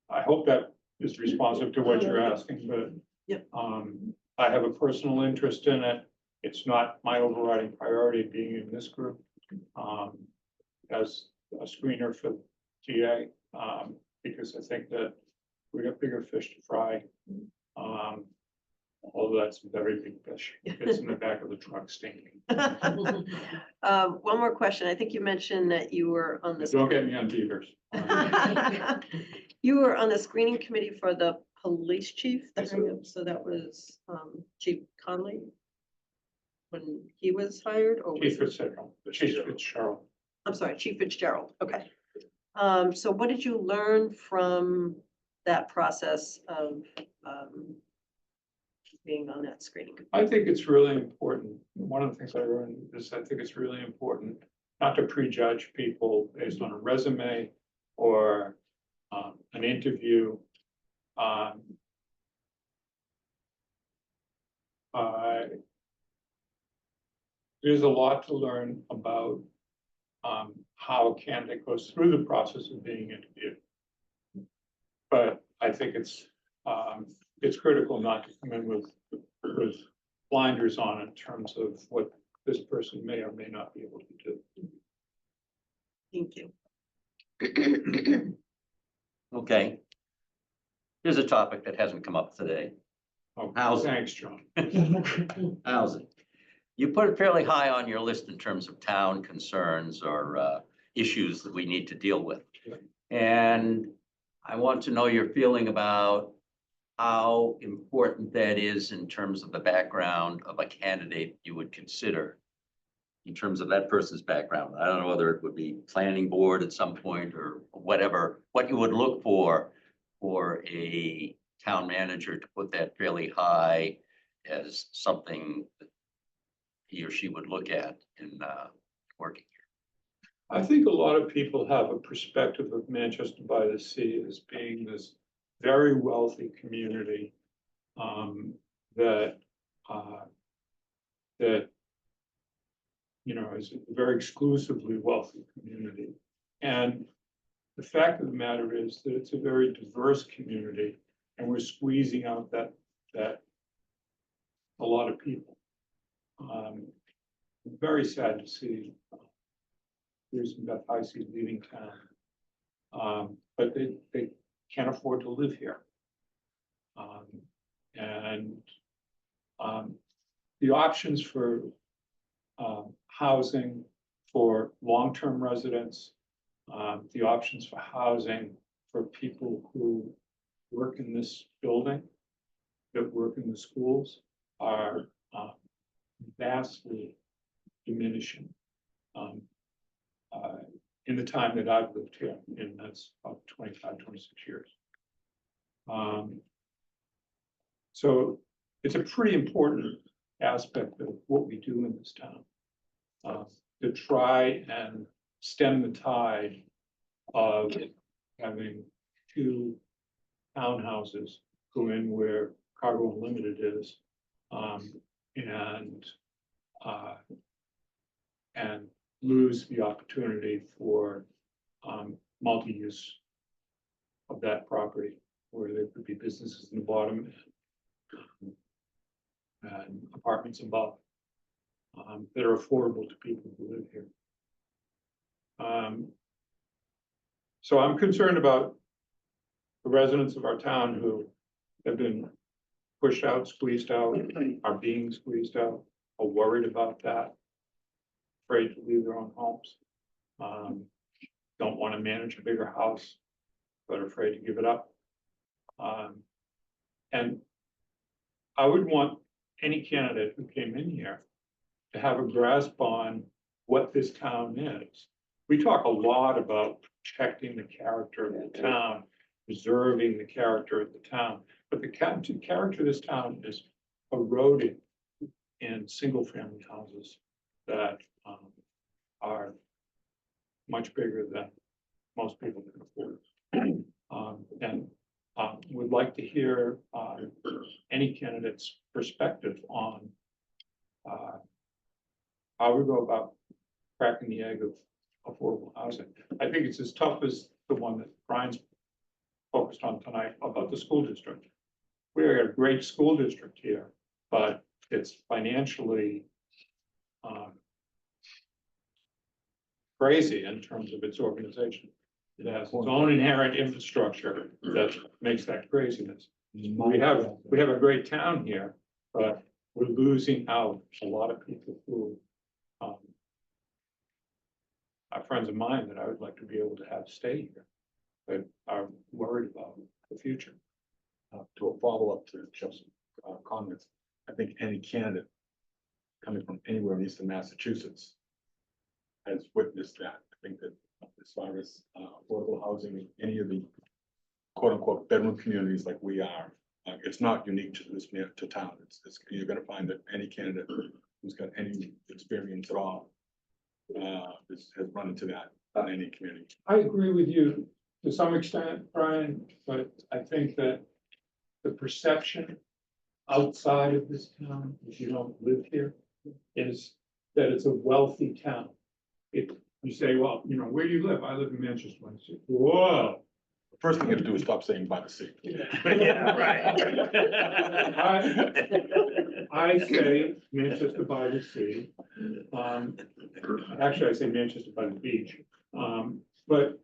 I hope that is responsive to what you're asking, but Yep. I have a personal interest in it. It's not my overriding priority being in this group as a screener for TA, because I think that we got bigger fish to fry. Although that's very big fish. It's in the back of the truck stinking. One more question. I think you mentioned that you were on this. Don't get me on beavers. You were on the screening committee for the police chief, so that was Chief Conley when he was hired, or Chief was it- Fitzgerald, Chief Fitzgerald. I'm sorry, Chief Fitzgerald, okay. So what did you learn from that process of being on that screening? I think it's really important. One of the things I learned is I think it's really important not to prejudge people based on a resume or an interview. There's a lot to learn about how a candidate goes through the process of being interviewed. But I think it's critical not to come in with blinders on in terms of what this person may or may not be able to do. Thank you. Okay. Here's a topic that hasn't come up today. Oh, Housing. thanks, John. Housing. You put it fairly high on your list in terms of town concerns or issues that we need to deal with. And I want to know your feeling about how important that is in terms of the background of a candidate you would consider in terms of that person's background. I don't know whether it would be planning board at some point or whatever, what you would look for a town manager to put that fairly high as something that he or she would look at in working here. I think a lot of people have a perspective of Manchester by the Sea as being this very wealthy community that is a very exclusively wealthy community. And the fact of the matter is that it's a very diverse community, and we're squeezing out that a lot of people. Very sad to see Bruce and Beth Heisey leaving town, but they can't afford to live here. The options for housing for long-term residents, the options for housing for people who work in this building, that work in the schools, are vastly diminishing in the time that I've lived here, and that's about 20 25, 26 years. So it's a pretty important aspect of what we do in this town. To try and stem the tide of having two townhouses go in where Cargo Unlimited is. And lose the opportunity for multi-use of that property, where there could be businesses in the bottom and apartments above that are affordable to people who live here. So I'm concerned about the residents of our town who have been pushed out, squeezed out, are being squeezed out, are worried about that, afraid to leave their own homes. Don't want to manage a bigger house, but are afraid to give it up. And I would want any candidate who came in here to have a grasp on what this town is. We talk a lot about protecting the character of the town, preserving the character of the town, but the character of this town is eroding in single-family houses that are much bigger than most people can afford. And would like to hear any candidate's perspective on how we go about cracking the egg of affordable housing. I think it's as tough as the one that Brian's focused on tonight about the school district. We're a great school district here, but it's financially crazy in terms of its organization. It has its own inherent infrastructure that makes that craziness. We have a great town here, but we're losing out a lot of people who are friends of mine that I would like to be able to have stay here, but are worried about the future. To a follow-up to Jeff's comments, I think any candidate coming from anywhere in eastern Massachusetts has witnessed that. I think that as far as affordable housing in any of the quote-unquote bedroom communities like we are, it's not unique to this to town. You're gonna find that any candidate who's got any experience at all has run into that in any community. I agree with you to some extent, Brian, but I think that the perception outside of this town, if you don't live here, is that it's a wealthy town. You say, well, you know, where do you live? I live in Manchester. I say, whoa. The first thing you have to do is stop saying by the sea. Yeah, right. I say Manchester by the sea. Actually, I say Manchester by the beach. But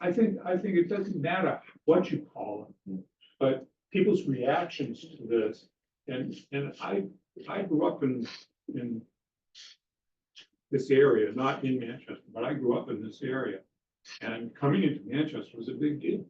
I think it doesn't matter what you call it, but people's reactions to this, and I grew up in this area, not in Manchester, but I grew up in this area, and coming into Manchester was a big deal.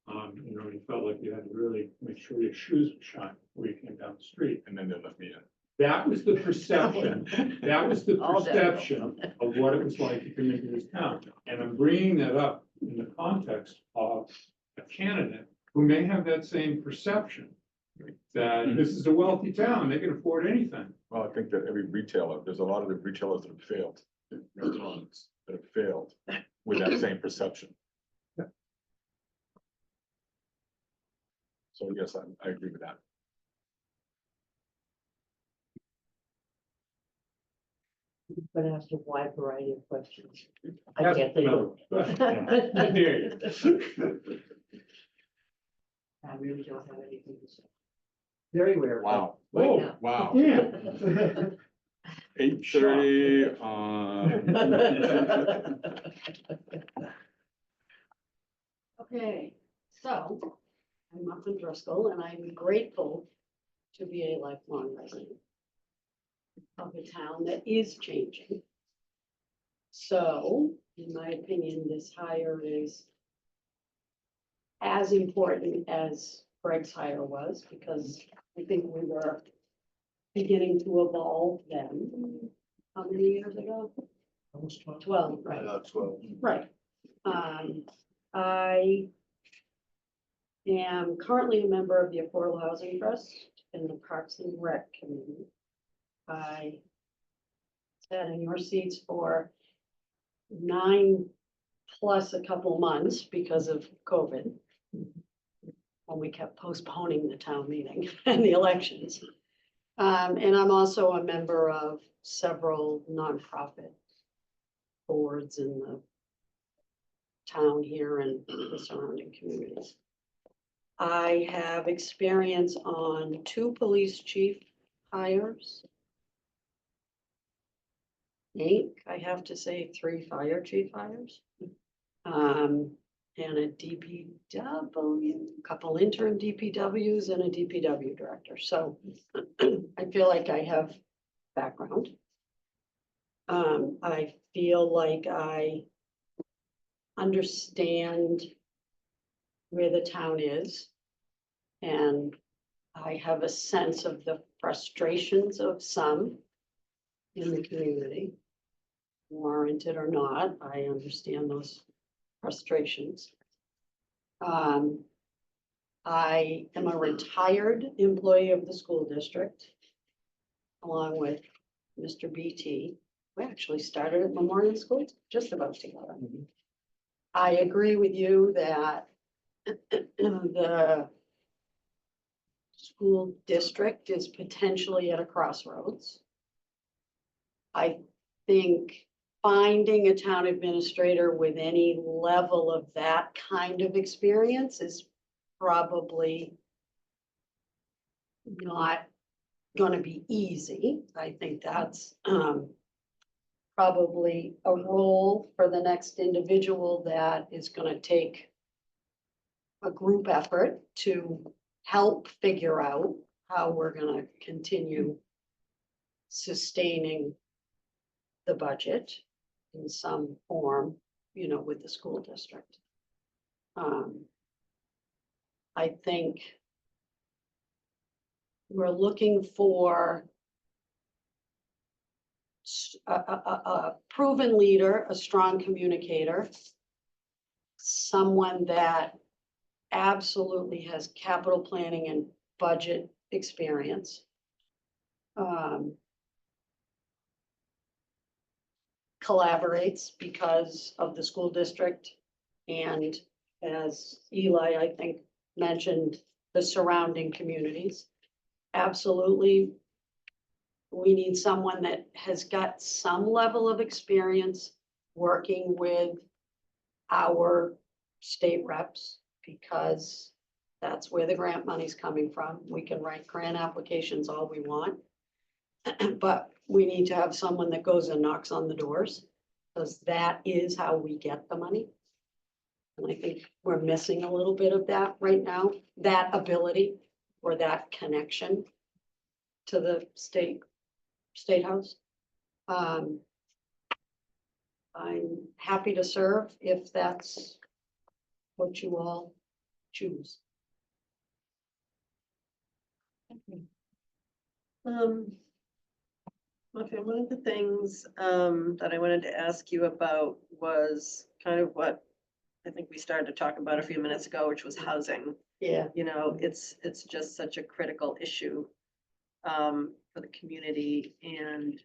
You know, you felt like you had to really make sure your shoes were shine before you came down the street. And then they let me in. That was the perception. That was the All day. perception of what it was like to come into this town. And I'm bringing that up in the context of a candidate who may have that same perception that this is a wealthy town, they can afford anything. Well, I think that every retailer, there's a lot of the retailers that have failed, restaurants that have failed with that same perception. So yes, I agree with that. But asked a wide variety of questions. I can't think of. I hear you. I really don't have anything to say. Very rare. Wow. Right Oh, now. Wow. yeah. 8:30 on. Okay, so I'm Martha Driscoll and I'm grateful to be a lifelong resident of a town that is changing. So, in my opinion, this hire is as important as Greg's hire was, because I think we were beginning to evolve then. How many years ago? Almost 12. 12, right? That's well. Right. I am currently a member of the Affordable Housing Trust and the Parks and Rec Committee. I sat in your seats for 9 plus a couple of months because of COVID, when we kept postponing the town meeting and the elections. And I'm also a member of several nonprofit boards in the town here and the surrounding communities. I have experience on 2 police chief hires. I have to say 3 fire chief hires. And a DPW, a couple interim DPWs and a DPW director. So I feel like I have background. I feel like I understand where the town is. And I have a sense of the frustrations of some in the community, warranted or not. I understand those frustrations. I am a retired employee of the school district, along with Mr. BT. We actually started at Memorial School just about together. I agree with you that the school district is potentially at a crossroads. I think finding a town administrator with any level of that kind of experience is probably not going to be easy. I think that's probably a role for the next individual that is going to take a group effort to help figure out how we're going to continue sustaining the budget in some form, you know, with the school district. I think we're looking for a proven leader, a strong communicator, someone that absolutely has capital planning and budget experience. Collaborates because of the school district, and as Eli, I think, mentioned, the surrounding communities. Absolutely, we need someone that has got some level of experience working with our state reps, because that's where the grant money's coming from. We can write grant applications all we want, but we need to have someone that goes and knocks on the doors, because that is how we get the money. And I think we're missing a little bit of that right now, that ability or that connection to the state house. I'm happy to serve if that's what you all choose. Okay, one of the things that I wanted to ask you about was kind of what I think we started to talk about a few minutes ago, which was housing. Yeah. You know, it's just such a critical issue for the community. And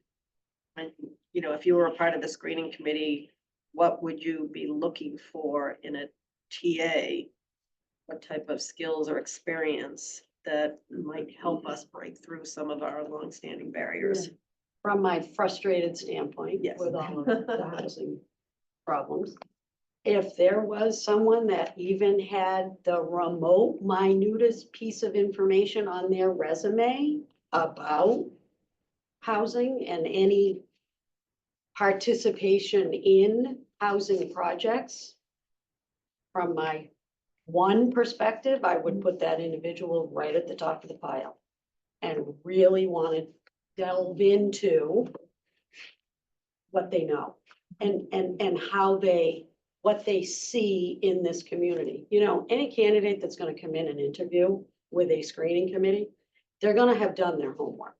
you know, if you were a part of the screening committee, what would you be looking for in a TA? What type of skills or experience that might help us break through some of our longstanding barriers? From my frustrated standpoint, Yes. with all of the housing problems. If there was someone that even had the remote minutest piece of information on their resume about housing and any participation in housing projects, from my one perspective, I would put that individual right at the top of the pile and really want to delve into what they know and how what they see in this community. You know, any candidate that's going to come in and interview with a screening committee, they're going to have done their homework.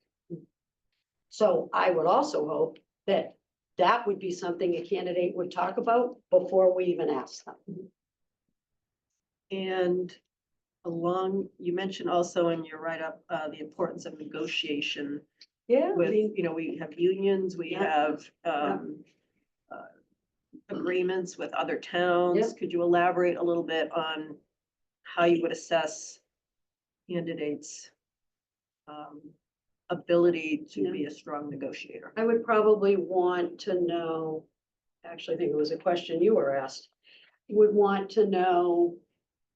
So I would also hope that that would be something a candidate would talk about before we even ask them. And you mentioned also in your write-up, the importance of negotiation Yeah, I with, mean, we have unions, we Yeah. have, agreements with other towns. Could you elaborate a little bit on how you would assess candidates' ability to be a strong negotiator? I would probably want to know, actually, I think it was a question you were asked. Would want to know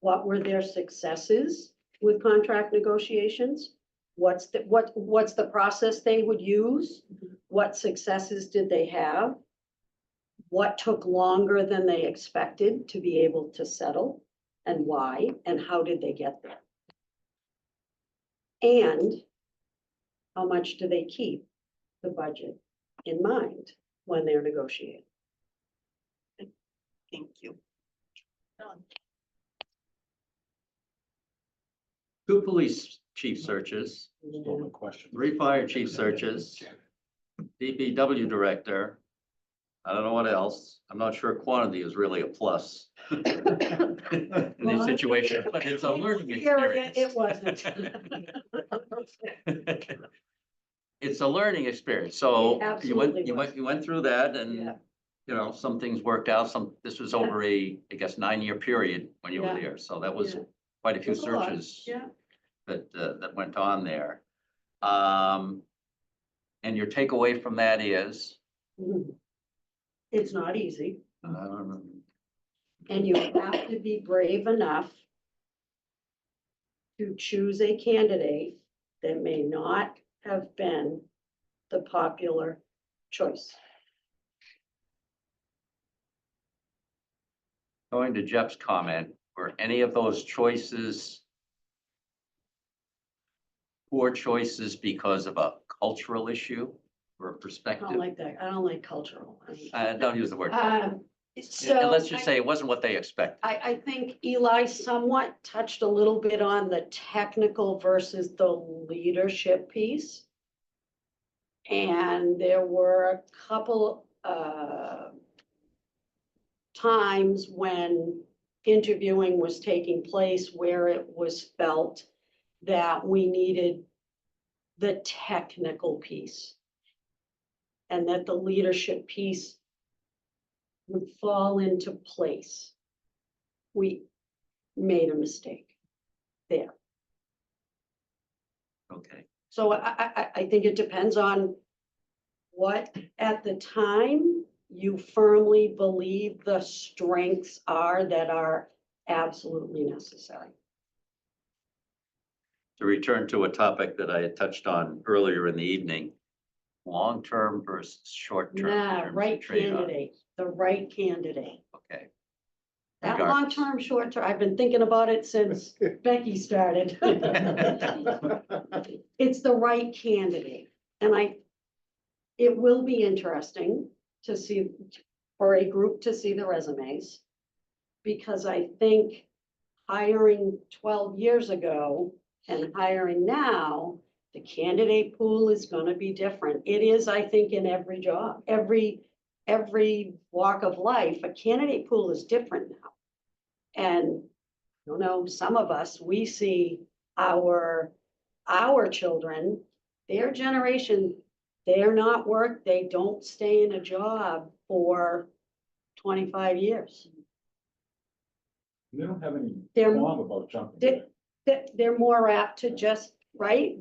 what were their successes with contract negotiations? What's the process they would use? What successes did they have? What took longer than they expected to be able to settle and why, and how did they get there? And how much do they keep the budget in mind when they're negotiating? Thank you. 2 police chief searches, Stolen question. 3 fire chief searches, DPW director. I don't know what else. I'm not sure quantity is really a plus in these situations, but it's a learning Area, experience. it wasn't. It's a learning experience. So It absolutely you went through that Yeah. and, some things worked out. This was over I guess, 9-year period when you were Yeah. there. So that was Yeah. quite a few It was a lot, searches Yeah. that went on there. And your takeaway from that is, Mhm. It's not easy, um, and you have to be brave enough to choose a candidate that may not have been the popular choice. going to Jeff's comment, were any of those choices poor choices because of a cultural issue or a I perspective? don't like that. I don't like cultural. Don't use the word. So. And let's just say it wasn't what they expected. I think Eli somewhat touched a little bit on the technical versus the leadership piece. And there were a couple times when interviewing was taking place where it was felt that we needed the technical piece. And that the leadership piece would fall into place. We made a mistake there. Okay. So I think it depends on what at the time you firmly believe the strengths are that are absolutely necessary. To return to a topic that I had touched on earlier in the evening, long-term versus short-term. in Nah, terms of right trade-off. candidate, the right candidate. Okay. That Regardless. long-term, short-term, I've been thinking about it since Becky started. It's the right candidate, and it will be interesting to see, for a group to see the resumes. Because I think hiring 12 years ago and hiring now, the candidate pool is gonna be different. It is, I think, in every job, every walk of life, a candidate pool is different now. And, some of us, we see our children, their generation, they're not they don't stay in a job for 25 years. They don't have any They're- qualm about jumping. They're more apt to just, right,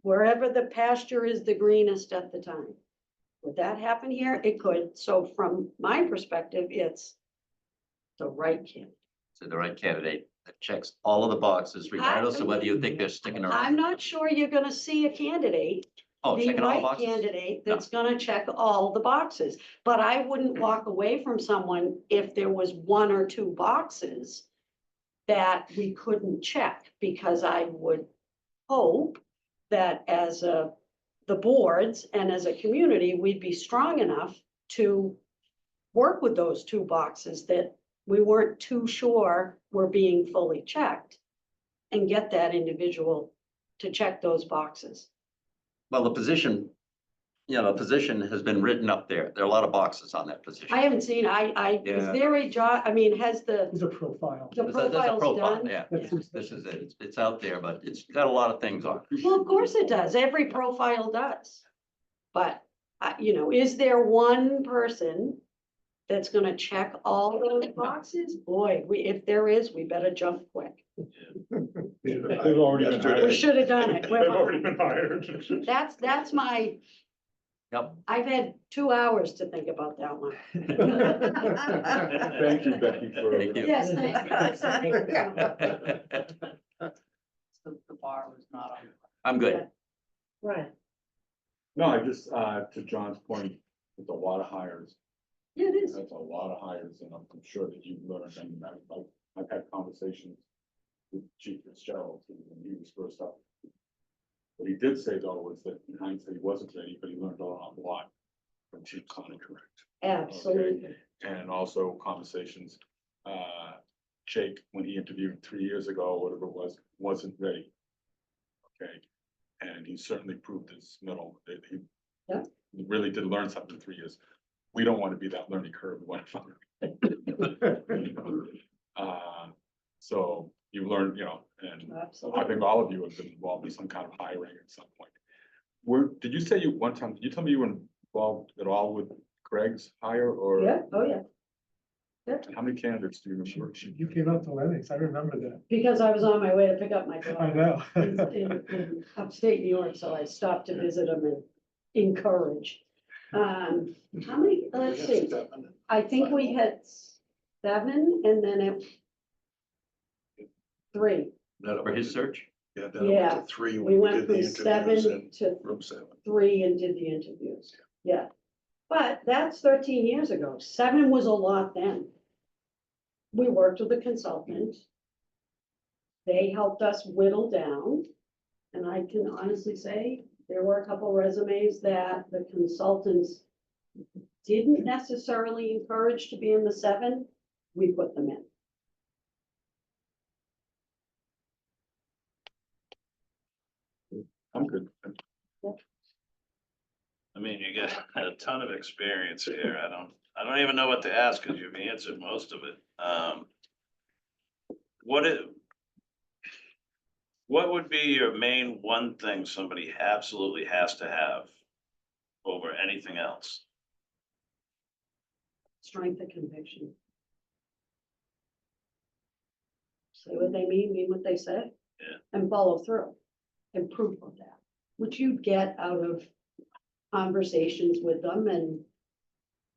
wherever the pasture is the greenest at the time. Would that happen here? It could. So from my perspective, it's the right candidate. So the right candidate that checks all of the boxes regardless of whether you think they're sticking I'm around. not sure you're gonna see a candidate, Oh, the checking all the right boxes? candidate that's gonna check all the boxes. But I wouldn't walk away from someone if there was 1 or 2 boxes that we couldn't check, because I would hope that as the boards and as a community, we'd be strong enough to work with those 2 boxes that we weren't too sure were being fully checked, and get that individual to check those boxes. Well, the position you know, position has been written up there. There are a lot of boxes on that position. I haven't seen, is Yeah. there a job, I mean, has the There's a profile. the There's a profiles profile, done? yeah, That's- this is it. It's out there, but it's got a lot of things on it. Well, of course it does. Every profile does. But, you know, is there one person that's gonna check all those boxes? Boy, if there is, we better jump quick. They've already been We hired. should have done it. They've already been hired. That's my, Yep. I've had 2 hours to think about that one. Thank you, Becky, for. Thank you. Yes, thanks, guys. The bar was not on. I'm good. Right. No, I just, to John's point, it's a lot of hires. Yeah, it is. That's a lot of hires, and I'm sure that you've learned, and I've had conversations with Chief Fitzgerald when he was first up. What he did say though was that in hindsight, he wasn't ready, but he learned a lot from Chief Conley, correct? Absolutely. And also conversations, Jake, when he interviewed 3 years ago, whatever it was, wasn't ready. Okay, and he certainly proved his mettle, that he Yeah. really did learn something in 3 years. We don't want to be that learning curve. We want to. So you learned, you know, and I Absolutely. think all of you have been involved in some kind of hiring at some point. Did you say one time, did you tell me you were involved at all with Greg's hire or? Yeah, oh, yeah. How many candidates do you remember? You came out to Lennox, I remember that. Because I was on my way to pick up my I daughter know. in upstate New York, so I stopped to visit them and encourage. How many, let's see, I think we had 7 and then it 3. For his search? Yeah, then it went to 3 We went from 7 to room 7. 3 and did the interviews. Yeah. But that's 13 years ago. 7 was a lot then. We worked with a consultant. They helped us whittle down. And I can honestly say, there were a couple resumes that the consultants didn't necessarily encourage to be in the 7. We put them in. I'm good. I mean, you get a ton of experience here. I don't even know what to ask because you've answered most of it. What would be your main one thing somebody absolutely has to have over anything else? Strength of conviction. Say what they mean what they say. Yeah. And follow through and proof of that, which you get out of conversations with them and,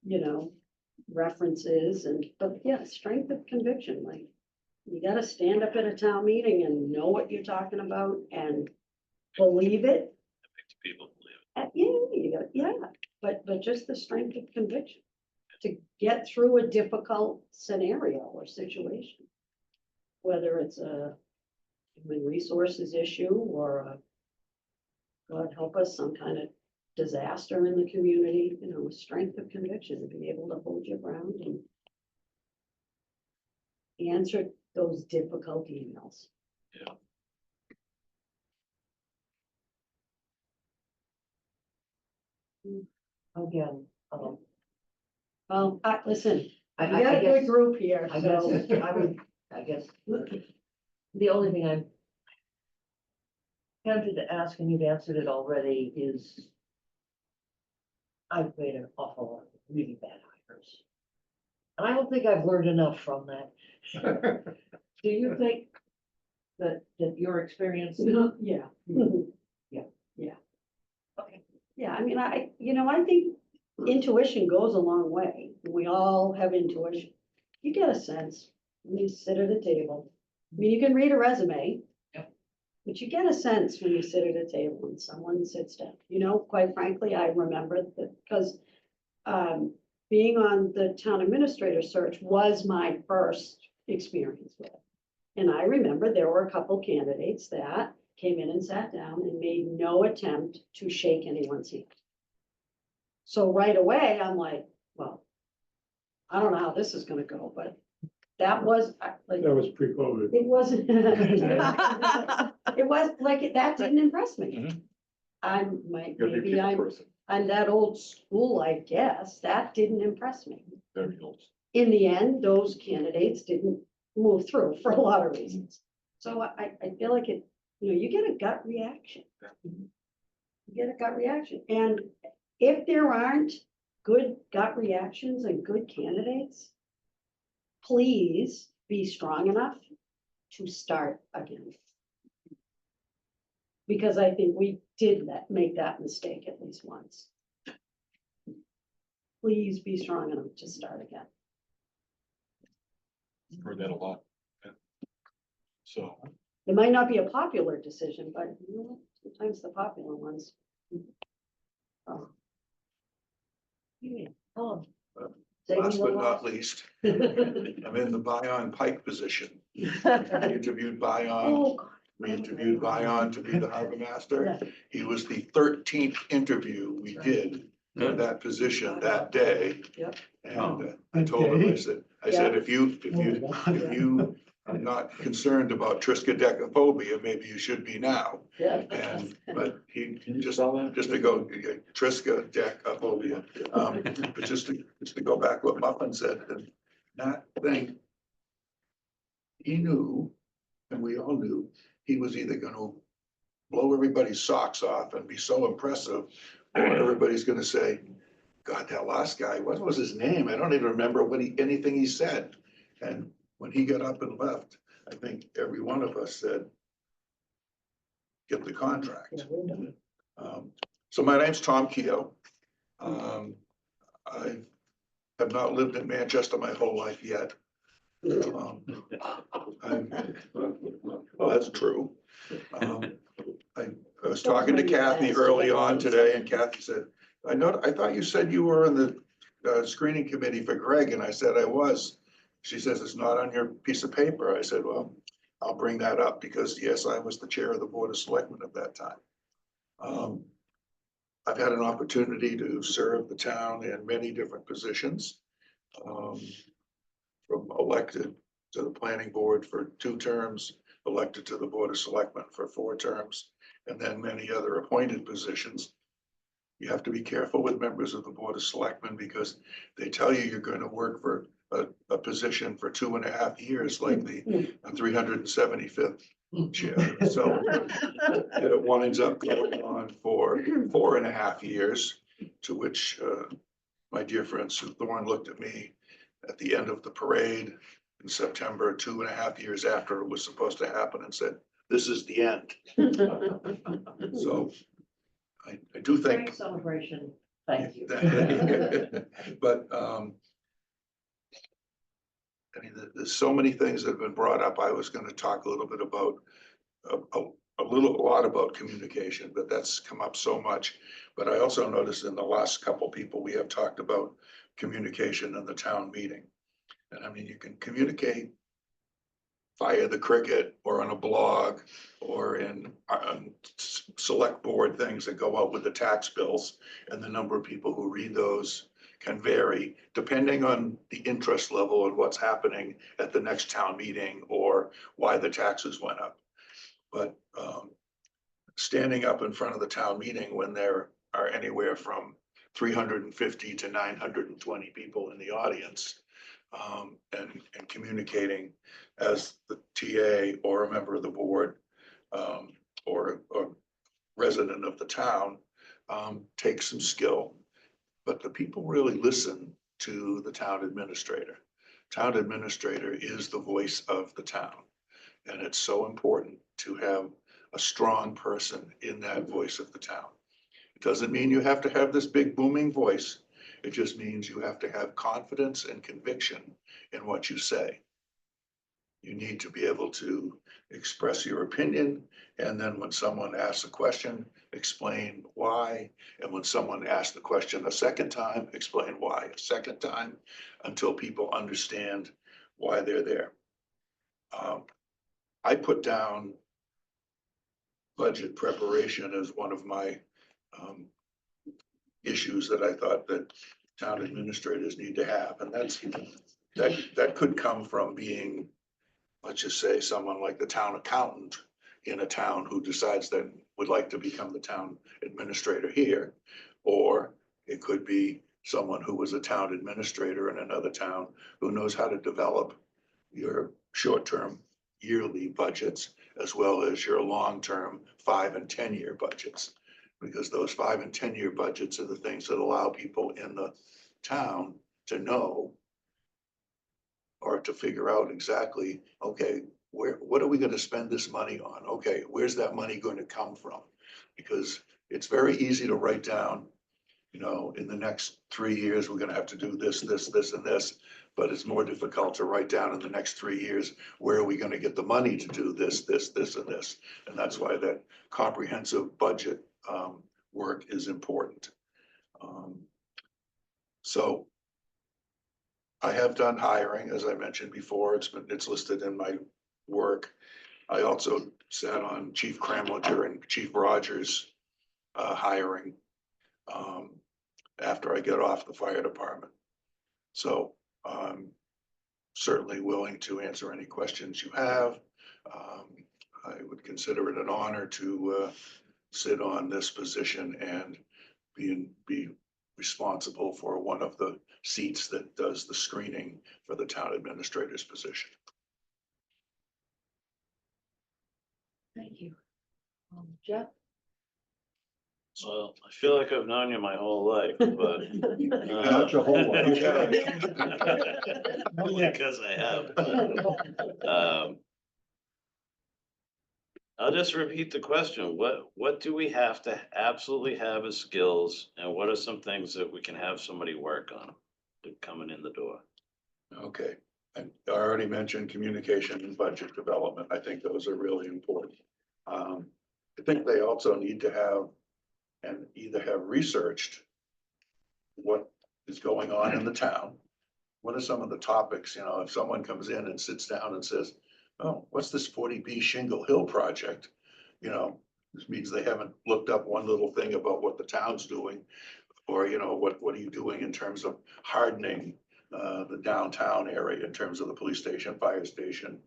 you know, references but yeah, strength of conviction, like you gotta stand up at a town meeting and know what you're talking about and believe it. People believe Yeah, but just the strength of conviction to get through a difficult scenario or situation. Whether it's a human resources issue or a, God help us, some kind of disaster in the community, you know, strength of conviction to be able to hold your ground and answer those difficult emails. Yeah. Again, Well, listen, we I got a good guess, group here, I guess, so. I guess, the only thing I'm tempted to ask, and you've answered it already, is I've made an awful lot of really bad hires. And I don't think I've learned enough from that. Do you think that your experience? Yeah. Yeah. Yeah. Okay. Yeah, I mean, I think intuition goes a long way. We all have intuition. You get a sense when you sit at a table. I mean, you can read a resume. Yep. But you get a sense when you sit at a table and someone sits down. You know, quite frankly, I remember that because being on the town administrator search was my first experience with it. And I remember there were a couple candidates that came in and sat down and made no attempt to shake anyone's hand. So right away, I'm like, well, I don't know how this is gonna go, but that was like, That was pre-COVID. it wasn't. It was like, that didn't impress me. Mhm. I'm, You're the maybe people I'm, person. And that old school, I guess, that didn't impress me. Very old. In the end, those candidates didn't move through for a lot of reasons. So I feel like it, you get a gut reaction. You get a gut reaction. And if there aren't good gut reactions and good candidates, please be strong enough to start again. Because I think we did make that mistake at least once. Please be strong enough to start again. Heard that a lot. Yeah. So, It might not be a popular decision, but sometimes the popular ones. Oh. Yeah. Oh. Last but not least, I'm in the Bion Pike position. We interviewed Bion, Oh, God. we interviewed Bion to be the harbor master. He was the 13th interview we did for that position that day. Yep. And I told him, I said, if you are not concerned about triskaidekaphobia, maybe you should be now. Yeah. But he just to go, triskaidekaphobia. But just to go back what Muffin said, and not think he knew, and we all knew, he was either gonna blow everybody's socks off and be so impressive, or everybody's gonna say, God, that last guy, what was his name? I don't even remember anything he said. And when he got up and left, I think every one of us said, get the contract. So my name's Tom Keogh. I have not lived in Manchester my whole life yet. Well, that's true. I was talking to Kathy early on today, and Kathy said, I thought you said you were in the screening committee for Greg, and I said I was. She says, it's not on your piece of paper. I said, well, I'll bring that up because yes, I was the chair of the Board of Selectmen at that time. I've had an opportunity to serve the town in many different positions. From elected to the planning board for 2 terms, elected to the Board of Selectmen for 4 terms, and then many other appointed positions. You have to be careful with members of the Board of Selectmen because they tell you you're going to work for a position for 2.5 years, like the 375th chair. So it winds up going on for 4.5 years, to which my dear friend Sue Thorne looked at me at the end of the parade in September, 2.5 years after it was supposed to happen, and said, this is the end. So I do think. Great celebration. Thank you. But I mean, there's so many things that have been brought up. I was going to talk a little bit about a lot about communication, but that's come up so much. But I also noticed in the last couple people we have talked about communication in the town meeting. And I mean, you can communicate via the cricket or on a blog or in select board things that go out with the tax bills, and the number of people who read those can vary depending on the interest level and what's happening at the next town meeting or why the taxes went up. But standing up in front of the town meeting when there are anywhere from 350 to 920 people in the audience, and communicating as the TA or a member of the board, or a resident of the town, takes some skill. But the people really listen to the town administrator. Town administrator is the voice of the town. And it's so important to have a strong person in that voice of the town. It doesn't mean you have to have this big booming voice. It just means you have to have confidence and conviction in what you say. You need to be able to express your opinion, and then when someone asks a question, explain why. And when someone asks the question a second time, explain why a second time, until people understand why they're there. I put down budget preparation as one of my issues that I thought that town administrators need to have, and that could come from being, let's just say, someone like the town accountant in a town who decides that would like to become the town administrator here, Or it could be someone who was a town administrator in another town who knows how to develop your short-term yearly budgets as well as your long-term 5 and 10-year budgets. Because those 5 and 10-year budgets are the things that allow people in the town to know or to figure out exactly, okay, what are we gonna spend this money on? Okay, where's that money going to come from? Because it's very easy to write down, you know, in the next 3 years, we're gonna have to do this, this, this, and this. But it's more difficult to write down in the next 3 years, where are we gonna get the money to do this, this, this, and this? And that's why that comprehensive budget work is important. So I have done hiring, as I mentioned before, it's listed in my work. I also sat on Chief Cramlinger and Chief Rogers hiring after I get off the fire department. So I'm certainly willing to answer any questions you have. I would consider it an honor to sit on this position and be responsible for one of the seats that does the screening for the town administrator's position. Thank you. Jeff? Well, I feel like I've known you my whole life, but. Not your whole life. Because I have. But, I'll just repeat the question. What do we have to absolutely have as skills? And what are some things that we can have somebody work on coming in the door? Okay, and I already mentioned communication and budget development. I think those are really important. I think they also need to have and either have researched what is going on in the town. What are some of the topics, you know, if someone comes in and sits down and says, oh, what's this 40B Shingle Hill project? You know, this means they haven't looked up one little thing about what the town's doing. Or, you know, what are you doing in terms of hardening the downtown area in terms of the police station, fire station,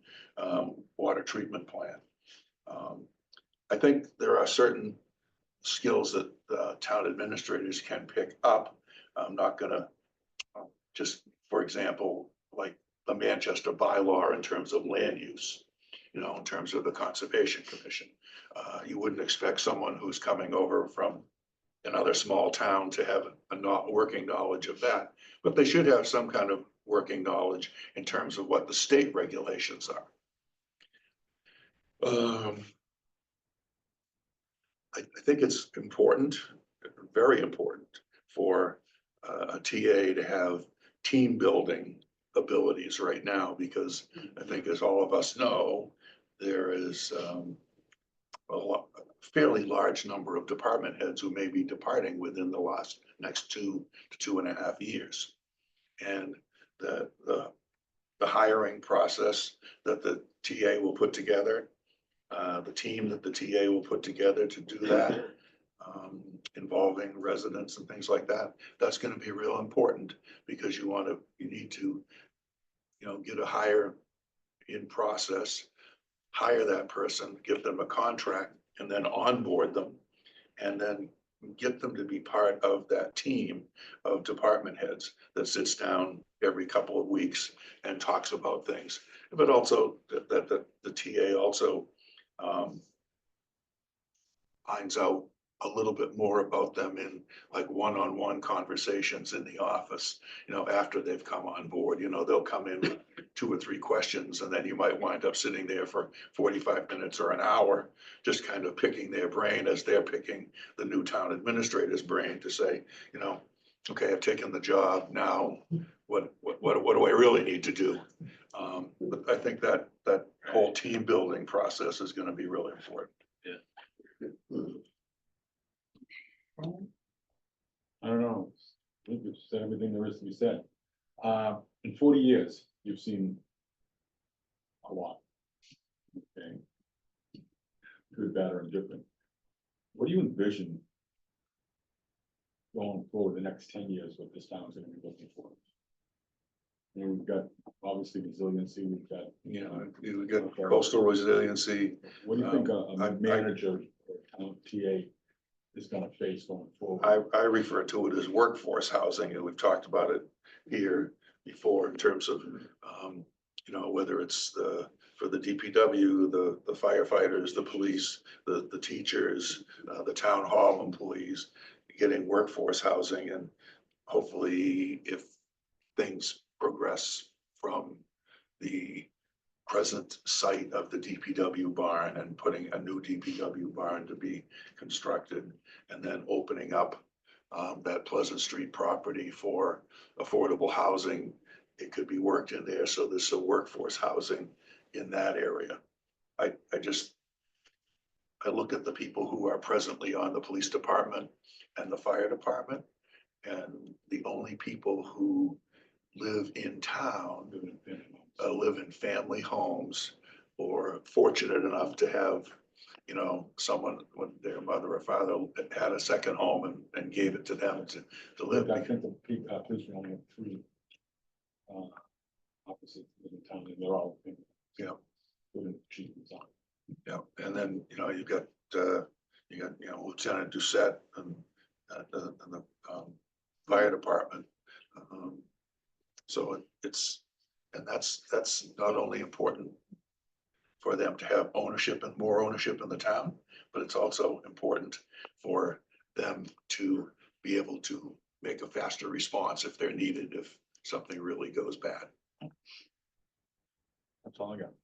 water treatment plant. I think there are certain skills that town administrators can pick up. I'm not gonna just, for example, like the Manchester bylaw in terms of land use, you know, in terms of the Conservation Commission. You wouldn't expect someone who's coming over from another small town to have a not working knowledge of that, but they should have some kind of working knowledge in terms of what the state regulations are. I think it's important, very important for a TA to have team building abilities right now, because I think, as all of us know, there is a fairly large number of department heads who may be departing within the next 2 to 2.5 years. And the hiring process that the TA will put together, the team that the TA will put together to do that, involving residents and things like that, that's going to be real important, because you need to, you know, get a hire in process, hire that person, give them a contract, and then onboard them, and then get them to be part of that team of department heads that sits down every couple of weeks and talks about things. But also that the TA also finds out a little bit more about them in like one-on-one conversations in the office, you know, after they've come on board. You know, they'll come in with 2 or 3 questions, and then you might wind up sitting there for 45 minutes or an hour, just kind of picking their brain as they're picking the new town administrator's brain to say, you know, okay, I've taken the job now, what do I really need to do? But I think that whole team building process is going to be really important. I don't know. I think you've said everything there is to be said. In 40 years, you've seen a lot. Okay. Good, bad, or indifferent. What do you envision going forward the next 10 years, what this town is going to be looking for? You know, we've got obviously resiliency, we've got, You know, we've got coastal resiliency. what do you think a manager or town TA is gonna face going forward. I refer to it as workforce housing, and we've talked about it here before in terms of, whether it's for the DPW, the firefighters, the police, the teachers, the town hall employees, getting workforce housing, and hopefully if things progress from the present site of the DPW barn and putting a new DPW barn to be constructed, and then opening up that Pleasant Street property for affordable housing, it could be worked in there. So there's some workforce housing in that area. I look at the people who are presently on the police department and the fire department, and the only people who live in town live in family homes, or fortunate enough to have, someone when their mother or father had a second home and gave it to them to live. I think the police only have 3 opposites in town, and they're all. Yeah. Within chief and so on. Yeah, and then, you've got, Lieutenant Doucette and the fire department. So that's not only important for them to have ownership and more ownership in the town, but it's also important for them to be able to make a faster response if they're needed, if something really goes bad. That's all I got.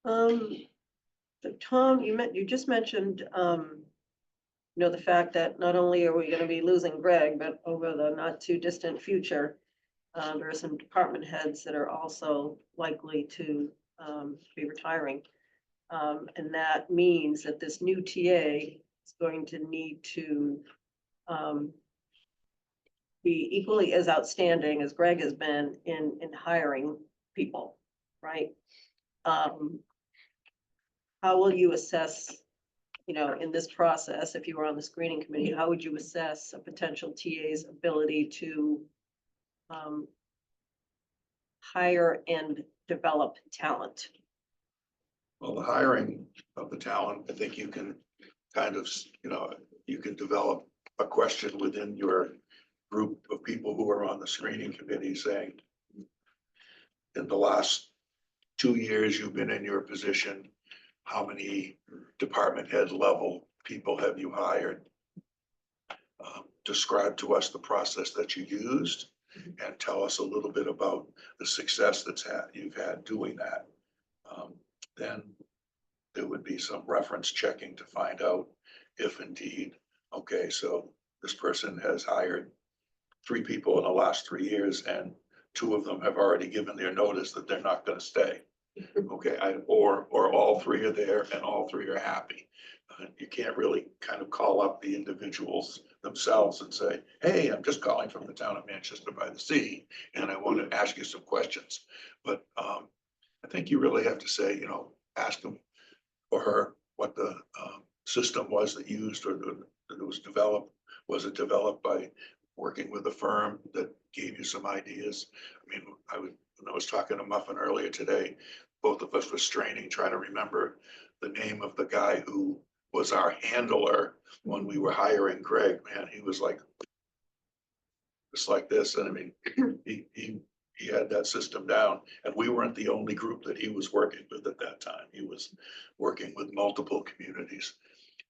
So Tom, you just mentioned, the fact that not only are we gonna be losing Greg, but over the not too distant future, there are some department heads that are also likely to, be retiring. And that means that this new TA is going to need to, be equally as outstanding as Greg has been in hiring people, right? How will you assess, in this process, if you were on the screening committee, how would you assess a potential TA's ability to hire and develop talent? Well, the hiring of the talent, I think you can kind of, you can develop a question within your group of people who are on the screening committee saying, in the last 2 years you've been in your position, how many department head level people have you hired? Describe to us the process that you used and tell us a little bit about the success you've had doing that. Then there would be some reference checking to find out if indeed, okay, so this person has hired 3 people in the last 3 years and 2 of them have already given their notice that they're not going to stay. Okay, or all 3 are there and all 3 are happy. You can't really kind of call up the individuals themselves and say, hey, I'm just calling from the town of Manchester by the Sea, and I want to ask you some questions. But I think you really have to say, ask them or her what the system was that used or that was developed. Was it developed by working with a firm that gave you some ideas? I mean, when I was talking to Muffin earlier today, both of us were straining, trying to remember the name of the guy who was our handler when we were hiring Greg. Man, he was like, just like this. And I mean, he had that system down, and we weren't the only group that he was working with at that time. He was working with multiple communities.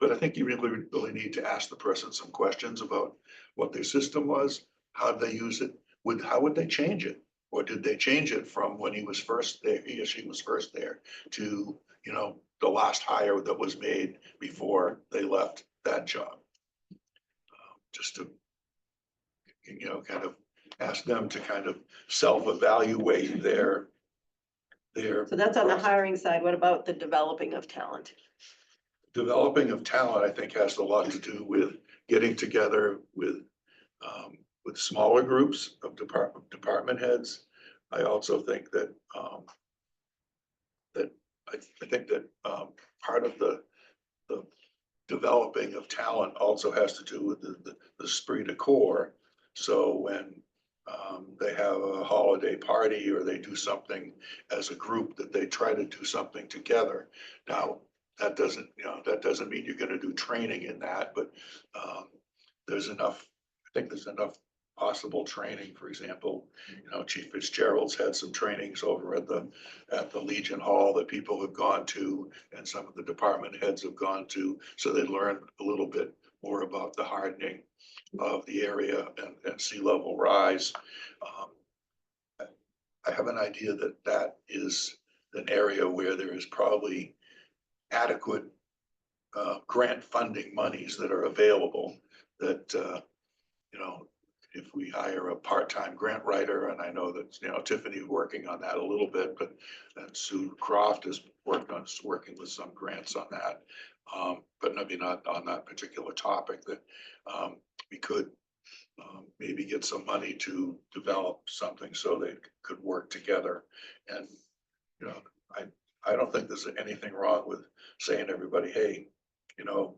But I think you really need to ask the person some questions about what their system was, how did they use it, how would they change it? Or did they change it from when he was first there, he or she was first there, to, the last hire that was made before they left that job? Just to, kind of ask them to kind of self-evaluate their. So that's on the hiring side. What about the developing of talent? Developing of talent, I think, has a lot to do with getting together with smaller groups of department heads. I also think that I think that part of the developing of talent also has to do with the esprit de corps. So when they have a holiday party or they do something as a group, that they try to do something together. Now, that doesn't, you know, that doesn't mean you're gonna do training in that, but there's enough, I think there's enough possible training. For example, you know, Chief Fitzgerald's had some trainings over at the Legion Hall that people have gone to, and some of the department heads have gone to, so they learn a little bit more about the hardening of the area and sea level rise. I have an idea that that is an area where there is probably adequate grant funding monies that are available, that, you know, if we hire a part-time grant writer, and I know that, you know, Tiffany working on that a little bit, but and Sue Croft has working with some grants on that. But maybe not on that particular topic, that we could maybe get some money to develop something so they could work together. And, you know, I don't think there's anything wrong with saying to everybody, hey, you know,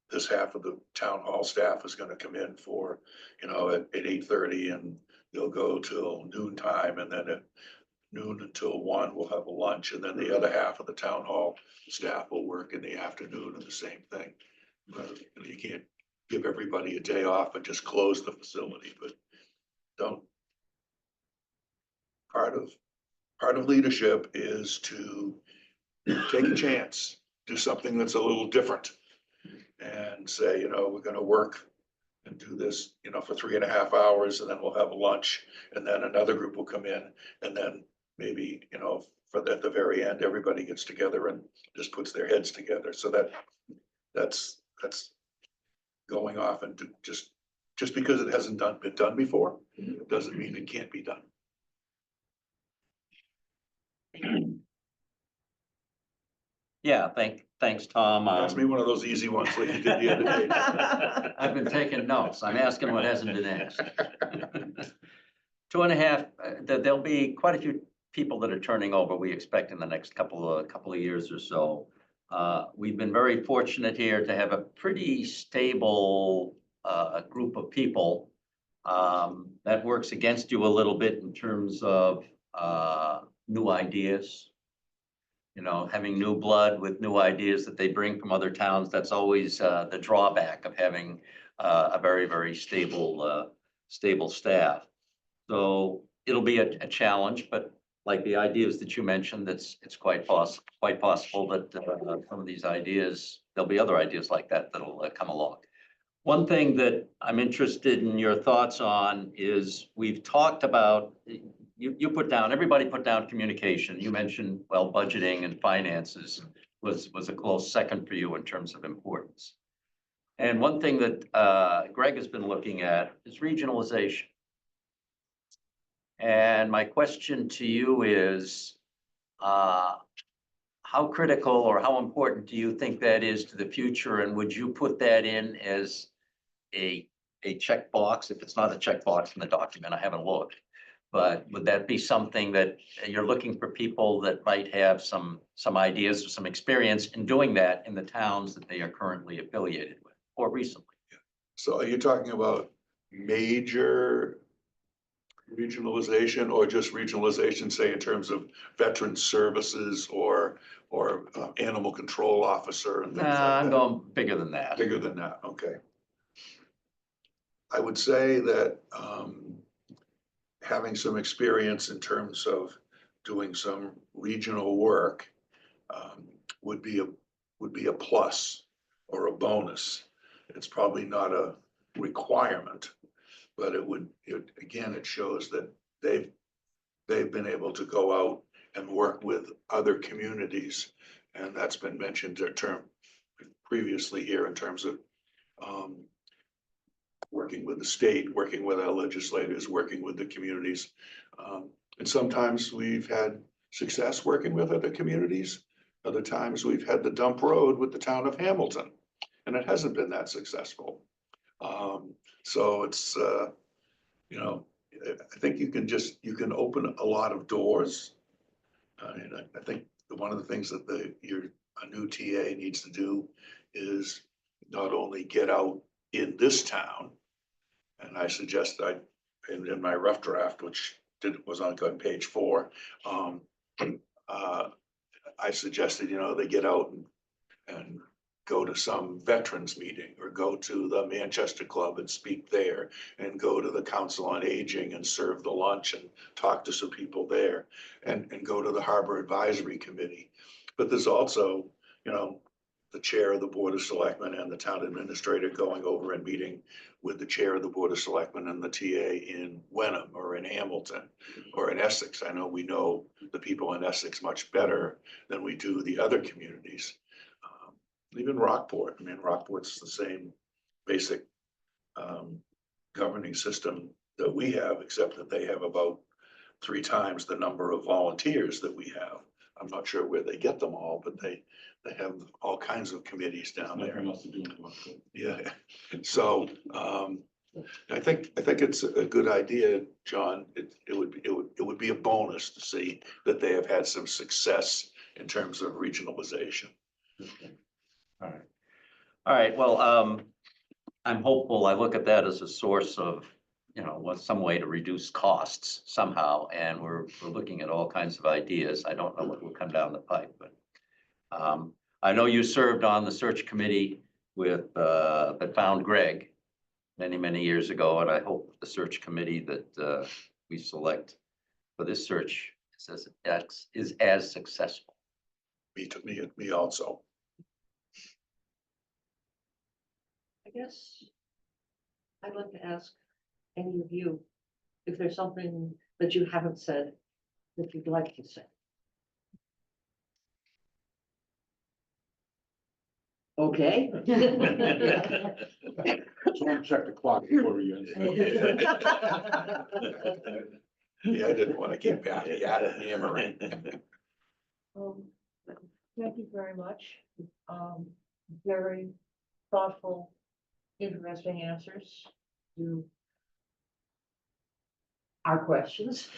this half of the town hall staff is gonna come in for, you know, at 8:30, and they'll go till noon time, and then at noon until 1, we'll have a lunch, and then the other half of the town hall staff will work in the afternoon, and the same thing. But you can't give everybody a day off and just close the facility, but don't. Part of leadership is to take a chance, do something that's a little different, and say, you know, we're gonna work and do this, you know, for 3.5 hours, and then we'll have a lunch, and then another group will come in, and then maybe, you know, at the very end, everybody gets together and just puts their heads together. So that's going off and just because it hasn't been done before, doesn't mean it can't be done. Yeah, thanks, Tom. Ask me one of those easy ones like you did the other day. I've been taking notes. I'm asking what hasn't been asked. 2.5, there'll be quite a few people that are turning over, we expect, in the next couple of years or so. We've been very fortunate here to have a pretty stable group of people. That works against you a little bit in terms of new ideas. You know, having new blood with new ideas that they bring from other towns, that's always the drawback of having a very, very stable staff. So it'll be a challenge, but like the ideas that you mentioned, it's quite possible that some of these ideas, there'll be other ideas like that that'll come along. One thing that I'm interested in your thoughts on is, we've talked about, you put down, everybody put down communication. You mentioned, well, budgeting and finances was a close second for you in terms of importance. And one thing that Greg has been looking at is regionalization. And my question to you is, how critical or how important do you think that is to the future? And would you put that in as a checkbox? If it's not a checkbox in the document, I haven't looked. But would that be something that you're looking for, people that might have some ideas or some experience in doing that in the towns that they are currently affiliated with or recently? So are you talking about major regionalization, or just regionalization, say in terms of veteran services or animal control officer and things like that? I'm going bigger than that. Bigger than that, okay. I would say that having some experience in terms of doing some regional work would be a plus or a bonus. It's probably not a requirement, but again, it shows that they've been able to go out and work with other communities. And that's been mentioned previously here in terms of working with the state, working with our legislators, working with the communities. And sometimes we've had success working with other communities. Other times we've had the dump road with the town of Hamilton, and it hasn't been that successful. So it's, you know, I think you can open a lot of doors. And I think one of the things that a new TA needs to do is not only get out in this town, and I suggest in my rough draft, which was on page 4, I suggested, you know, they get out and and go to some veterans meeting, or go to the Manchester Club and speak there, and go to the Council on Aging and serve the lunch and talk to some people there, and go to the Harbor Advisory Committee. But there's also, you know, the chair of the Board of Selectmen and the town administrator going over and meeting with the chair of the Board of Selectmen and the TA in Wenham or in Hamilton or in Essex. I know we know the people in Essex much better than we do the other communities. Even Rockport, I mean, Rockport's the same basic governing system that we have, except that they have about 3 times the number of volunteers that we have. I'm not sure where they get them all, but they have all kinds of committees down there. Nothing else to do in Rockport. Yeah, so I think it's a good idea, John. It would be a bonus to see that they have had some success in terms of regionalization. All right, well, I'm hopeful. I look at that as a source of, you know, some way to reduce costs somehow, and we're looking at all kinds of ideas. I don't know what will come down the pipe, but I know you served on the search committee with that found Greg many years ago, and I hope the search committee that we select for this search is as successful. Me also. I guess I'd like to ask any of you if there's something that you haven't said that you'd like to say. Okay. Someone check the clock before we end. Yeah, I didn't want to get back at it, hammering. Thank you very much. Very thoughtful, interesting answers to our questions.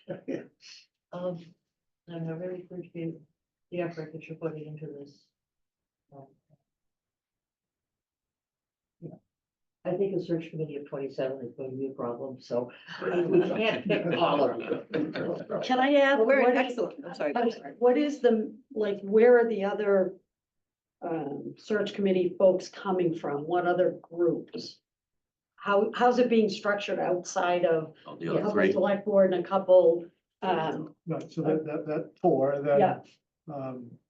And I really appreciate the effort that you're putting into this. Yeah, I think a search committee of 27 is going to be a problem, so we can't pick all of them. Can I add? We're what- excellent, I'm sorry. What is the, like, where are the other search committee folks coming from? What other groups? How's it being structured outside of The a other couple three. select board and a couple, Right, so that 4, and then yeah,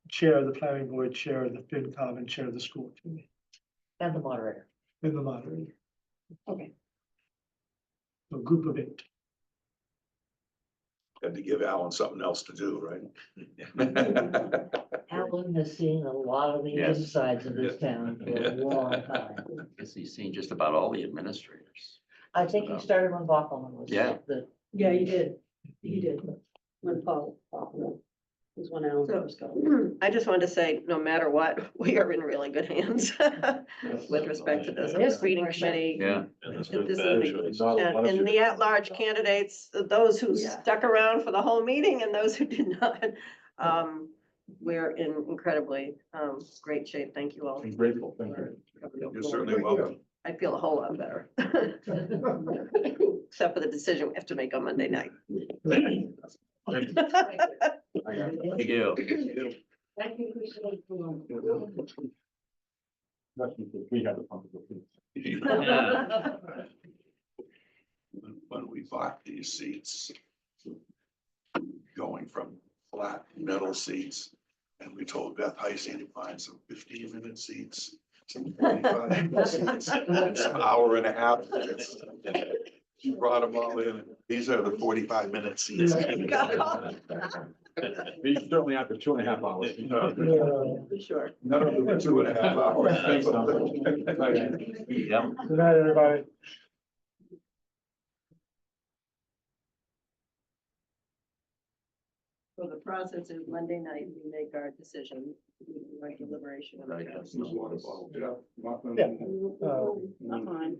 chair of the planning board, chair of the FinCom, and chair of the school committee, And the moderator. and the moderator. okay. So a group of 8. Had to give Alan something else to do, right? Alan has seen a lot of the Yes. insides of this town for a long time. Guess he's seen just about all the administrators. I think he started when Bachman was. Yeah. Yeah, he did. He did. When Paul was when Alan first got. I just wanted to say, no matter what, we are in really good hands with respect to this Yes, screening for sure. committee. Yeah. This is And the at-large candidates, those who Yeah. stuck around for the whole meeting and those who did not. We're in incredibly great shape. Thank you all. I'm grateful, thank you. You're certainly welcome. I feel a whole lot better. Except for the decision we have to make on Monday night. Thank you. Thank you, Christine. We had the comfortable. When we bought these seats, going from flat metal seats, and we told Beth Heisey to find some 15-minute seats, some 45-minute seats, and some hour and a half minutes. She brought them all in. These are the 45-minute seats. We certainly after 2.5 hours. For sure. None of them were 2.5 hours. Thanks, Tom. Yeah. Good night, everybody. So the process is Monday night, we make our decision, our deliberation. Right. Yeah. Not mine.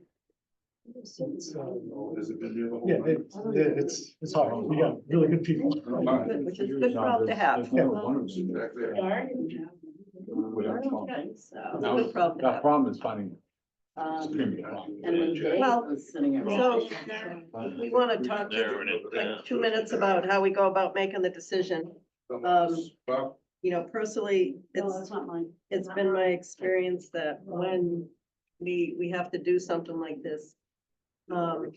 Has it been there the whole Yeah, night? it's hard. We got really good people. Good, which is a good problem to have. Yeah. It's a good problem to The have. problem is finding. And then Dave Well, was sitting So around. we want to talk There it is. like 2 minutes about how we go about making the decision. you know, personally, No, it's, that's not mine. it's been my experience that when we have to do something like this, and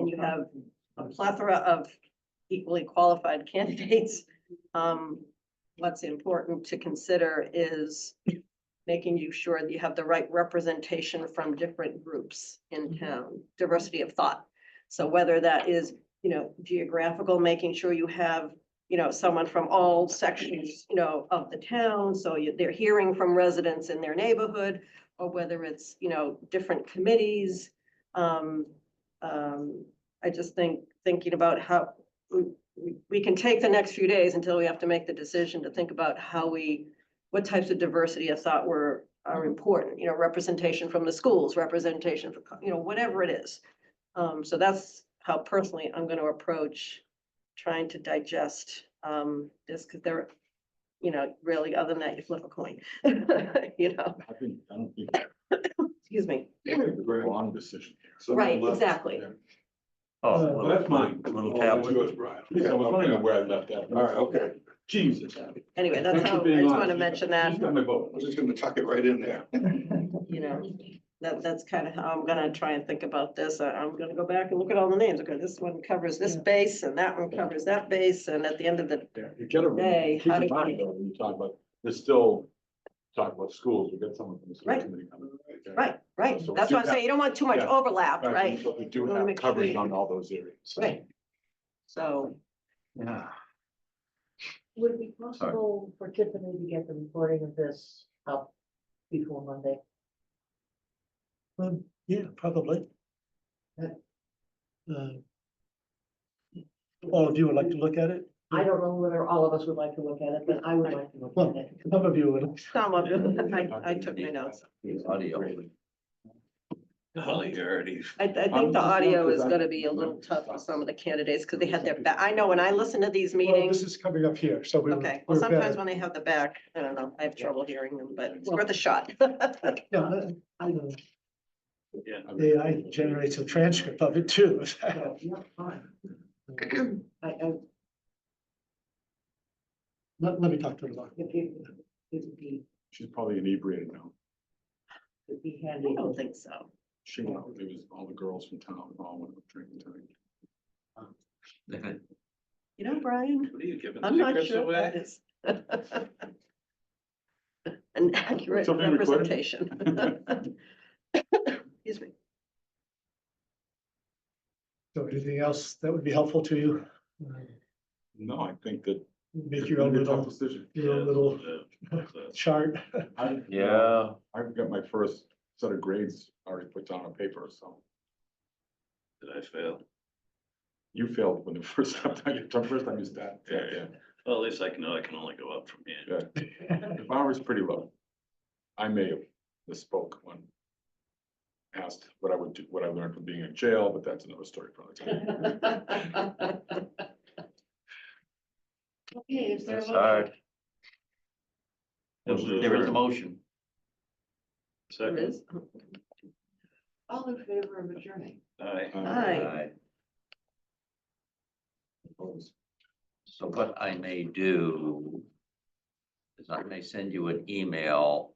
you have a plethora of equally qualified candidates, what's important to consider is making you sure that you have the right representation from different groups in town, diversity of thought. So whether that is, you know, geographical, making sure you have, you know, someone from all sections, you know, of the town, so they're hearing from residents in their neighborhood, or whether it's, you know, different committees. I just think, thinking about how we can take the next few days until we have to make the decision to think about how what types of diversity of thought are important, you know, representation from the schools, representation for, you know, whatever it is. So that's how personally I'm gonna approach trying to digest this, because they're, you know, really, other than that, you flip a coin. You know, I don't think excuse me. it's a very long decision. Right, exactly. Oh, Well, that's mine. Little Oh, tablet. that's yours, Brian. I was wondering where I left that. All right, okay. Jesus. Anyway, that's Thanks for how, I being just honest. want to mention that, She's got my vote. I was just gonna tuck it right in there. you know, that's kind of how I'm gonna try and think about this. I'm gonna go back and look at all the names. Okay, this one covers this base and that one covers that base, and at the end of the, Yeah, you gotta Hey, keep how in do mind, though, when you talk about, there's still, talk about schools, we got someone from the school Right. committee coming. Okay? right, So we that's do what I'm have- saying. You don't want too much yeah, overlap, right? So we do Wanna have make sure coverage you- on all those areas. Right. So, Yeah. Would it be possible for Tiffany to get the recording of this up before Monday? Yeah, probably. Yeah. All of you would like to look at it? I don't know whether all of us would like to look at it, but I would like to look Well, at it. some of you would. some of it, I took my notes. The audio. Holly, you already, I think the audio is gonna be a little tough for some of the candidates, because they had their back. I know when I listen to these Well, meetings. this is coming up here, so we. Okay, well, sometimes when they have the back, I don't know, I have trouble hearing them, but it's worth a shot. Yeah, I know. yeah. AI generates a transcript of it too. So, yeah, fine. Let me talk to her about it. If you, it She's probably inebriated now. would be I handy. don't think so. She went out, it was all the girls from town, all went out drinking tonight. You know, Brian, What are you giving I'm not secrets sure away? that is an accurate Something recorded? representation. Excuse me. So anything else that would be helpful to you? No, I think that. Make your own It's a tough little, decision. your own little chart. Yeah. I've got my first set of grades already put down on paper, so Did I fail? you failed when the first time you started. Yeah. Well, at least I know I can only go up from here. Yeah. The bar is pretty low. I may have misspoke when asked what I would do, what I learned from being in jail, but that's another story for another time. Okay, is there? That's a- hard. Motion to There is a adjourn. motion. There Second. is. All in favor of adjourning? Aye. Aye. So what I may do is I may send you an email